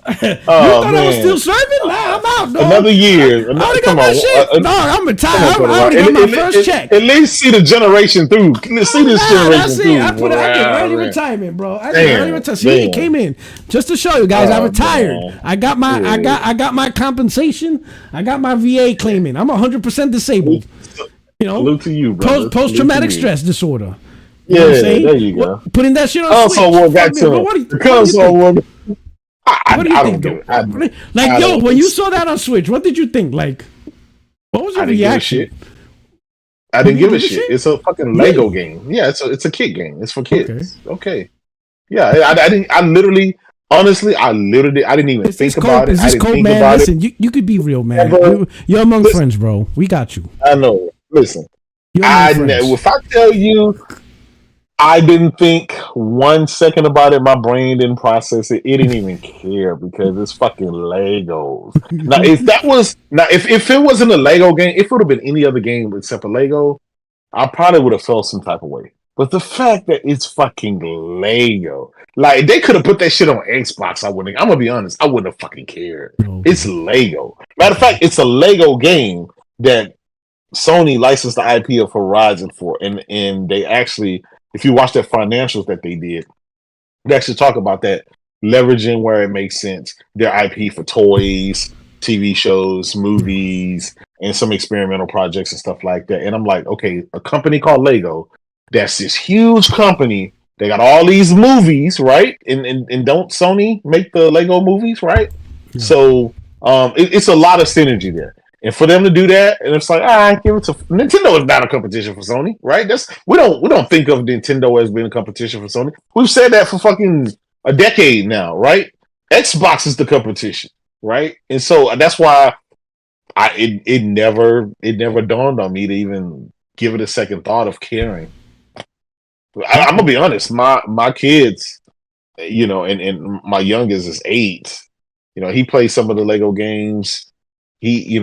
thought I was still serving? Nah, I'm out, dog. Another year. I already got my shit. Dog, I'm retired. I already got my first check. At least see the generation through. See this generation through. I did early retirement, bro. I did early retirement. See, it came in just to show you guys. I retired. Man. I got my compensation. I got my VA claiming. I'm 100% disabled. You know, salute to you, bro. Post-traumatic stress disorder. You know what I'm saying? There you go. Putting that shit on console war got to what do you think? I don't get it. Like, yo, when you saw that on Switch, what did you think? Like, what was your reaction? I didn't give a shit. It's a fucking Lego game. Yeah, it's a kid game. It's for kids. Okay. Yeah, I didn't. Honestly, I didn't even think about it. Is this cold, man? Listen, you could be real, man. You're among friends, bro. We got you. I know. Listen, if I tell you, I didn't think 1 second about it. My brain didn't process it. It didn't even care because it's fucking Legos. Now, if it wasn't a Lego game, if it would have been any other game except for Lego, I probably would have felt some type of way. But the fact that it's fucking Lego, like they could have put that shit on Xbox, I'm gonna be honest, I wouldn't have fucking cared. Okay. It's Lego. Matter of fact, it's a Lego game that Sony licensed the IP of Horizon for, and they actually, if you watch their financials that they did, they actually talk about that, leveraging where it makes sense, their IP for toys, TV shows, movies, and some experimental projects and stuff like that. And I'm like, okay, a company called Lego, that's this huge company. They got all these movies, right? And don't Sony make the Lego movies, right? Yeah. So it's a lot of synergy there. And for them to do that, and it's like, give it to Nintendo is not a competition for Sony, right? We don't think of Nintendo as being a competition for Sony. We've said that for fucking a decade now, right? Xbox is the competition, right? And so that's why it never dawned on me to even give it a second thought of caring. I'm gonna be honest, my kids, and my youngest is 8. He plays some of the Lego games. He,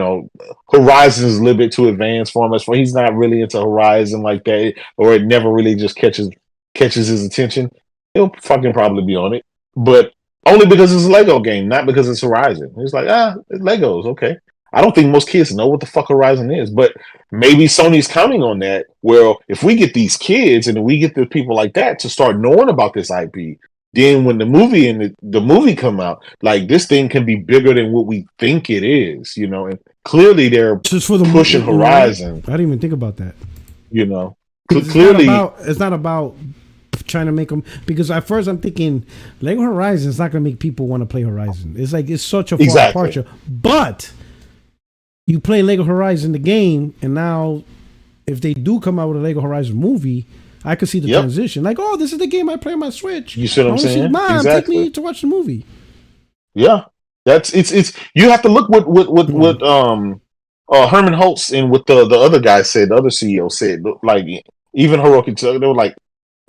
Horizon is a little bit too advanced for him. He's not really into Horizon like that, or it never really just catches his attention. He'll fucking probably be on it, but only because it's a Lego game, not because it's Horizon. He's like, it's Legos, okay. I don't think most kids know what the fuck Horizon is, but maybe Sony's counting on that. Well, if we get these kids and we get the people like that to start knowing about this IP, then when the movie and the movie come out, like this thing can be bigger than what we think it is, and clearly they're just for the pushing movie, Horizon. I didn't even think about that. Clearly it's not about trying to make them, because at first I'm thinking Lego Horizon is not going to make people want to play Horizon. It's like it's such a far departure, but you play Lego Horizon the game, and now if they do come out with a Lego Horizon movie, I could see the transition. Like, oh, this is the game I play on my Switch. You see what I'm saying? Mom, exactly. take me to watch the movie. Yeah, that's it's. You have to look what Herman Holtz and what the other guy said. The other CEO said, like even Hiroki, they were like,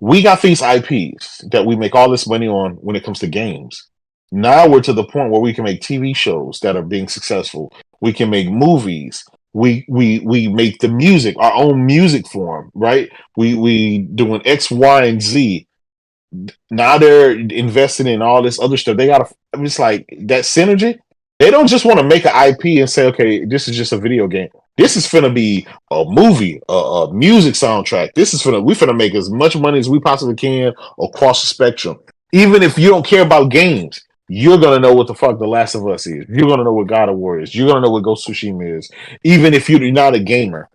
we got these IPs that we make all this money on when it comes to games. Now we're to the point where we can make TV shows that are being successful. We can make movies. We make the music, our own music form, right? We doing X, Y, and Z. Now they're investing in all this other stuff. They gotta. It's like that synergy. They don't just want to make an IP and say, okay, this is just a video game. This is finna be a movie, a music soundtrack. We finna make as much money as we possibly can across the spectrum. Even if you don't care about games, you're gonna know what the fuck The Last of Us is. You're gonna know what God of War is. You're gonna know what Ghost of Tsushima is. Even if you're not a gamer,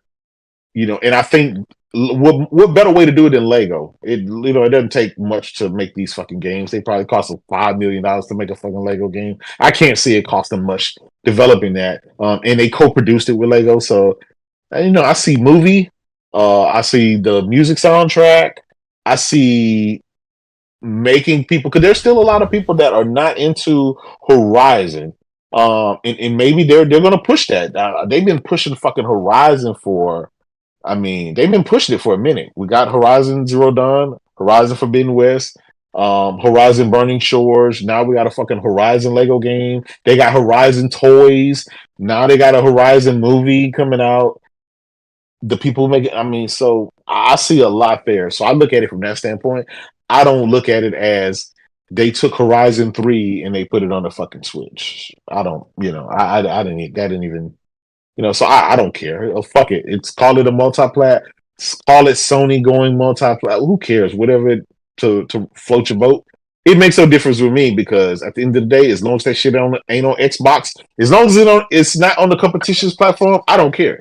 And I think what better way to do it than Lego? It doesn't take much to make these fucking games. They probably cost them $5 million to make a fucking Lego game. I can't see it cost them much developing that. And they co-produced it with Lego, so I see movie. I see the music soundtrack. I see making people, because there's still a lot of people that are not into Horizon, and maybe they're gonna push that. They've been pushing fucking Horizon they've been pushing it for a minute. We got Horizon Zero Dawn, Horizon Forbidden West, Horizon Burning Shores. Now we got a fucking Horizon Lego game. They got Horizon toys. Now they got a Horizon movie coming out. The people make it. So I see a lot there. So I look at it from that standpoint. I don't look at it as they took Horizon 3 and they put it on the fucking Switch. I don't, I didn't even, so I don't care. Fuck it. Call it a multi-plat. Call it Sony going multi-plat. Who cares? Whatever to float your boat. It makes no difference with me, because at the end of the day, as long as that shit ain't on Xbox, as long as it's not on the competition's platform, I don't care.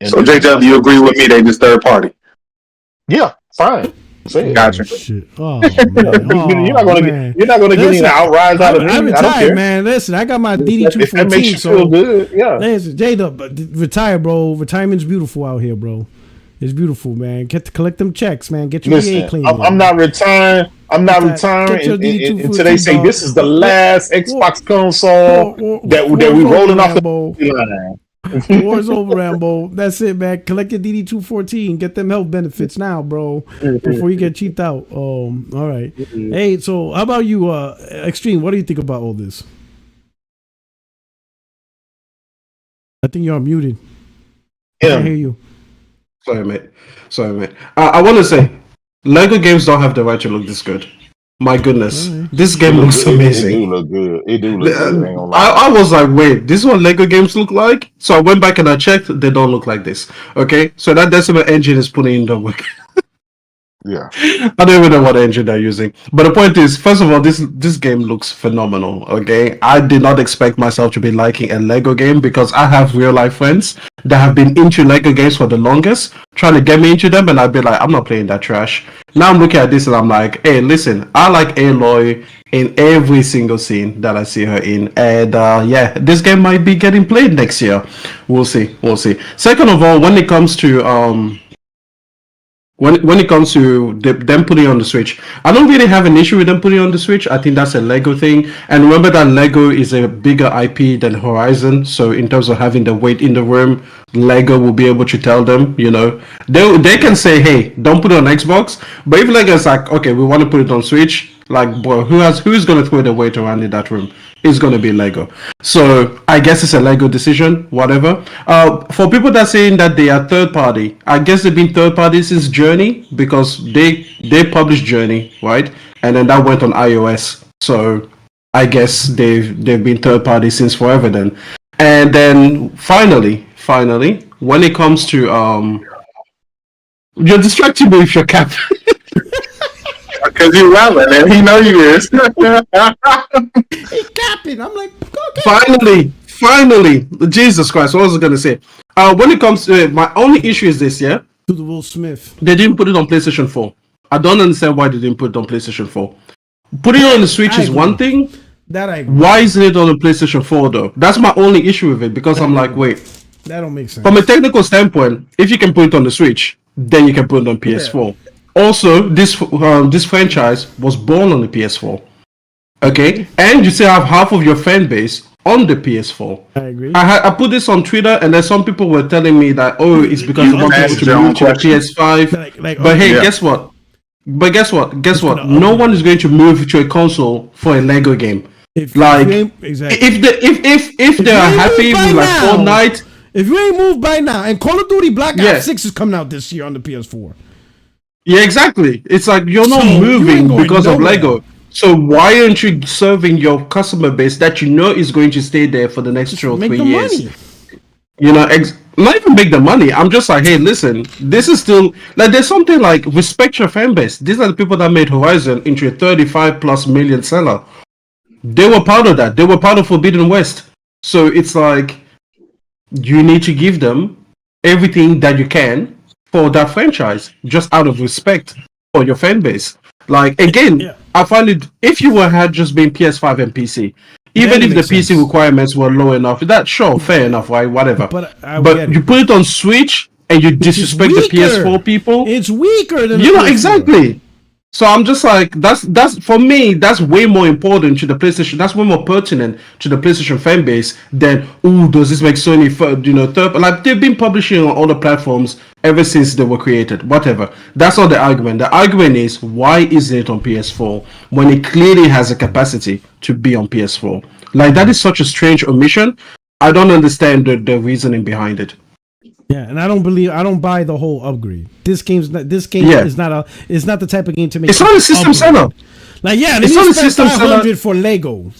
So JW, you agree with me? They just third party. Yeah, fine. Gotcha. Shit. Oh, man. You're not gonna get any outrides out of me. I don't care. Man. Listen, I got my DD214. If that makes you feel good, yeah. Listen, Jada, retire, bro. Retirement's beautiful out here, bro. It's beautiful, man. Collect them checks, man. Get your VA clean. I'm not retiring. Until they say this is the last Xbox console that we rolling off the line. War's over, Rambo. That's it, man. Collect your DD214. Get them health benefits now, bro, before you get cheaped out. All right. Hey, so how about you, Extreme? What do you think about all this? I think you're muted. I can't hear you. Sorry, mate. I want to say, Lego games don't have the right to look this good. My goodness, this game looks amazing. It do look good. It do look good. I was like, wait, this is what Lego games look like? So I went back and I checked. They don't look like this. Okay, so that decimal engine is putting in the work. Yeah. I don't even know what engine they're using. But the point is, first of all, this game looks phenomenal. Okay, I did not expect myself to be liking a Lego game, because I have real life friends that have been into Lego games for the longest, trying to get me into them, and I'd be like, I'm not playing that trash. Now I'm looking at this and I'm like, hey, listen, I like Aloy in every single scene that I see her in, and this game might be getting played next year. We'll see. Second of all, when it comes to When it comes to them putting it on the Switch, I don't really have an issue with them putting it on the Switch. I think that's a Lego thing. And remember that Lego is a bigger IP than Horizon. So in terms of having the weight in the room, Lego will be able to tell them, they can say, hey, don't put it on Xbox. But if Lego's like, okay, we want to put it on Switch, like, boy, who's going to throw the weight around in that room? It's going to be Lego. So I guess it's a Lego decision, whatever. For people that are saying that they are third party, I guess they've been third party since Journey, because they published Journey, right? And then that went on iOS. So I guess they've been third party since forever then. And then finally, when it comes to you're distracting me with your cap. Because you're relevant, and he know you is. He capping. I'm like, okay. Finally, Jesus Christ, what was I going to say? When it comes to my only issue is this, yeah? To the Will Smith. They didn't put it on PlayStation 4. I don't understand why they didn't put it on PlayStation 4. Putting it on the Switch is one thing. That I. Why isn't it on the PlayStation 4 though? That's my only issue with it because I'm like, wait. That don't make sense. From a technical standpoint, if you can put it on the Switch, then you can put it on PS4. Yeah. Also, this franchise was born on the PS4. Okay, and you still have half of your fan base on the PS4. I agree. I put this on Twitter, and then some people were telling me that it's because they want people to move to the PS5. But hey, guess what? No one is going to move to a console for a Lego game. If they are happy with like Fortnite. If you ain't moved by now, and Call of Duty Black Ops 6 is coming out this year on the PS4. Yeah, exactly. It's like you're not moving because of Lego. So why aren't you serving your customer base that you know is going to stay there for the next 2 or 3 years? Money. You know, not even make the money. I'm just like, hey, listen, this is still like there's something like respect your fan base. These are the people that made Horizon into a 35+ million seller. They were part of that. They were part of Forbidden West. So it's like you need to give them everything that you can for that franchise, just out of respect for your fan base. Like again, I find it if you had just been PS5 and PC, even if the PC requirements were low enough, that's fair enough, right? Whatever. But you put it on Switch and you disrespect the PS4 people. It's weaker than exactly. So I'm just like that's for me that's way more important to the PlayStation. That's way more pertinent to the PlayStation fan base than does this make Sony third? Like they've been publishing on other platforms ever since they were created. Whatever. That's not the argument. The argument is why isn't it on PS4 when it clearly has a capacity to be on PS4? Like that is such a strange omission. I don't understand the reasoning behind it. Yeah, and I don't buy the whole upgrade. This game is not the type of game to make. It's not a system seller. Like it's not a system seller for Lego.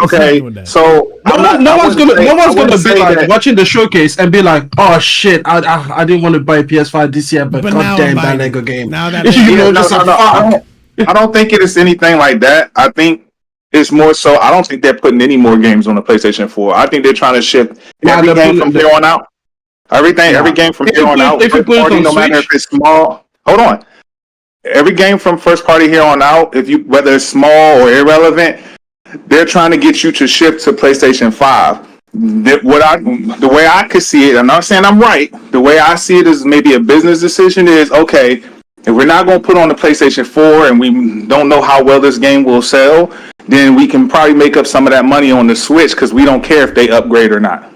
Okay, so no one's gonna be like watching the showcase and be like, oh shit, I didn't want to buy a PS5 this year, but goddamn that Lego game. Now that I don't think it is anything like that. I think it's more so. I don't think they're putting any more games on the PlayStation 4. I think they're trying to ship every game from here on out. Every game from here on out. No matter if it's small. Hold on. Every game from first party here on out, whether it's small or irrelevant, they're trying to get you to shift to PlayStation 5. The way I could see it, I'm not saying I'm right. The way I see it is maybe a business decision is okay. If we're not going to put on the PlayStation 4 and we don't know how well this game will sell, then we can probably make up some of that money on the Switch because we don't care if they upgrade or not.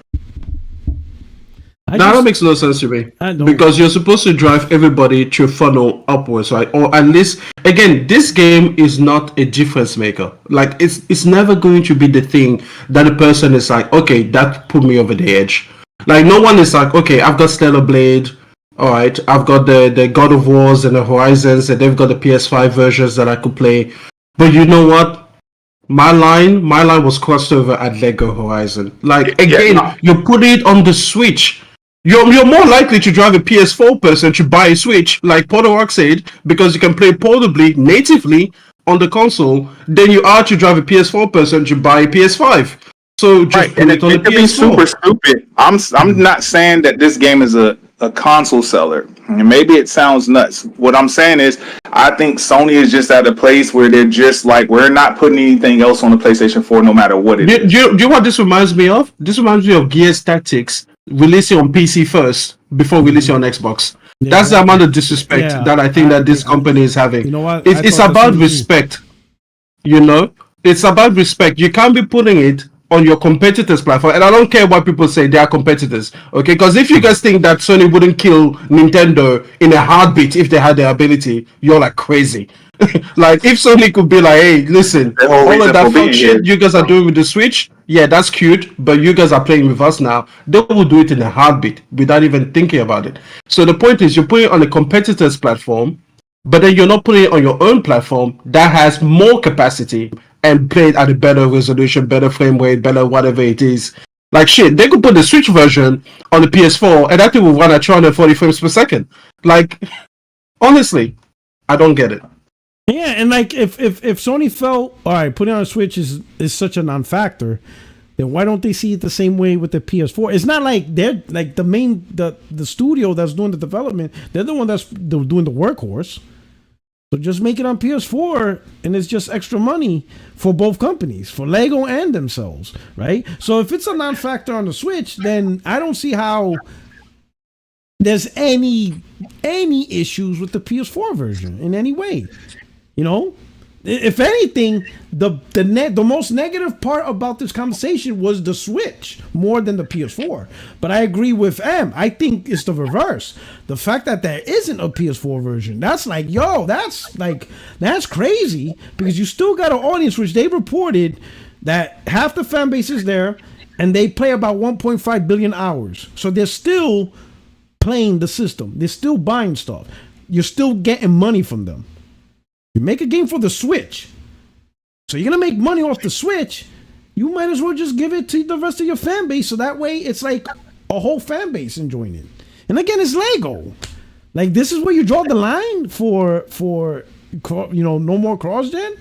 That makes no sense to me because you're supposed to drive everybody to funnel upwards, right? Or at least, again, this game is not a difference maker. Like it's never going to be the thing that the person is like, okay, that put me over the edge. Like no one is like, okay, I've got Stellar Blade. All right, I've got the God of Wars and the Horizons, and they've got the PS5 versions that I could play. But you know what? My line was crossed over at Lego Horizon. Like again, you put it on the Switch. You're more likely to drive a PS4 person to buy a Switch, like Portorock said, because you can play portably, natively on the console, than you are to drive a PS4 person to buy a PS5. So just put it on the PS4. Be super stupid. I'm not saying that this game is a console seller, and maybe it sounds nuts. What I'm saying is I think Sony is just at a place where they're just like, we're not putting anything else on the PlayStation 4 no matter what it is. Do you know what this reminds me of? This reminds me of Gears Tactics releasing on PC first before releasing on Xbox. That's the amount of disrespect that I think that this company is having. You know what? It's about respect. You know? It's about respect. You can't be putting it on your competitors' platform, and I don't care what people say, they are competitors, okay? Because if you guys think that Sony wouldn't kill Nintendo in a heartbeat if they had the ability, you're like crazy. Like if Sony could be like, hey, listen, all of that fuck shit you guys are doing with the Switch, yeah, that's cute, but you guys are playing with us now, they will do it in a heartbeat without even thinking about it. So the point is, you're putting it on a competitor's platform, but then you're not putting it on your own platform that has more capacity and play it at a better resolution, better frame rate, better whatever it is. Like shit, they could put the Switch version on the PS4 and that thing will run at 240 frames per second. Like, honestly, I don't get it. Yeah, and like if Sony felt all right, putting on a Switch is such a non-factor, then why don't they see it the same way with the PS4? It's not like they're like the studio that's doing the development. They're the one that's doing the workhorse. So just make it on PS4, and it's just extra money for both companies, for Lego and themselves, right? So if it's a non-factor on the Switch, then I don't see how there's any issues with the PS4 version in any way. You know, if anything, the most negative part about this conversation was the Switch more than the PS4. But I agree with M. I think it's the reverse. The fact that there isn't a PS4 version, that's like, yo, that's crazy, because you still got an audience, which they reported that half the fan base is there, and they play about 1.5 billion hours. So they're still playing the system. They're still buying stuff. You're still getting money from them. You make a game for the Switch, so you're gonna make money off the Switch. You might as well just give it to the rest of your fan base, so that way it's like a whole fan base enjoying it. And again, it's Lego. Like, this is where you draw the line for no more cross gen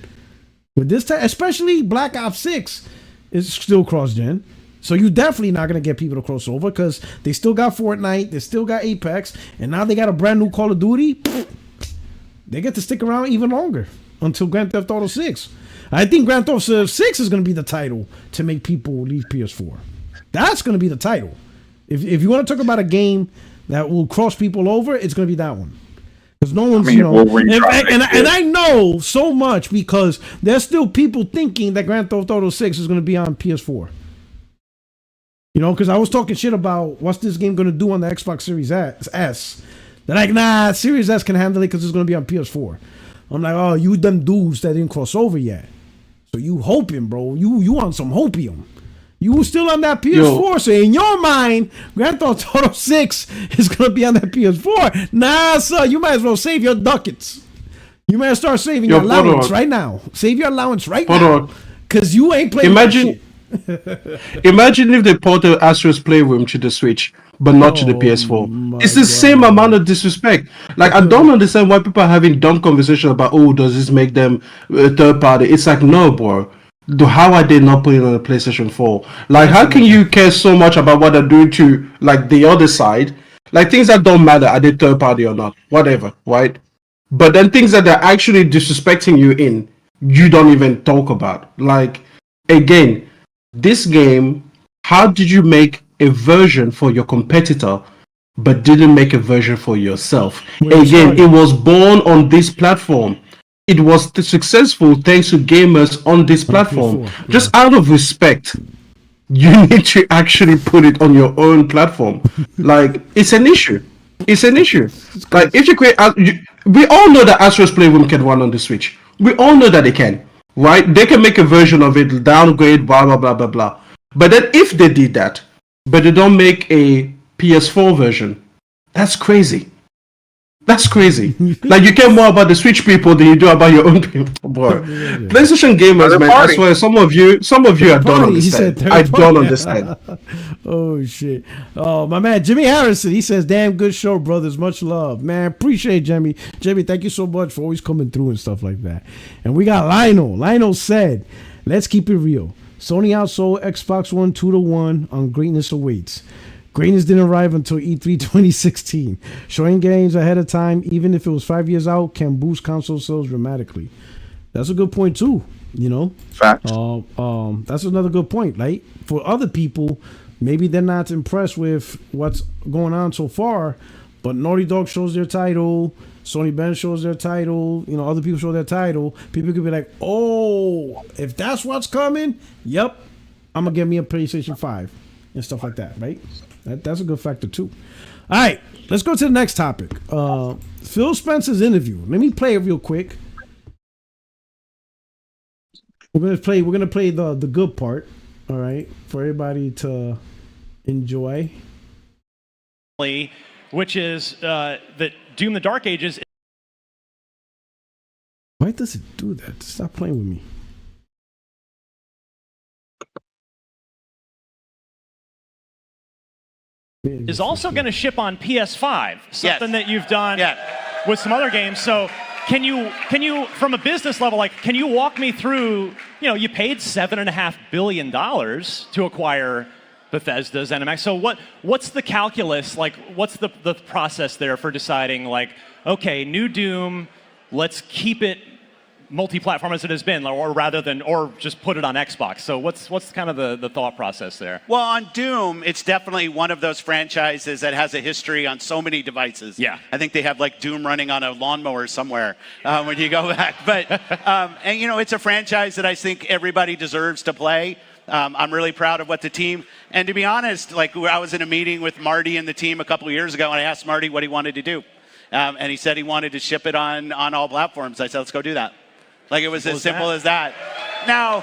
with this type, especially Black Ops 6 is still cross gen. So you definitely not gonna get people to cross over, because they still got Fortnite, they still got Apex, and now they got a brand new Call of Duty. They get to stick around even longer until Grand Theft Auto 6. I think Grand Theft Auto 6 is gonna be the title to make people leave PS4. That's gonna be the title. If you want to talk about a game that will cross people over, it's gonna be that one. Because no one's, and I know so much, because there's still people thinking that Grand Theft Auto 6 is gonna be on PS4. You know, because I was talking shit about what's this game going to do on the Xbox Series S. They're like, nah, Series S can handle it because it's going to be on PS4. I'm like, oh, you them dudes that didn't cross over yet. So you hoping, bro. You on some hopium. You were still on that PS4. So in your mind, Grand Theft Auto 6 is going to be on that PS4. Nah, sir, you might as well save your ducats. You might start saving your allowance right now. Save your allowance right now. Because you ain't playing that shit. Imagine if they ported Astro's Playroom to the Switch, but not to the PS4. It's the same amount of disrespect. Like, I don't understand why people are having dumb conversations about, oh, does this make them a third party? It's like, no, bro. How are they not putting it on the PlayStation 4? Like, how can you care so much about what they're doing to, like, the other side? Like, things that don't matter, are they third party or not? Whatever, right? But then things that they're actually disrespecting you in, you don't even talk about. Like, again, this game, how did you make a version for your competitor but didn't make a version for yourself? Again, it was born on this platform. It was successful thanks to gamers on this platform. Just out of respect, you need to actually put it on your own platform. Like, it's an issue. It's an issue. Like, if you create, we all know that Astro's Playroom can run on the Switch. We all know that they can. Right? They can make a version of it, downgrade, blah, blah, blah, blah, blah. But then if they did that, but they don't make a PS4 version, that's crazy. That's crazy. Like, you care more about the Switch people than you do about your own people. Bro. PlayStation gamers, man, I swear, some of you don't understand. I don't understand. Oh, shit. Oh, my man, Jimmy Harrison, he says, damn good show, brothers. Much love. Man, appreciate Jimmy. Jimmy, thank you so much for always coming through and stuff like that. And we got Lionel. Lionel said, let's keep it real. Sony outsold Xbox One 2-1 on Greatness Awaits. Greatness didn't arrive until E3 2016. Showing games ahead of time, even if it was 5 years out, can boost console sales dramatically. That's a good point too, you know? Fact. That's another good point, right? For other people, maybe they're not impressed with what's going on so far, but Naughty Dog shows their title, Sony Bend shows their title, you know, other people show their title. People could be like, oh, if that's what's coming, yep, I'm going to get me a PlayStation 5 and stuff like that, right? That's a good factor too. All right, let's go to the next topic. Phil Spencer's interview. Let me play it real quick. We're gonna play the good part. All right, for everybody to enjoy. Which is that Doom: The Dark Ages. Why does it do that? Stop playing with me. Is also going to ship on PS5, something that you've done with some other games. So can you, from a business level, like, can you walk me through, you know, you paid $7.5 billion to acquire Bethesda's ZeniMax. So what's the calculus, like, what's the process there for deciding, like, okay, new Doom, let's keep it multi-platform as it has been, or just put it on Xbox. So what's kind of the thought process there? Well, on Doom, it's definitely one of those franchises that has a history on so many devices. Yeah. I think they have like Doom running on a lawnmower somewhere when you go back. But and it's a franchise that I think everybody deserves to play. I'm really proud of what the team, and to be honest, like I was in a meeting with Marty and the team a couple of years ago, and I asked Marty what he wanted to do, and he said he wanted to ship it on all platforms. I said, let's go do that. Like it was as simple as that. Now,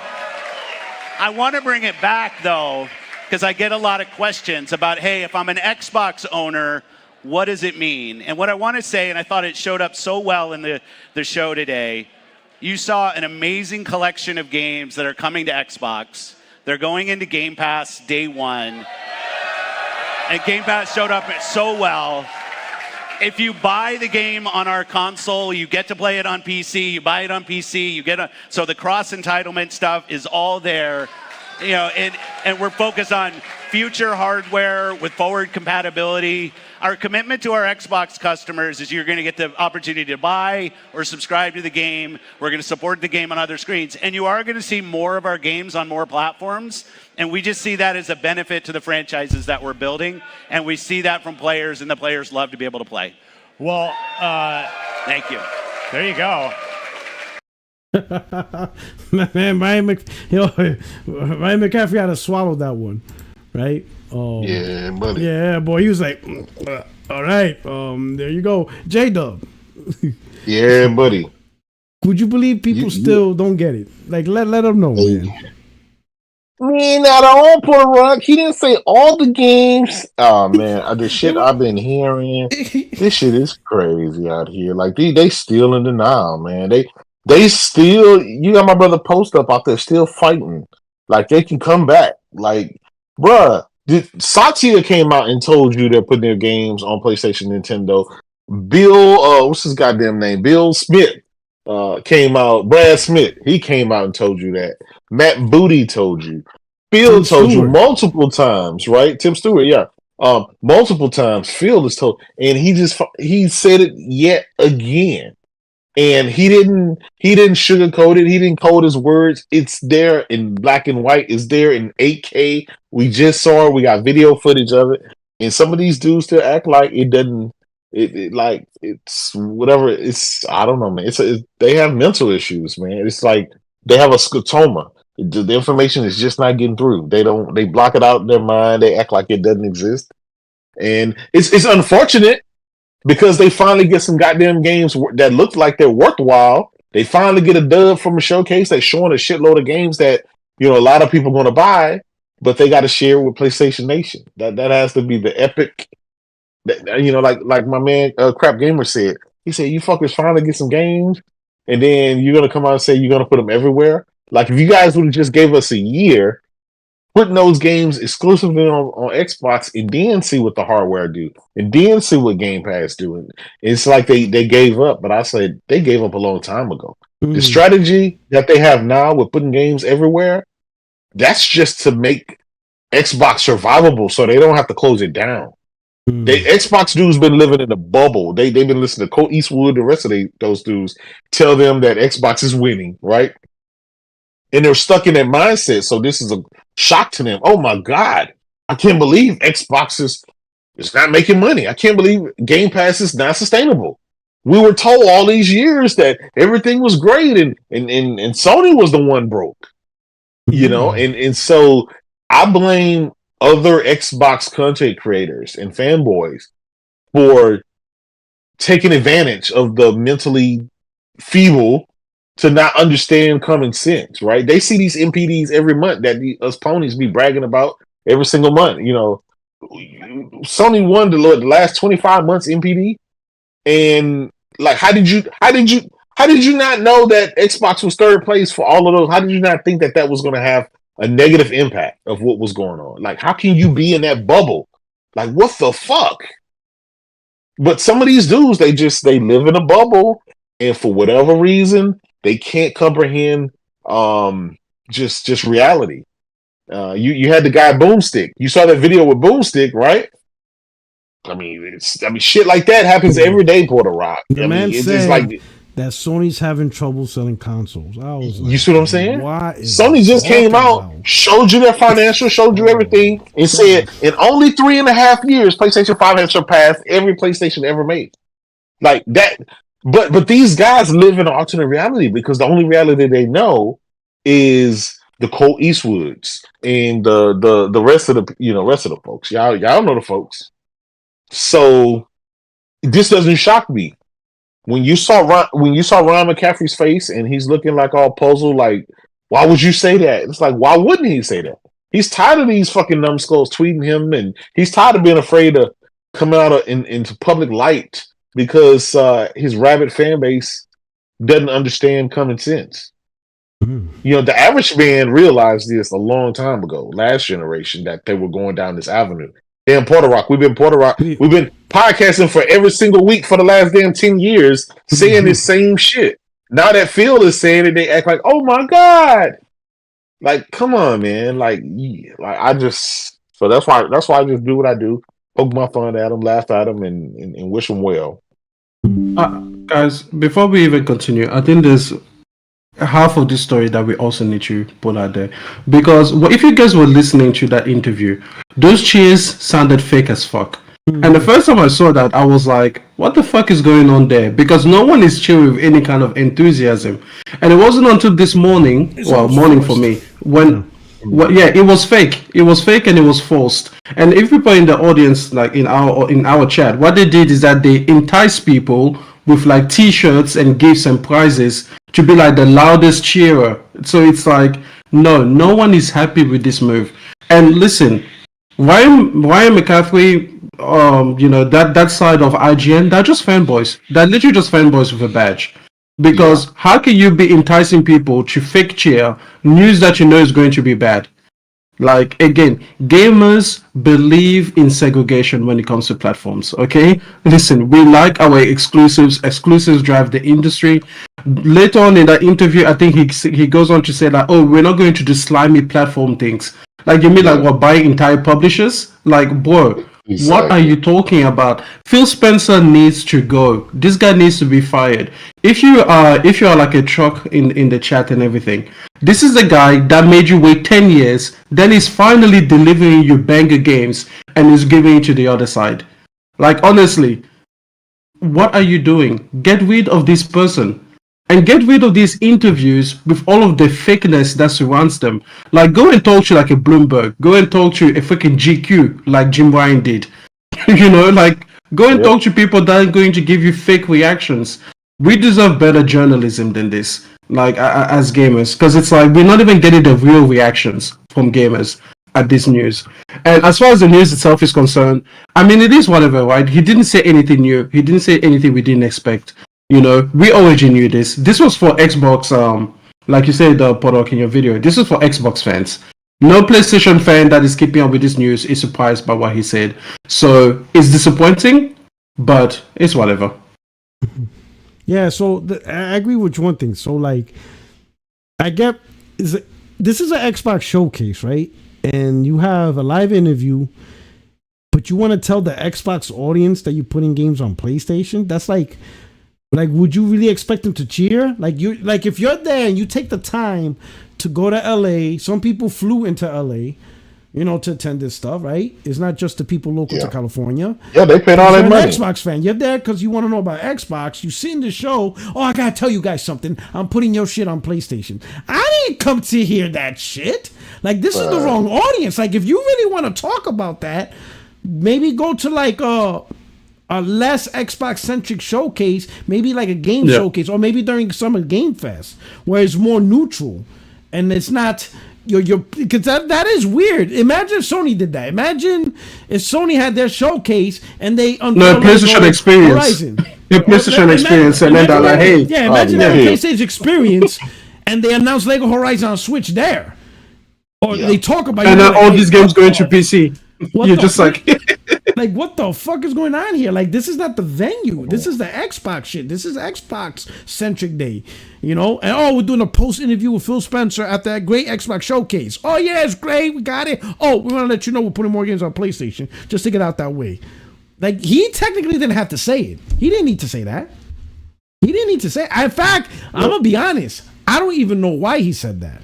I want to bring it back though, because I get a lot of questions about, hey, if I'm an Xbox owner, what does it mean? And what I want to say, and I thought it showed up so well in the show today, you saw an amazing collection of games that are coming to Xbox. They're going into Game Pass day one. And Game Pass showed up so well. If you buy the game on our console, you get to play it on PC. You buy it on PC, so the cross entitlement stuff is all there, and we're focused on future hardware with forward compatibility. Our commitment to our Xbox customers is you're going to get the opportunity to buy or subscribe to the game. We're going to support the game on other screens, and you are going to see more of our games on more platforms. And we just see that as a benefit to the franchises that we're building, and we see that from players, and the players love to be able to play. Well, thank you. There you go. Man, Ryan McCaffrey had to swallow that one, right? Yeah, buddy. Yeah, boy, he was like, all right, there you go, J-Dub. Yeah, buddy. Would you believe people still don't get it? Like, let them know, man. Man, out of all Puerto Rock, he didn't say all the games. Oh man, the shit I've been hearing, this shit is crazy out here. Like they still in denial, man. They still. You got my brother Post up out there still fighting. Like they can come back. Like, bruh, Satya came out and told you they're putting their games on PlayStation, Nintendo. Bill, what's his goddamn name? Bill Smith came out. Brad Smith, he came out and told you that. Matt Booty told you. Phil told you multiple times, right? Tim Stewart, yeah. Multiple times. Phil is told, and he said it yet again. And he didn't sugarcoat it. He didn't code his words. It's there in black and white. It's there in 8K. We just saw it. We got video footage of it. And some of these dudes still act like it doesn't. Like it's whatever. It's I don't know, man. They have mental issues, man. It's like they have a scotoma. The information is just not getting through. They block it out in their mind. They act like it doesn't exist, and it's unfortunate because they finally get some goddamn games that look like they're worthwhile. They finally get a dub from a showcase that's showing a shitload of games that a lot of people are going to buy, but they got to share with PlayStation Nation. That has to be the epic. Like my man Crap Gamer said. He said, "You fuckers finally get some games, and then you're gonna come out and say you're gonna put them everywhere." Like if you guys would have just gave us a year, putting those games exclusively on Xbox, and then see what the hardware do, and then see what Game Pass do. And it's like they gave up, but I said they gave up a long time ago. The strategy that they have now with putting games everywhere, that's just to make Xbox survivable, so they don't have to close it down. Xbox dudes been living in a bubble. They've been listening to Colt Eastwood, the rest of those dudes tell them that Xbox is winning, right? And they're stuck in that mindset. So this is a shock to them. Oh my God, I can't believe Xbox is not making money. I can't believe Game Pass is not sustainable. We were told all these years that everything was great, and Sony was the one broke, and so I blame other Xbox content creators and fanboys for taking advantage of the mentally feeble to not understand common sense, right? They see these MPDs every month that us ponies be bragging about every single month. Sony won the last 25 months MPD, and like, how did you not know that Xbox was third place for all of those? How did you not think that was going to have a negative impact of what was going on? Like, how can you be in that bubble? Like, what the fuck? But some of these dudes, they live in a bubble, and for whatever reason, they can't comprehend just reality. You had the guy Boomstick. You saw that video with Boomstick, right? I mean, shit like that happens every day, Puerto Rock. The man that Sony's having trouble selling consoles. I was like, you see what I'm saying? Why is Sony just came out, showed you their financial, showed you everything, and said in only 3.5 years, PlayStation 5 has surpassed every PlayStation ever made. Like that. But these guys live in an alternate reality because the only reality they know is the Colt Eastwoods and the rest of the folks. Y'all know the folks. So this doesn't shock me. When you saw Ryan McCaffrey's face and he's looking like all puzzled, like, why would you say that? It's like, why wouldn't he say that? He's tired of these fucking numbskulls tweeting him, and he's tired of being afraid to come out into public light because his rabid fan base doesn't understand common sense. Mm. The average man realized this a long time ago, last generation, that they were going down this avenue. Damn Porter Rock. We've been podcasting for every single week for the last damn 10 years saying this same shit. Now that Phil is saying it, they act like, oh my God. Like, come on, man. So that's why I just do what I do. Poke my fun at them, laugh at them, and wish them well. Guys, before we even continue, I think there's half of this story that we also need to put out there, because if you guys were listening to that interview, those cheers sounded fake as fuck. And the first time I saw that, I was like, what the fuck is going on there? Because no one is cheering with any kind of enthusiasm. And it wasn't until this morning, morning for me, when it was fake. It was fake and it was forced. And if people in the audience, like in our chat, what they did is that they entice people with like t-shirts and gifts and prizes to be like the loudest cheerer. So it's like, no one is happy with this move. And listen, Ryan McCaffrey, that side of IGN, they're just fanboys. They're literally just fanboys with a badge. Because how can you be enticing people to fake cheer news that you know is going to be bad? Like, again, gamers believe in segregation when it comes to platforms, okay? Listen, we like our exclusives. Exclusives drive the industry. Later on in that interview, I think he goes on to say that, we're not going to do slimy platform things. Like, you mean like what, buying entire publishers? Like, bro, what are you talking about? Phil Spencer needs to go. This guy needs to be fired. If you are like a truck in the chat and everything, this is the guy that made you wait 10 years, then he's finally delivering you banger games and is giving it to the other side. Like, honestly, what are you doing? Get rid of this person. And get rid of these interviews with all of the fakeness that surrounds them. Like, go and talk to like a Bloomberg. Go and talk to a freaking GQ like Jim Ryan did. Go and talk to people that are going to give you fake reactions. We deserve better journalism than this, like, as gamers. Because it's like, we're not even getting the real reactions from gamers at this news. And as far as the news itself is concerned, I mean, it is whatever, right? He didn't say anything new. He didn't say anything we didn't expect. We already knew this. This was for Xbox, like you said, Podok, in your video. This is for Xbox fans. No PlayStation fan that is keeping up with this news is surprised by what he said. So it's disappointing, but it's whatever. Yeah, so I agree with one thing. So, like, this is an Xbox showcase, right? And you have a live interview, but you want to tell the Xbox audience that you're putting games on PlayStation? That's like, would you really expect them to cheer? Like if you're there and you take the time to go to LA, some people flew into LA, to attend this stuff, right? It's not just the people local to California. Yeah, they paid all that money. You're an Xbox fan. You're there because you want to know about Xbox. You see in the show, I gotta tell you guys something. I'm putting your shit on PlayStation. I didn't come to hear that shit. Like, this is the wrong audience. Like, if you really want to talk about that, maybe go to like a less Xbox-centric showcase, maybe like a game showcase, or maybe during Summer Game Fest, where it's more neutral, and it's not because that is weird. Imagine if Sony did that. Imagine if Sony had their showcase and they PlayStation Experience, Horizon. PlayStation Experience, and then they're like, hey, imagine that PlayStation Experience, and they announce Lego Horizon on Switch there, or they talk about and then all these games going to PC. You're just like, like, what the fuck is going on here? Like, this is not the venue. This is the Xbox shit. This is Xbox centric day, And we're doing a post interview with Phil Spencer at that great Xbox showcase. Oh yeah, it's great. We got it. Oh, we want to let you know we're putting more games on PlayStation just to get out that way. Like, he technically didn't have to say it. He didn't need to say that. He didn't need to say. In fact, I'm gonna be honest. I don't even know why he said that.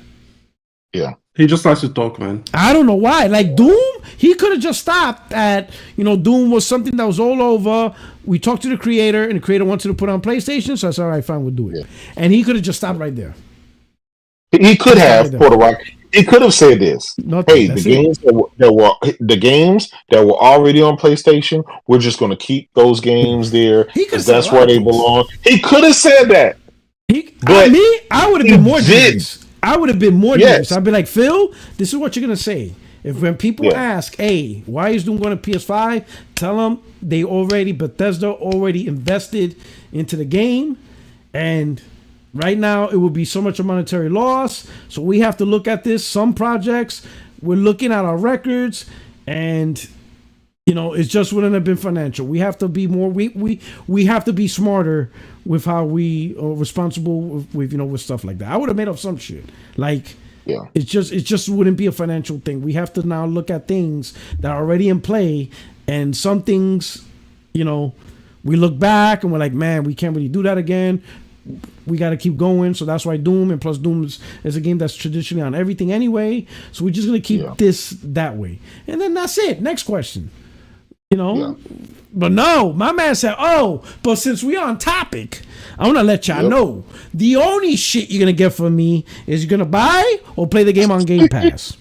Yeah. He just likes to talk, man. I don't know why. Like Doom, he could have just stopped at, Doom was something that was all over. We talked to the creator, and the creator wanted to put it on PlayStation, so I said, all right, fine, we'll do it. Yeah. And he could have just stopped right there. He could have, Puerto Rock. He could have said this. Hey, the games that were already on PlayStation, we're just going to keep those games there because that's where they belong. He could have said that. I would have been more generous. I would have been more generous. I'd be like, Phil, this is what you're going to say. When people ask, hey, why is Doom going to PS5? Tell them Bethesda already invested into the game, and right now it would be so much a monetary loss. So we have to look at this. Some projects, we're looking at our records, and it just wouldn't have been financial. We have to be more. We have to be smarter with how we are responsible with stuff like that. I would have made up some shit like. Yeah. It just wouldn't be a financial thing. We have to now look at things that are already in play, and some things, we look back and we're like, man, we can't really do that again. We got to keep going. So that's why Doom, and plus Doom is a game that's traditionally on everything anyway. So we're just going to keep this that way. And then that's it. Next question. But no, my man said, but since we on topic, I want to let y'all know the only shit you're going to get from me is you're going to buy or play the game on Game Pass.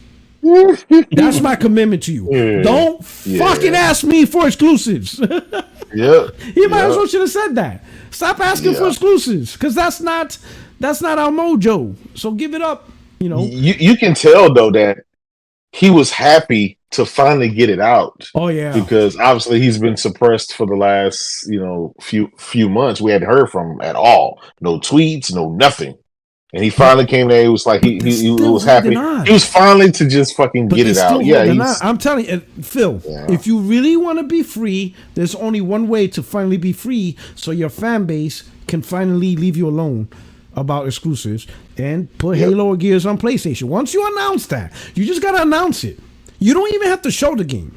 That's my commitment to you. Don't fucking ask me for exclusives. You might as well should have said that. Stop asking for exclusives, because that's not our mojo. So give it up. You can tell though that he was happy to finally get it out. Oh yeah, because obviously he's been suppressed for the last few months. We hadn't heard from him at all. No tweets, no nothing. And he finally came there. He was like he was happy. He was finally to just fucking get it out. Yeah, I'm telling you, Phil. If you really want to be free, there's only one way to finally be free, so your fan base can finally leave you alone about exclusives and put Halo or Gears on PlayStation. Once you announce that, you just gotta announce it. You don't even have to show the game.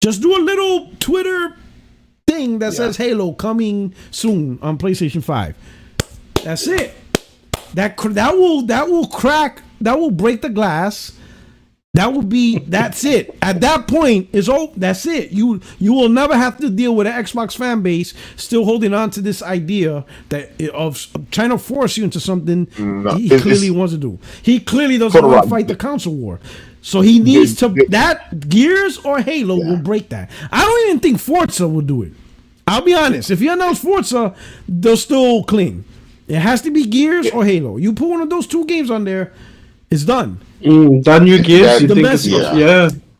Just do a little Twitter thing that says Halo coming soon on PlayStation 5. That's it. That will break the glass. That's it. At that point, that's it. You will never have to deal with an Xbox fan base still holding on to this idea of trying to force you into something he clearly wants to do. He clearly doesn't want to fight the console war. So he needs to, that Gears or Halo will break that. I don't even think Forza will do it. I'll be honest. If you announce Forza, they'll still cling. It has to be Gears or Halo. You put one of those two games on there, it's done. That new Gears, the message.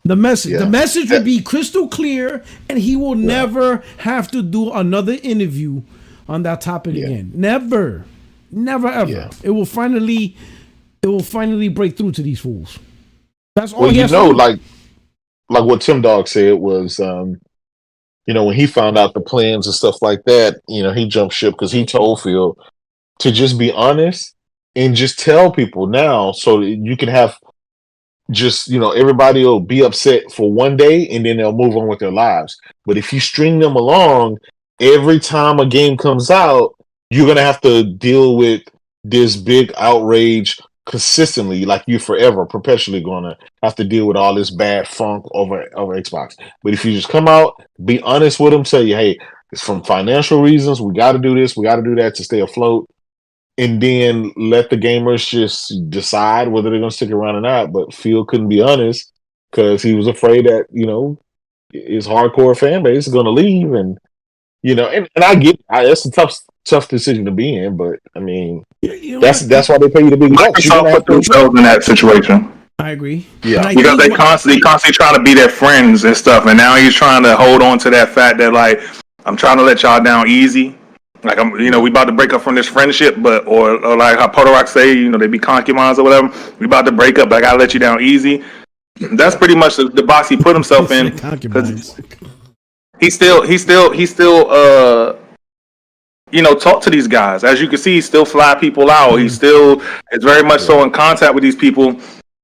The message would be crystal clear, and he will never have to do another interview on that topic again. Never ever. Yeah. It will finally break through to these fools. That's all. Well, like what Tim Dog said was, when he found out the plans and stuff like that, he jumped ship because he told Phil to just be honest and just tell people now, so that you can have just, everybody will be upset for one day and then they'll move on with their lives. But if you string them along, every time a game comes out, you're going to have to deal with this big outrage consistently. Like you're forever, perpetually going to have to deal with all this bad funk over Xbox. But if you just come out, be honest with them, say, hey, it's from financial reasons, we got to do this, we got to do that to stay afloat. And then let the gamers just decide whether they're going to stick around or not. But Phil couldn't be honest because he was afraid that, his hardcore fan base is going to leave. And, and I get that's a tough decision to be in. But, I mean, that's why they pay you the big bucks. Microsoft put themselves in that situation. I agree. Yeah. Because they constantly trying to be their friends and stuff. And now he's trying to hold on to that fact that, like, I'm trying to let y'all down easy. Like, we about to break up from this friendship, but or like how Puerto Rock say, they be concubines or whatever. We about to break up, but I gotta let you down easy. That's pretty much the box he put himself in. Because he still talk to these guys. As you can see, he still fly people out. He still is very much so in contact with these people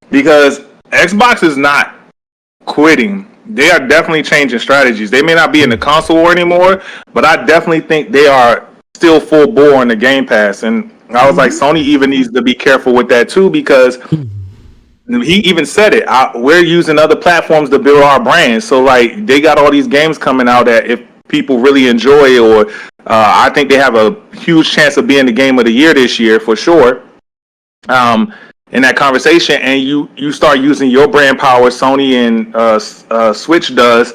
because Xbox is not quitting. They are definitely changing strategies. They may not be in the console war anymore, but I definitely think they are still full bore on the Game Pass. And I was like, Sony even needs to be careful with that too, because he even said it. We're using other platforms to build our brand. So like they got all these games coming out that if people really enjoy, or I think they have a huge chance of being the game of the year this year for sure. In that conversation, and you start using your brand power, Sony and Switch does,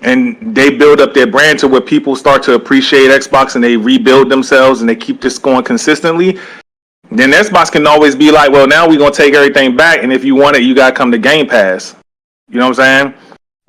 and they build up their brand to where people start to appreciate Xbox and they rebuild themselves and they keep this going consistently, then Xbox can always be like, well, now we're going to take everything back, and if you want it, you got to come to Game Pass. You know what I'm saying?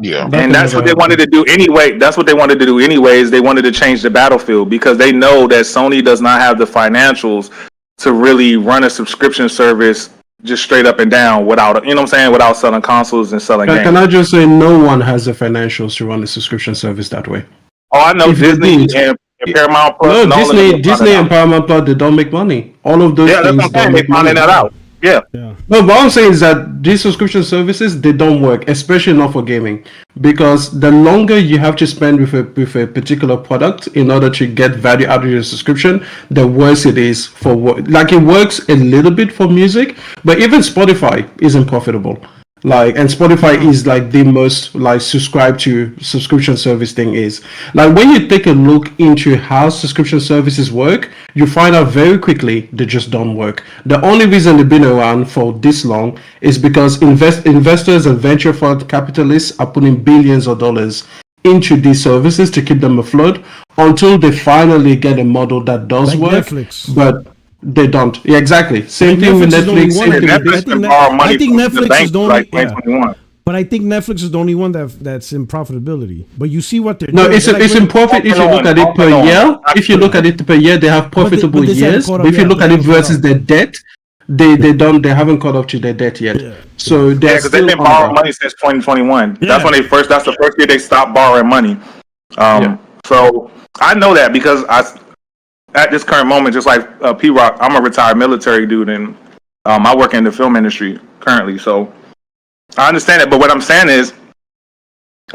Yeah. And that's what they wanted to do anyway. That's what they wanted to do anyways. They wanted to change the battlefield because they know that Sony does not have the financials to really run a subscription service just straight up and down without, you know what I'm saying, without selling consoles and selling games. Can I just say, no one has the financials to run a subscription service that way. Oh, I know Disney and Paramount Plus. No, Disney and Paramount Plus, they don't make money. All of those things don't make money. They're finding that out. Yeah. No, what I'm saying is that these subscription services, they don't work, especially not for gaming, because the longer you have to spend with a particular product in order to get value out of your subscription, the worse it is for like it works a little bit for music, but even Spotify isn't profitable. And Spotify is like the most subscribed to subscription service thing is. Like when you take a look into how subscription services work, you find out very quickly they just don't work. The only reason they've been around for this long is because investors and venture fund capitalists are putting billions of dollars into these services to keep them afloat until they finally get a model that does work. Netflix. But they don't. Yeah, exactly. Same thing with Netflix. I think Netflix is the only. But I think Netflix is the only one that's in profitability. But you see what they're doing. It's in profit if you look at it per year. If you look at it per year, they have profitable years. But if you look at it versus their debt, they haven't caught up to their debt yet. Yeah. So because they've been borrowing money since 2021. Yeah. That's the first year they stopped borrowing money. So I know that because at this current moment, just like P-Rock, I'm a retired military dude, and I work in the film industry currently. So I understand it. But what I'm saying is,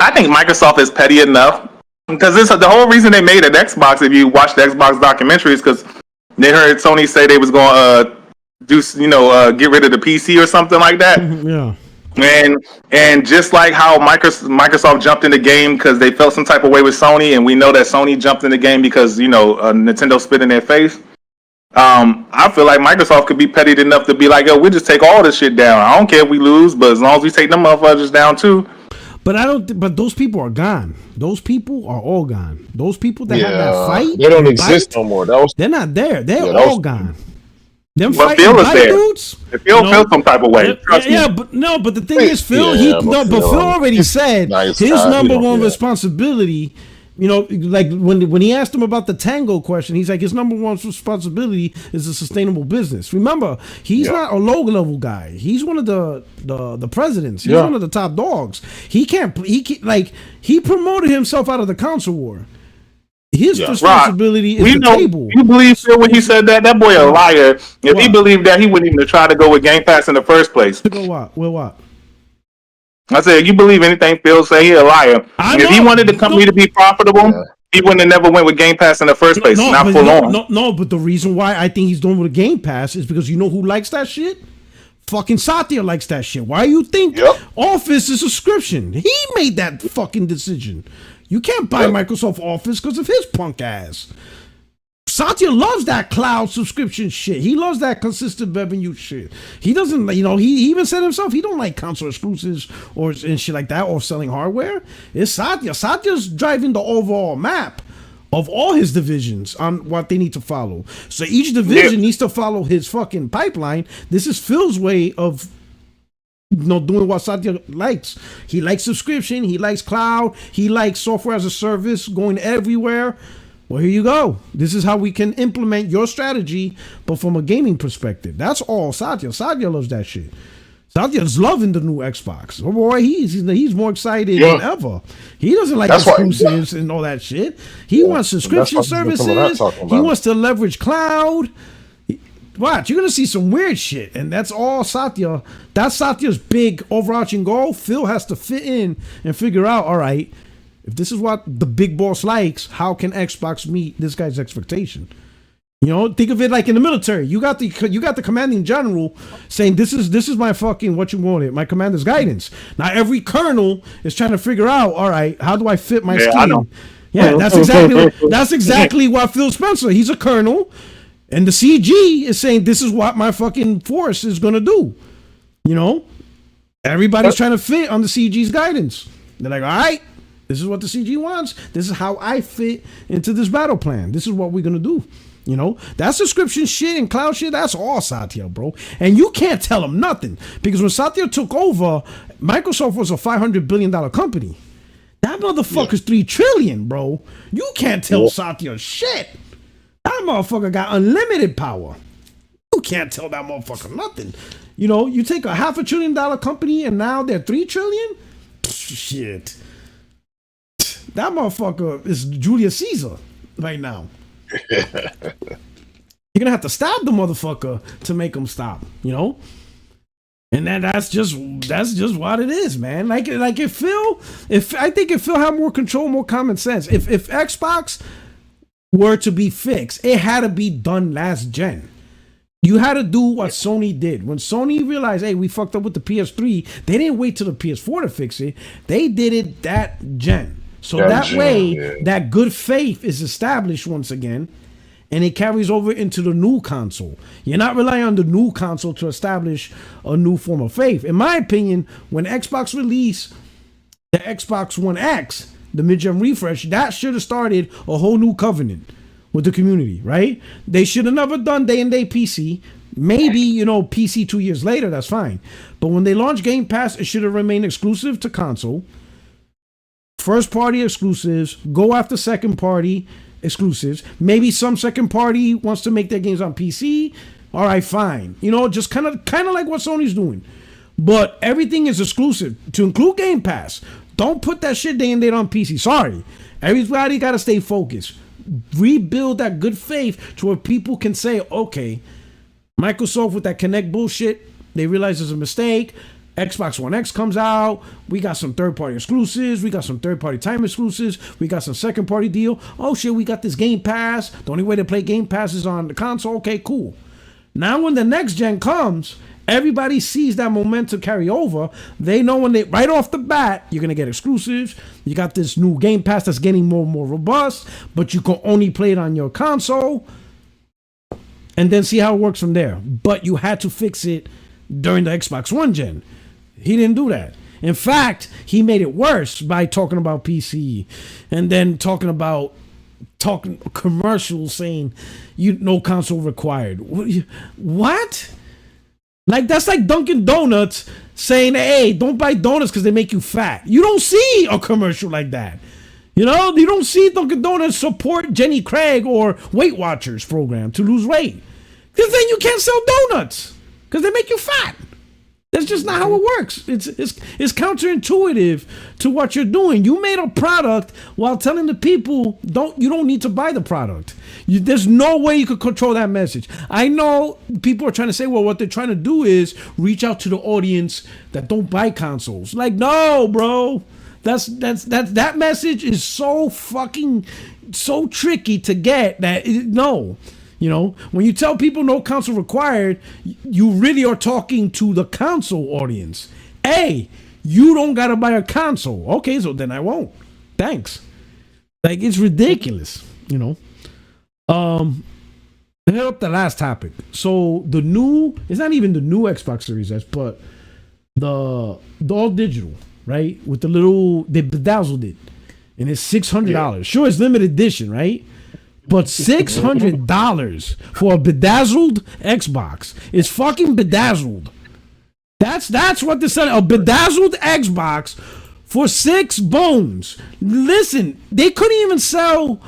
I think Microsoft is petty enough because the whole reason they made an Xbox, if you watch the Xbox documentary, is because they heard Sony say they was going to get rid of the PC or something like that. Yeah. And just like how Microsoft jumped in the game because they felt some type of way with Sony, and we know that Sony jumped in the game because Nintendo spit in their face. I feel like Microsoft could be petty enough to be like, yo, we'll just take all this shit down. I don't care if we lose, but as long as we take them motherfuckers down too. But but those people are gone. Those people are all gone. Those people that had that fight, they don't exist no more. They're not there. They're all gone. Them but Phil is there. Dudes, if Phil feels some type of way. But the thing is, Phil, Phil already said his number one responsibility. Like when he asked him about the Tango question, he's like, his number one responsibility is a sustainable business. Remember, he's not a low level guy. He's one of the presidents. He's one of the top dogs. He promoted himself out of the console war. His responsibility is the table. You believe Phil when he said that? That boy a liar. If he believed that, he wouldn't even try to go with Game Pass in the first place. To go what? Well, what? I said, you believe anything Phil say, he a liar. If he wanted the company to be profitable, he wouldn't have never went with Game Pass in the first place. Not full on. No, but the reason why I think he's doing with a Game Pass is because you know who likes that shit? Fucking Satya likes that shit. Why you think Office is a subscription? He made that fucking decision. You can't buy Microsoft Office because of his punk ass. Satya loves that cloud subscription shit. He loves that consistent revenue shit. He doesn't, he even said himself, he don't like console exclusives and shit like that or selling hardware. It's Satya. Satya's driving the overall map of all his divisions on what they need to follow. So each division needs to follow his fucking pipeline. This is Phil's way of doing what Satya likes. He likes subscription, he likes cloud, he likes software as a service, going everywhere. Well, here you go. This is how we can implement your strategy, but from a gaming perspective. That's all Satya. Satya loves that shit. Satya's loving the new Xbox. Oh boy, he's more excited than ever. He doesn't like exclusives and all that shit. He wants subscription services. He wants to leverage cloud. Watch, you're gonna see some weird shit, and that's all Satya. That's Satya's big overarching goal. Phil has to fit in and figure out, all right, If this is what the big boss likes, how can Xbox meet this guy's expectation? You know, think of it like in the military. You got the commanding general saying this is my fucking what you wanted, my commander's guidance. Now every colonel is trying to figure out, all right, how do I fit my scheme? Yeah, that's exactly what Phil Spencer. He's a colonel, and the CG is saying this is what my fucking force is gonna do. You know, everybody's trying to fit on the CG's guidance. They're like, all right, this is what the CG wants. This is how I fit into this battle plan. This is what we're gonna do. You know, that subscription shit and cloud shit, that's all Satya, bro. And you can't tell them nothing. Because when Satya took over, Microsoft was a $500 billion company. That motherfucker's $3 trillion, bro. You can't tell Satya shit. That motherfucker got unlimited power. You can't tell that motherfucker nothing. You know, you take a $500 billion company and now they're $3 trillion? Shit. That motherfucker is Julius Caesar right now. You're gonna have to stab the motherfucker to make him stop, you know. And that's just what it is, man. Like if Phil had more control, more common sense. If Xbox were to be fixed, it had to be done last gen. You had to do what Sony did. When Sony realized, hey, we fucked up with the PS3, they didn't wait till the PS4 to fix it. They did it that gen. So that way, that good faith is established once again, and it carries over into the new console. You're not relying on the new console to establish a new form of faith. In my opinion, when Xbox released the Xbox One X, the mid-gen refresh, that should have started a whole new covenant with the community, right? They should have never done day-and-day PC. Maybe, you know, PC 2 years later, that's fine. But when they launched Game Pass, it should have remained exclusive to console. First party exclusives, go after second party exclusives. Maybe some second party wants to make their games on PC. All right, fine. You know, just kind of like what Sony's doing. But everything is exclusive to include Game Pass. Don't put that shit day and date on PC. Sorry. Everybody got to stay focused. Rebuild that good faith to where people can say, okay, Microsoft with that Kinect bullshit, they realize it's a mistake. Xbox One X comes out. We got some third-party exclusives. We got some third-party time exclusives. We got some second-party deal. Oh, shit, we got this Game Pass. The only way to play Game Pass is on the console. Okay, cool. Now when the next gen comes, everybody sees that momentum carry over. They know when they, right off the bat, you're going to get exclusives. You got this new Game Pass that's getting more and more robust, but you can only play it on your console. And then see how it works from there. But you had to fix it during the Xbox One gen. He didn't do that. In fact, he made it worse by talking about PC and then talking commercials saying no console required. What? Like that's like Dunkin' Donuts saying, hey, don't buy donuts because they make you fat. You don't see a commercial like that. You know, you don't see Dunkin' Donuts support Jenny Craig or Weight Watchers program to lose weight. Because then you can't sell donuts because they make you fat. That's just not how it works. It's counterintuitive to what you're doing. You made a product while telling the people you don't need to buy the product. There's no way you could control that message. I know people are trying to say, well, what they're trying to do is reach out to the audience that don't buy consoles. Like, no, bro. That message is so tricky to get that no. You know, when you tell people no console required, you really are talking to the console audience. Hey, you don't gotta buy a console. Okay, so then I won't. Thanks. Like it's ridiculous, you know. Hit up the last topic. So it's not even the new Xbox Series S, but the all digital, right? With they bedazzled it, and it's $600. Yeah. Sure, it's limited edition, right? But $600 for a bedazzled Xbox is fucking bedazzled. That's what they said. A bedazzled Xbox for $6. Listen, they couldn't even sell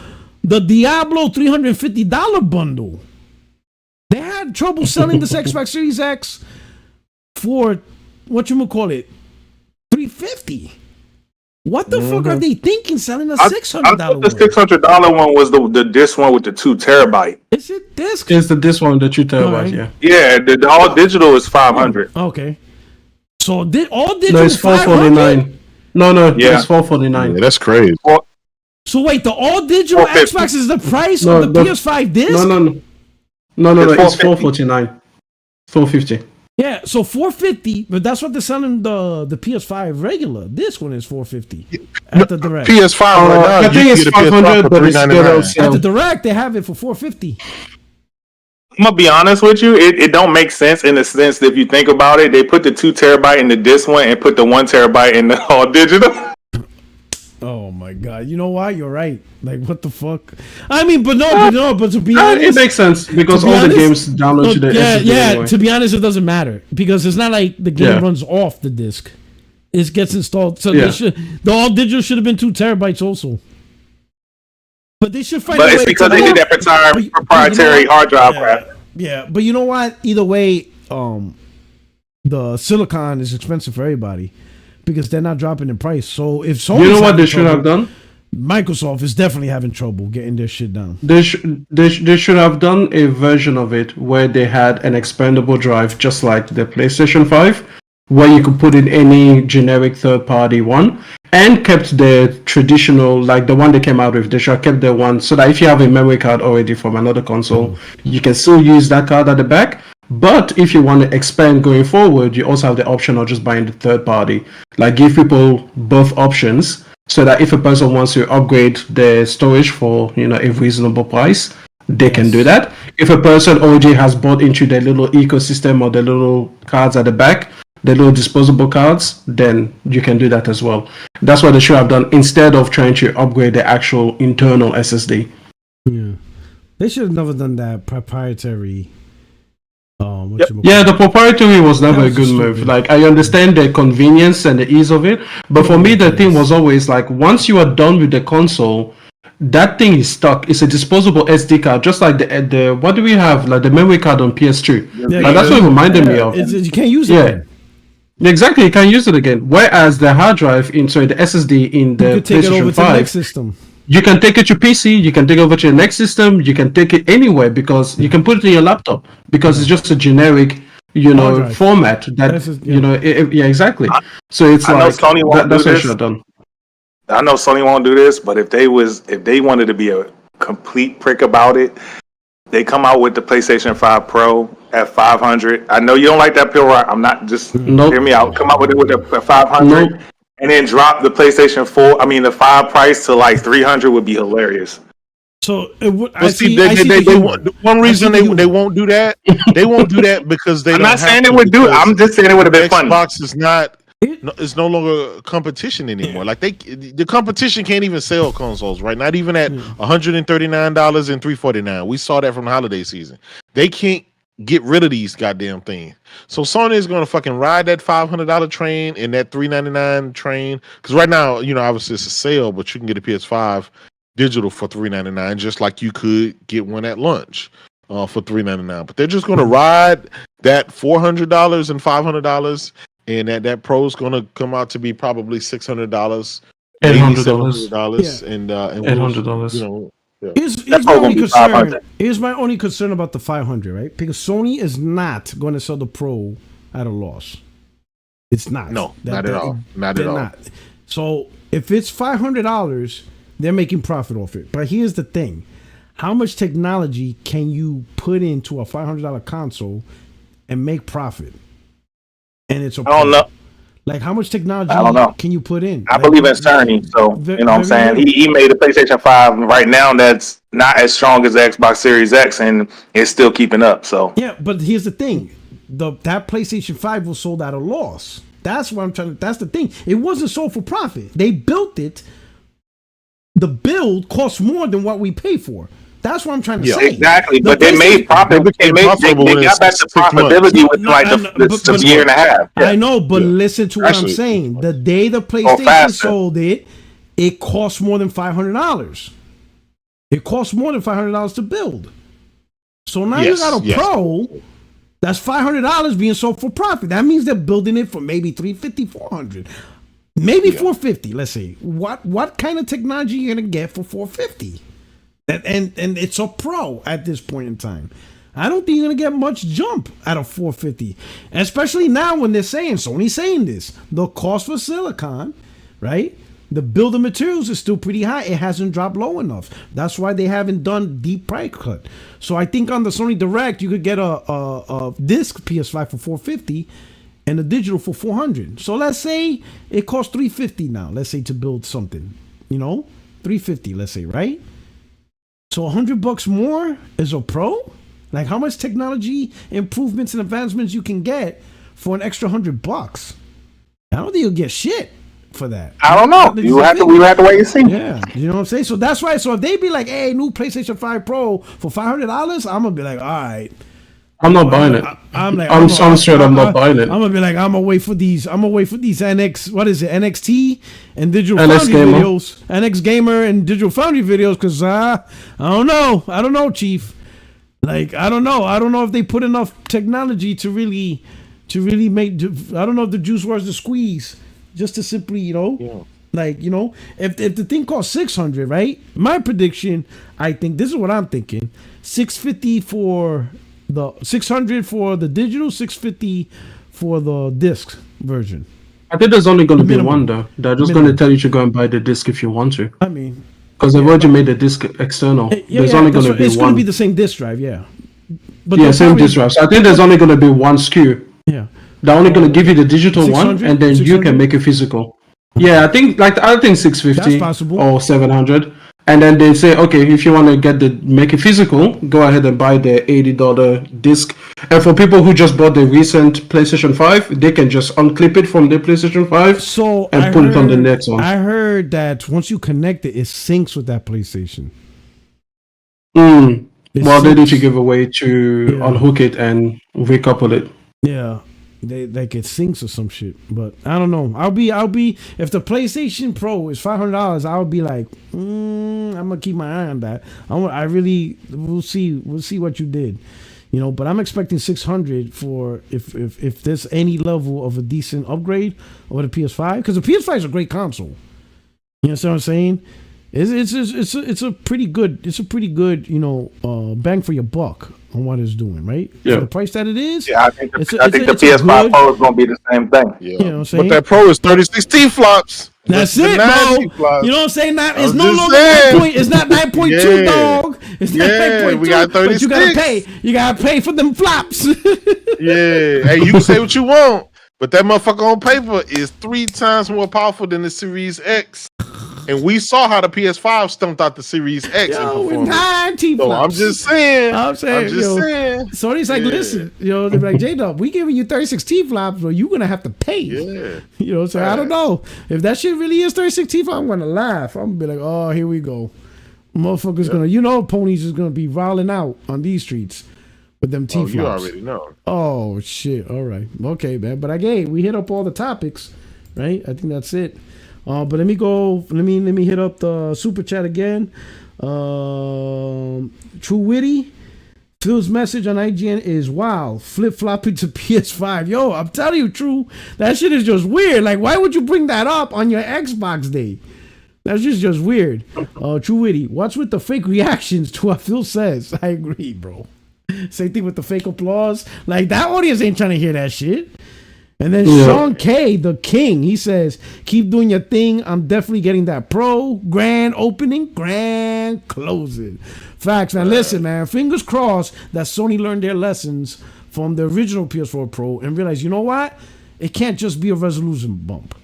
the Diablo $350 bundle. They had trouble selling this Xbox Series X for $350. What the fuck are they thinking selling a $600 one? The $600 one was the disc one with the 2 terabyte. Is it disc? It's the disc one, the 2 terabyte, right. Yeah. Yeah, the all digital is $500. Okay. So all digital. No, it's $449. No, Yeah. it's 449. Yeah, that's crazy. So wait, the all digital Xbox is the price of the PS5 disc? No, it's 449. 450. Yeah, so 450, but that's what they're selling the PS5 regular. This one is 450 at the direct. PS5 right now. I think it's 500, but it's still at the direct. They have it for 450. I'm gonna be honest with you. It don't make sense in the sense that if you think about it, they put the 2 terabyte in the disc one and put the 1 terabyte in the all digital. Oh my god! You know why? You're right. Like what the fuck? I mean, but to be honest, it makes sense because all the games download to the SSD anyway. To be honest, it doesn't matter because it's not like the game runs off the disc. It gets installed. So the all digital should have been 2 terabytes also. But they should find. But it's because they did that proprietary hard drive crap. Yeah, but you know what? Either way, the silicon is expensive for everybody. Because they're not dropping in price. So if Sony's you know what they should have done? Microsoft is definitely having trouble getting their shit down. They should have done a version of it where they had an expandable drive, just like the PlayStation 5, where you could put in any generic third-party one, and kept the traditional, like the one they came out with. They should have kept the one so that if you have a memory card already from another console, you can still use that card at the back. But if you want to expand going forward, you also have the option of just buying the third party. Like give people both options so that if a person wants to upgrade their storage for a reasonable price, they can do that. If a person already has bought into their little ecosystem or the little cards at the back, the little disposable cards, then you can do that as well. That's what they should have done instead of trying to upgrade the actual internal SSD. Yeah, they should have never done that proprietary. The proprietary was never a good move. Like I understand the convenience and the ease of it, but for me the thing was always like once you are done with the console, that thing is stuck. It's a disposable SD card, just like the what do we have? Like the memory card on PS2. That's what it reminded me of. You can't use it again. Exactly, you can use it again. Whereas the hard drive the SSD in the PlayStation 5, to the next system. You can take it to PC, you can take it over to your next system, you can take it anywhere because you can put it in your laptop because it's just a generic, format that exactly. So it's that's what I should have done. I know Sony won't do this, but if they wanted to be a complete prick about it, they come out with the PlayStation 5 Pro at $500. I know you don't like that pill, right? I'm not just hear me out. Come out with it with a $500. And then drop the PlayStation 4. I mean, the 5 price to like $300 would be hilarious. So, one reason they won't do that. They won't do that because they. I'm not saying it would do. I'm just saying it would have been fun. Xbox is not. It's no longer competition anymore. Like the competition can't even sell consoles, right? Not even at $139 and $349. We saw that from the holiday season. They can't get rid of these goddamn things. So Sony is going to fucking ride that $500 train and that $399 train. Because right now, obviously it's a sale, but you can get a PS5 digital for $399, just like you could get one at lunch for $399. But they're just going to ride that $400 and $500, and that Pro is going to come out to be probably $600, $800, and $800. Here's my only concern about the 500, right? Because Sony is not going to sell the Pro at a loss. It's not. No, not at all. Not at all. So if it's $500, they're making profit off it. But here's the thing: how much technology can you put into a $500 console and make profit? And it's I don't know. Like, how much technology can you put in? I believe in Sony, so you know what I'm saying? He made a PlayStation 5 right now that's not as strong as the Xbox Series X, and it's still keeping up. So yeah, but here's the thing: that PlayStation 5 was sold at a loss. That's what I'm trying to. That's the thing. It wasn't sold for profit. They built it. The build cost more than what we pay for. That's what I'm trying to say. Exactly, but they made profit. They got back to profitability within like the year and a half. Yeah. I know, but listen to what I'm saying. The day the PlayStation sold it, it cost more than $500. It cost more than $500 to build. So now you got a Pro that's $500 being sold for profit. That means they're building it for maybe $350, $400, maybe $450. Let's see what kind of technology you're gonna get for $450. And it's a Pro at this point in time. I don't think you're going to get much jump out of 450. Especially now when they're saying, Sony's saying this, the cost for silicon right? The bill of materials is still pretty high. It hasn't dropped low enough. That's why they haven't done deep price cut. So I think on the Sony Direct, you could get a disc PS5 for $450 and a digital for $400. So let's say it costs $350 now. Let's say to build something, $350. Let's say, right? So $100 more is a Pro. Like how much technology improvements and advancements you can get for an extra $100? I don't think you'll get shit for that. I don't know. We have to wait and see. Yeah, you know what I'm saying. So that's why. So if they be like, "Hey, new PlayStation 5 Pro for $500," I'm gonna be like, "All right." I'm not buying it. I'm straight. I'm not buying it. I'm gonna be like, I'm gonna wait for these NX. What is it? NXT and Digital NX Foundry Gamer. videos. NX Gamer and Digital Foundry videos. Because I don't know, Chief. Like I don't know if they put enough technology to really make. I don't know if the juice was the squeeze. Just to simply, if the thing costs $600, right? My prediction, I think this is what I'm thinking: $650 for the $600 for the digital, $650 for the disc version. I think there's only going to be one though. They're just going to tell you to go and buy the disc if you want to. I mean, because they've already made the disc external. There's only going to be one. It's going to be the same disc drive, yeah. But same disc drive. So I think there's only going to be one SKU. Yeah. They're only going to give you the digital one, and then you can make it physical. Yeah, I think 650 or 700, and then they say, okay, if you want to make it physical, go ahead and buy the $80 disc. And for people who just bought the recent PlayStation 5, they can just unclip it from the PlayStation 5 and put it on the next one. I heard that once you connect it, it syncs with that PlayStation. Well, they need to give a way to unhook it and recouple it. Yeah. They like it syncs or some shit, but I don't know. I'll be if the PlayStation Pro is $500, I'll be like, I'm gonna keep my eye on that. We'll see what you did, But I'm expecting $600 for if there's any level of a decent upgrade over the PS5, because the PS5 is a great console. You know what I'm saying? It's a pretty good bang for your buck on what it's doing, right? Yeah. For the price that it is. Yeah, I think the PS5 Pro is going to be the same thing. Yeah. You know what I'm saying? But that Pro is 36 T-flops. That's it, bro. T-flops. You know what I'm saying? It's no longer 9 it's not 9.2, dog. It's not 9.2. We got 36. But you gotta pay. You gotta pay for them flops. Yeah. Hey, you can say what you want, but that motherfucker on paper is 3 times more powerful than the Series X. And we saw how the PS5 stumped out the Series X. With 9 T-flops. So I'm just saying. saying. Sony's like, listen, they're like, J-Dub, we giving you 36 T-flops, but you're gonna have to pay. Yeah. So I don't know. If that shit really is 36 T-flops, I'm gonna laugh. I'm gonna be like, oh, here we go. Motherfuckers gonna, ponies is gonna be rolling out on these streets with them T-flops. You already know. Oh, shit. All right. Okay, man. But we hit up all the topics, right? I think that's it. But let me hit up the super chat again. True Witty, Phil's message on IGN is, wow, flip-flopping to PS5. Yo, I'm telling you, True, that shit is just weird. Like, why would you bring that up on your Xbox day? That's just weird. True Witty, what's with the fake reactions to what Phil says? I agree, bro. Same thing with the fake applause. Like, that audience ain't trying to hear that shit. And then Sean K, the king, he says, keep doing your thing. I'm definitely getting that Pro. Grand opening, grand closing. Facts. Now listen, man, fingers crossed that Sony learned their lessons from the original PS4 Pro and realized, you know what? It can't just be a resolution bump.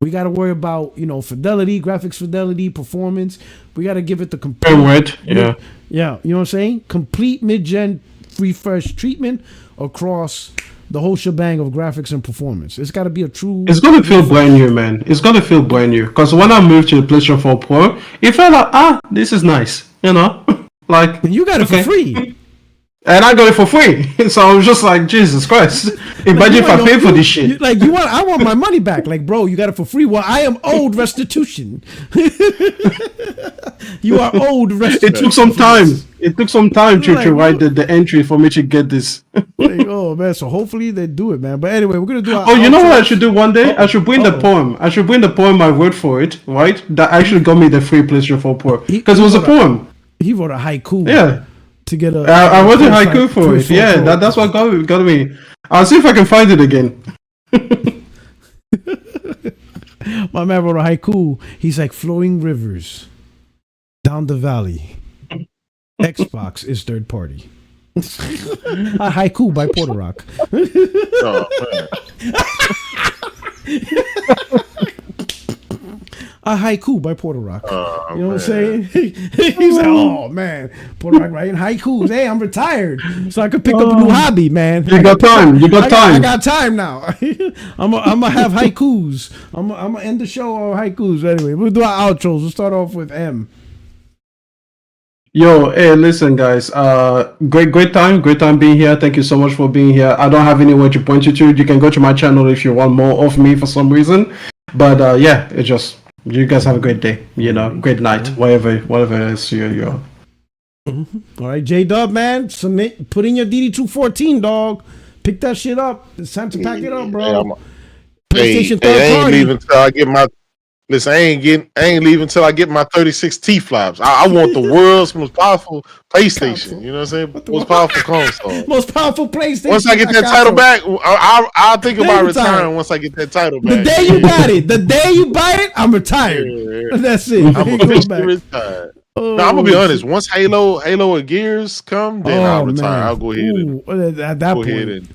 We got to worry about, fidelity, graphics fidelity, performance. We got to give it the complete. Yeah. Yeah, you know what I'm saying? Complete mid-gen refresh treatment across the whole shebang of graphics and performance. It's got to be a true... It's going to feel brand new, man. It's going to feel brand new. Because when I moved to the PlayStation 4 Pro, it felt like, this is nice. Like... And you got it for free. And I got it for free. So I was just like, Jesus Christ. Imagine if I pay for this shit. I want my money back. Like, bro, you got it for free. Well, I am owed restitution. You are owed restitution. It took some time. It took some time to write the entry for me to get this. Like, oh, man. So hopefully they do it, man. But anyway, we're going to do our... Oh, you know what I should do one day? I should bring the poem. I should bring the poem I wrote for it, right? That actually got me the free PlayStation 4 Pro. Because it was a poem. He wrote a haiku. Yeah. To get a... I wrote a haiku for it. Yeah, that's what got me. I'll see if I can find it again. My man wrote a haiku. He's like flowing rivers down the valley. Xbox is third party. A haiku by Porter Rock. Oh, A haiku by Porter Rock. Oh, you know what I'm saying? He's like, oh man, Porter Rock writing haikus. Hey, I'm retired, so I could pick up a new hobby, man. You got time. You got time. I got time now. I'm gonna have haikus. I'm gonna end the show on haikus. Anyway, we'll do our outros. We'll start off with M. Yo, hey, listen, guys. Great time being here. Thank you so much for being here. I don't have anywhere to point you to. You can go to my channel if you want more of me for some reason. But yeah, it's just you guys have a great day. You know, great night, whatever it is you're. All right, J-Dub, man, put in your DD214, dog. Pick that shit up. It's time to pack it up, bro. PlayStation third I ain't party. leaving until I get my. Listen, I ain't leaving until I get my 36 T flops. I want the world's most powerful PlayStation. You know what I'm saying? Most powerful console. Most powerful PlayStation. Once I get that title back, I'll think about retiring once I get that title back. The day you got it, the day you buy it, I'm retired. Yeah. That's it. I'm officially retired. No, I'm gonna be honest. Once Halo and Gears come, then I'll retire. Man. I'll go ahead and at that point.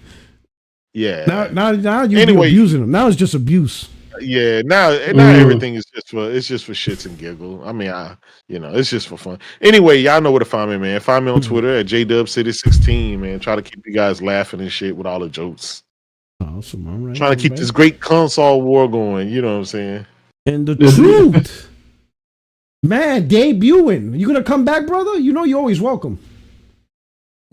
Yeah. Now you're abusing them. Now it's just abuse. Yeah, now everything is just for shits and giggles. I mean, it's just for fun. Anyway, y'all know where to find me, man. Find me on Twitter at JDubCity16, man. Try to keep you guys laughing and shit with all the jokes. Awesome, all right. Trying to keep this great console war going. You know what I'm saying? And the truth, man, debuting. You gonna come back, brother? You know you're always welcome.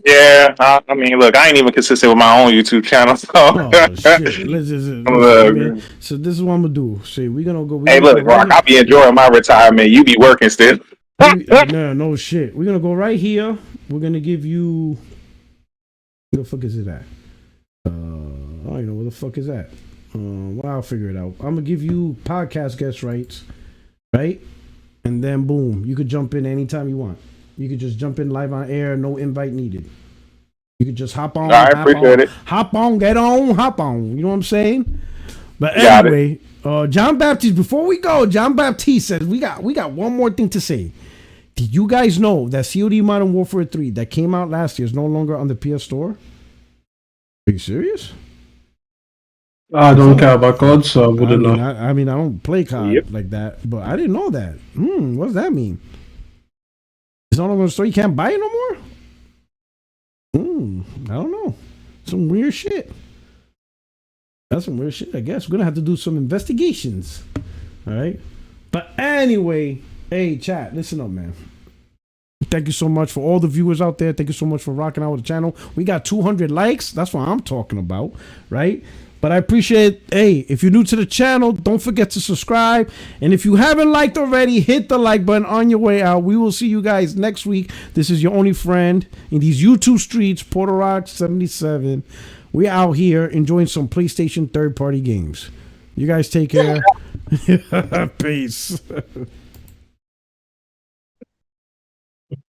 Yeah, I mean, look, I ain't even consistent with my own YouTube channel. So, shit. So this is what I'm gonna do. See, we're gonna go. Hey, look, Rock, I'll be enjoying my retirement. You be working still. No shit. We're gonna go right here. We're gonna give you. Where the fuck is it at? I don't even know where the fuck is that. Well, I'll figure it out. I'm gonna give you podcast guest rights, right? And then boom, you could jump in anytime you want. You could just jump in live on air, no invite needed. You could just hop on. I appreciate it. Hop on, get on, hop on. You know what I'm saying? But anyway, John Baptiste, before we go, John Baptiste said we got one more thing to say. Did you guys know that COD Modern Warfare 3 that came out last year is no longer on the PS Store? Are you serious? I don't care about COD, so I wouldn't know. I mean, I don't play COD like that, but I didn't know that. What does that mean? It's no longer on the store. You can't buy it no more? I don't know. Some weird shit. That's some weird shit, I guess. We're going to have to do some investigations. All right? But anyway, hey, chat, listen up, man. Thank you so much for all the viewers out there. Thank you so much for rocking out with the channel. We got 200 likes. That's what I'm talking about, right? But I appreciate, hey, if you're new to the channel, don't forget to subscribe. And if you haven't liked already, hit the like button on your way out. We will see you guys next week. This is your only friend in these YouTube streets, Porter77. We're out here enjoying some PlayStation third-party games. You guys take care. Peace.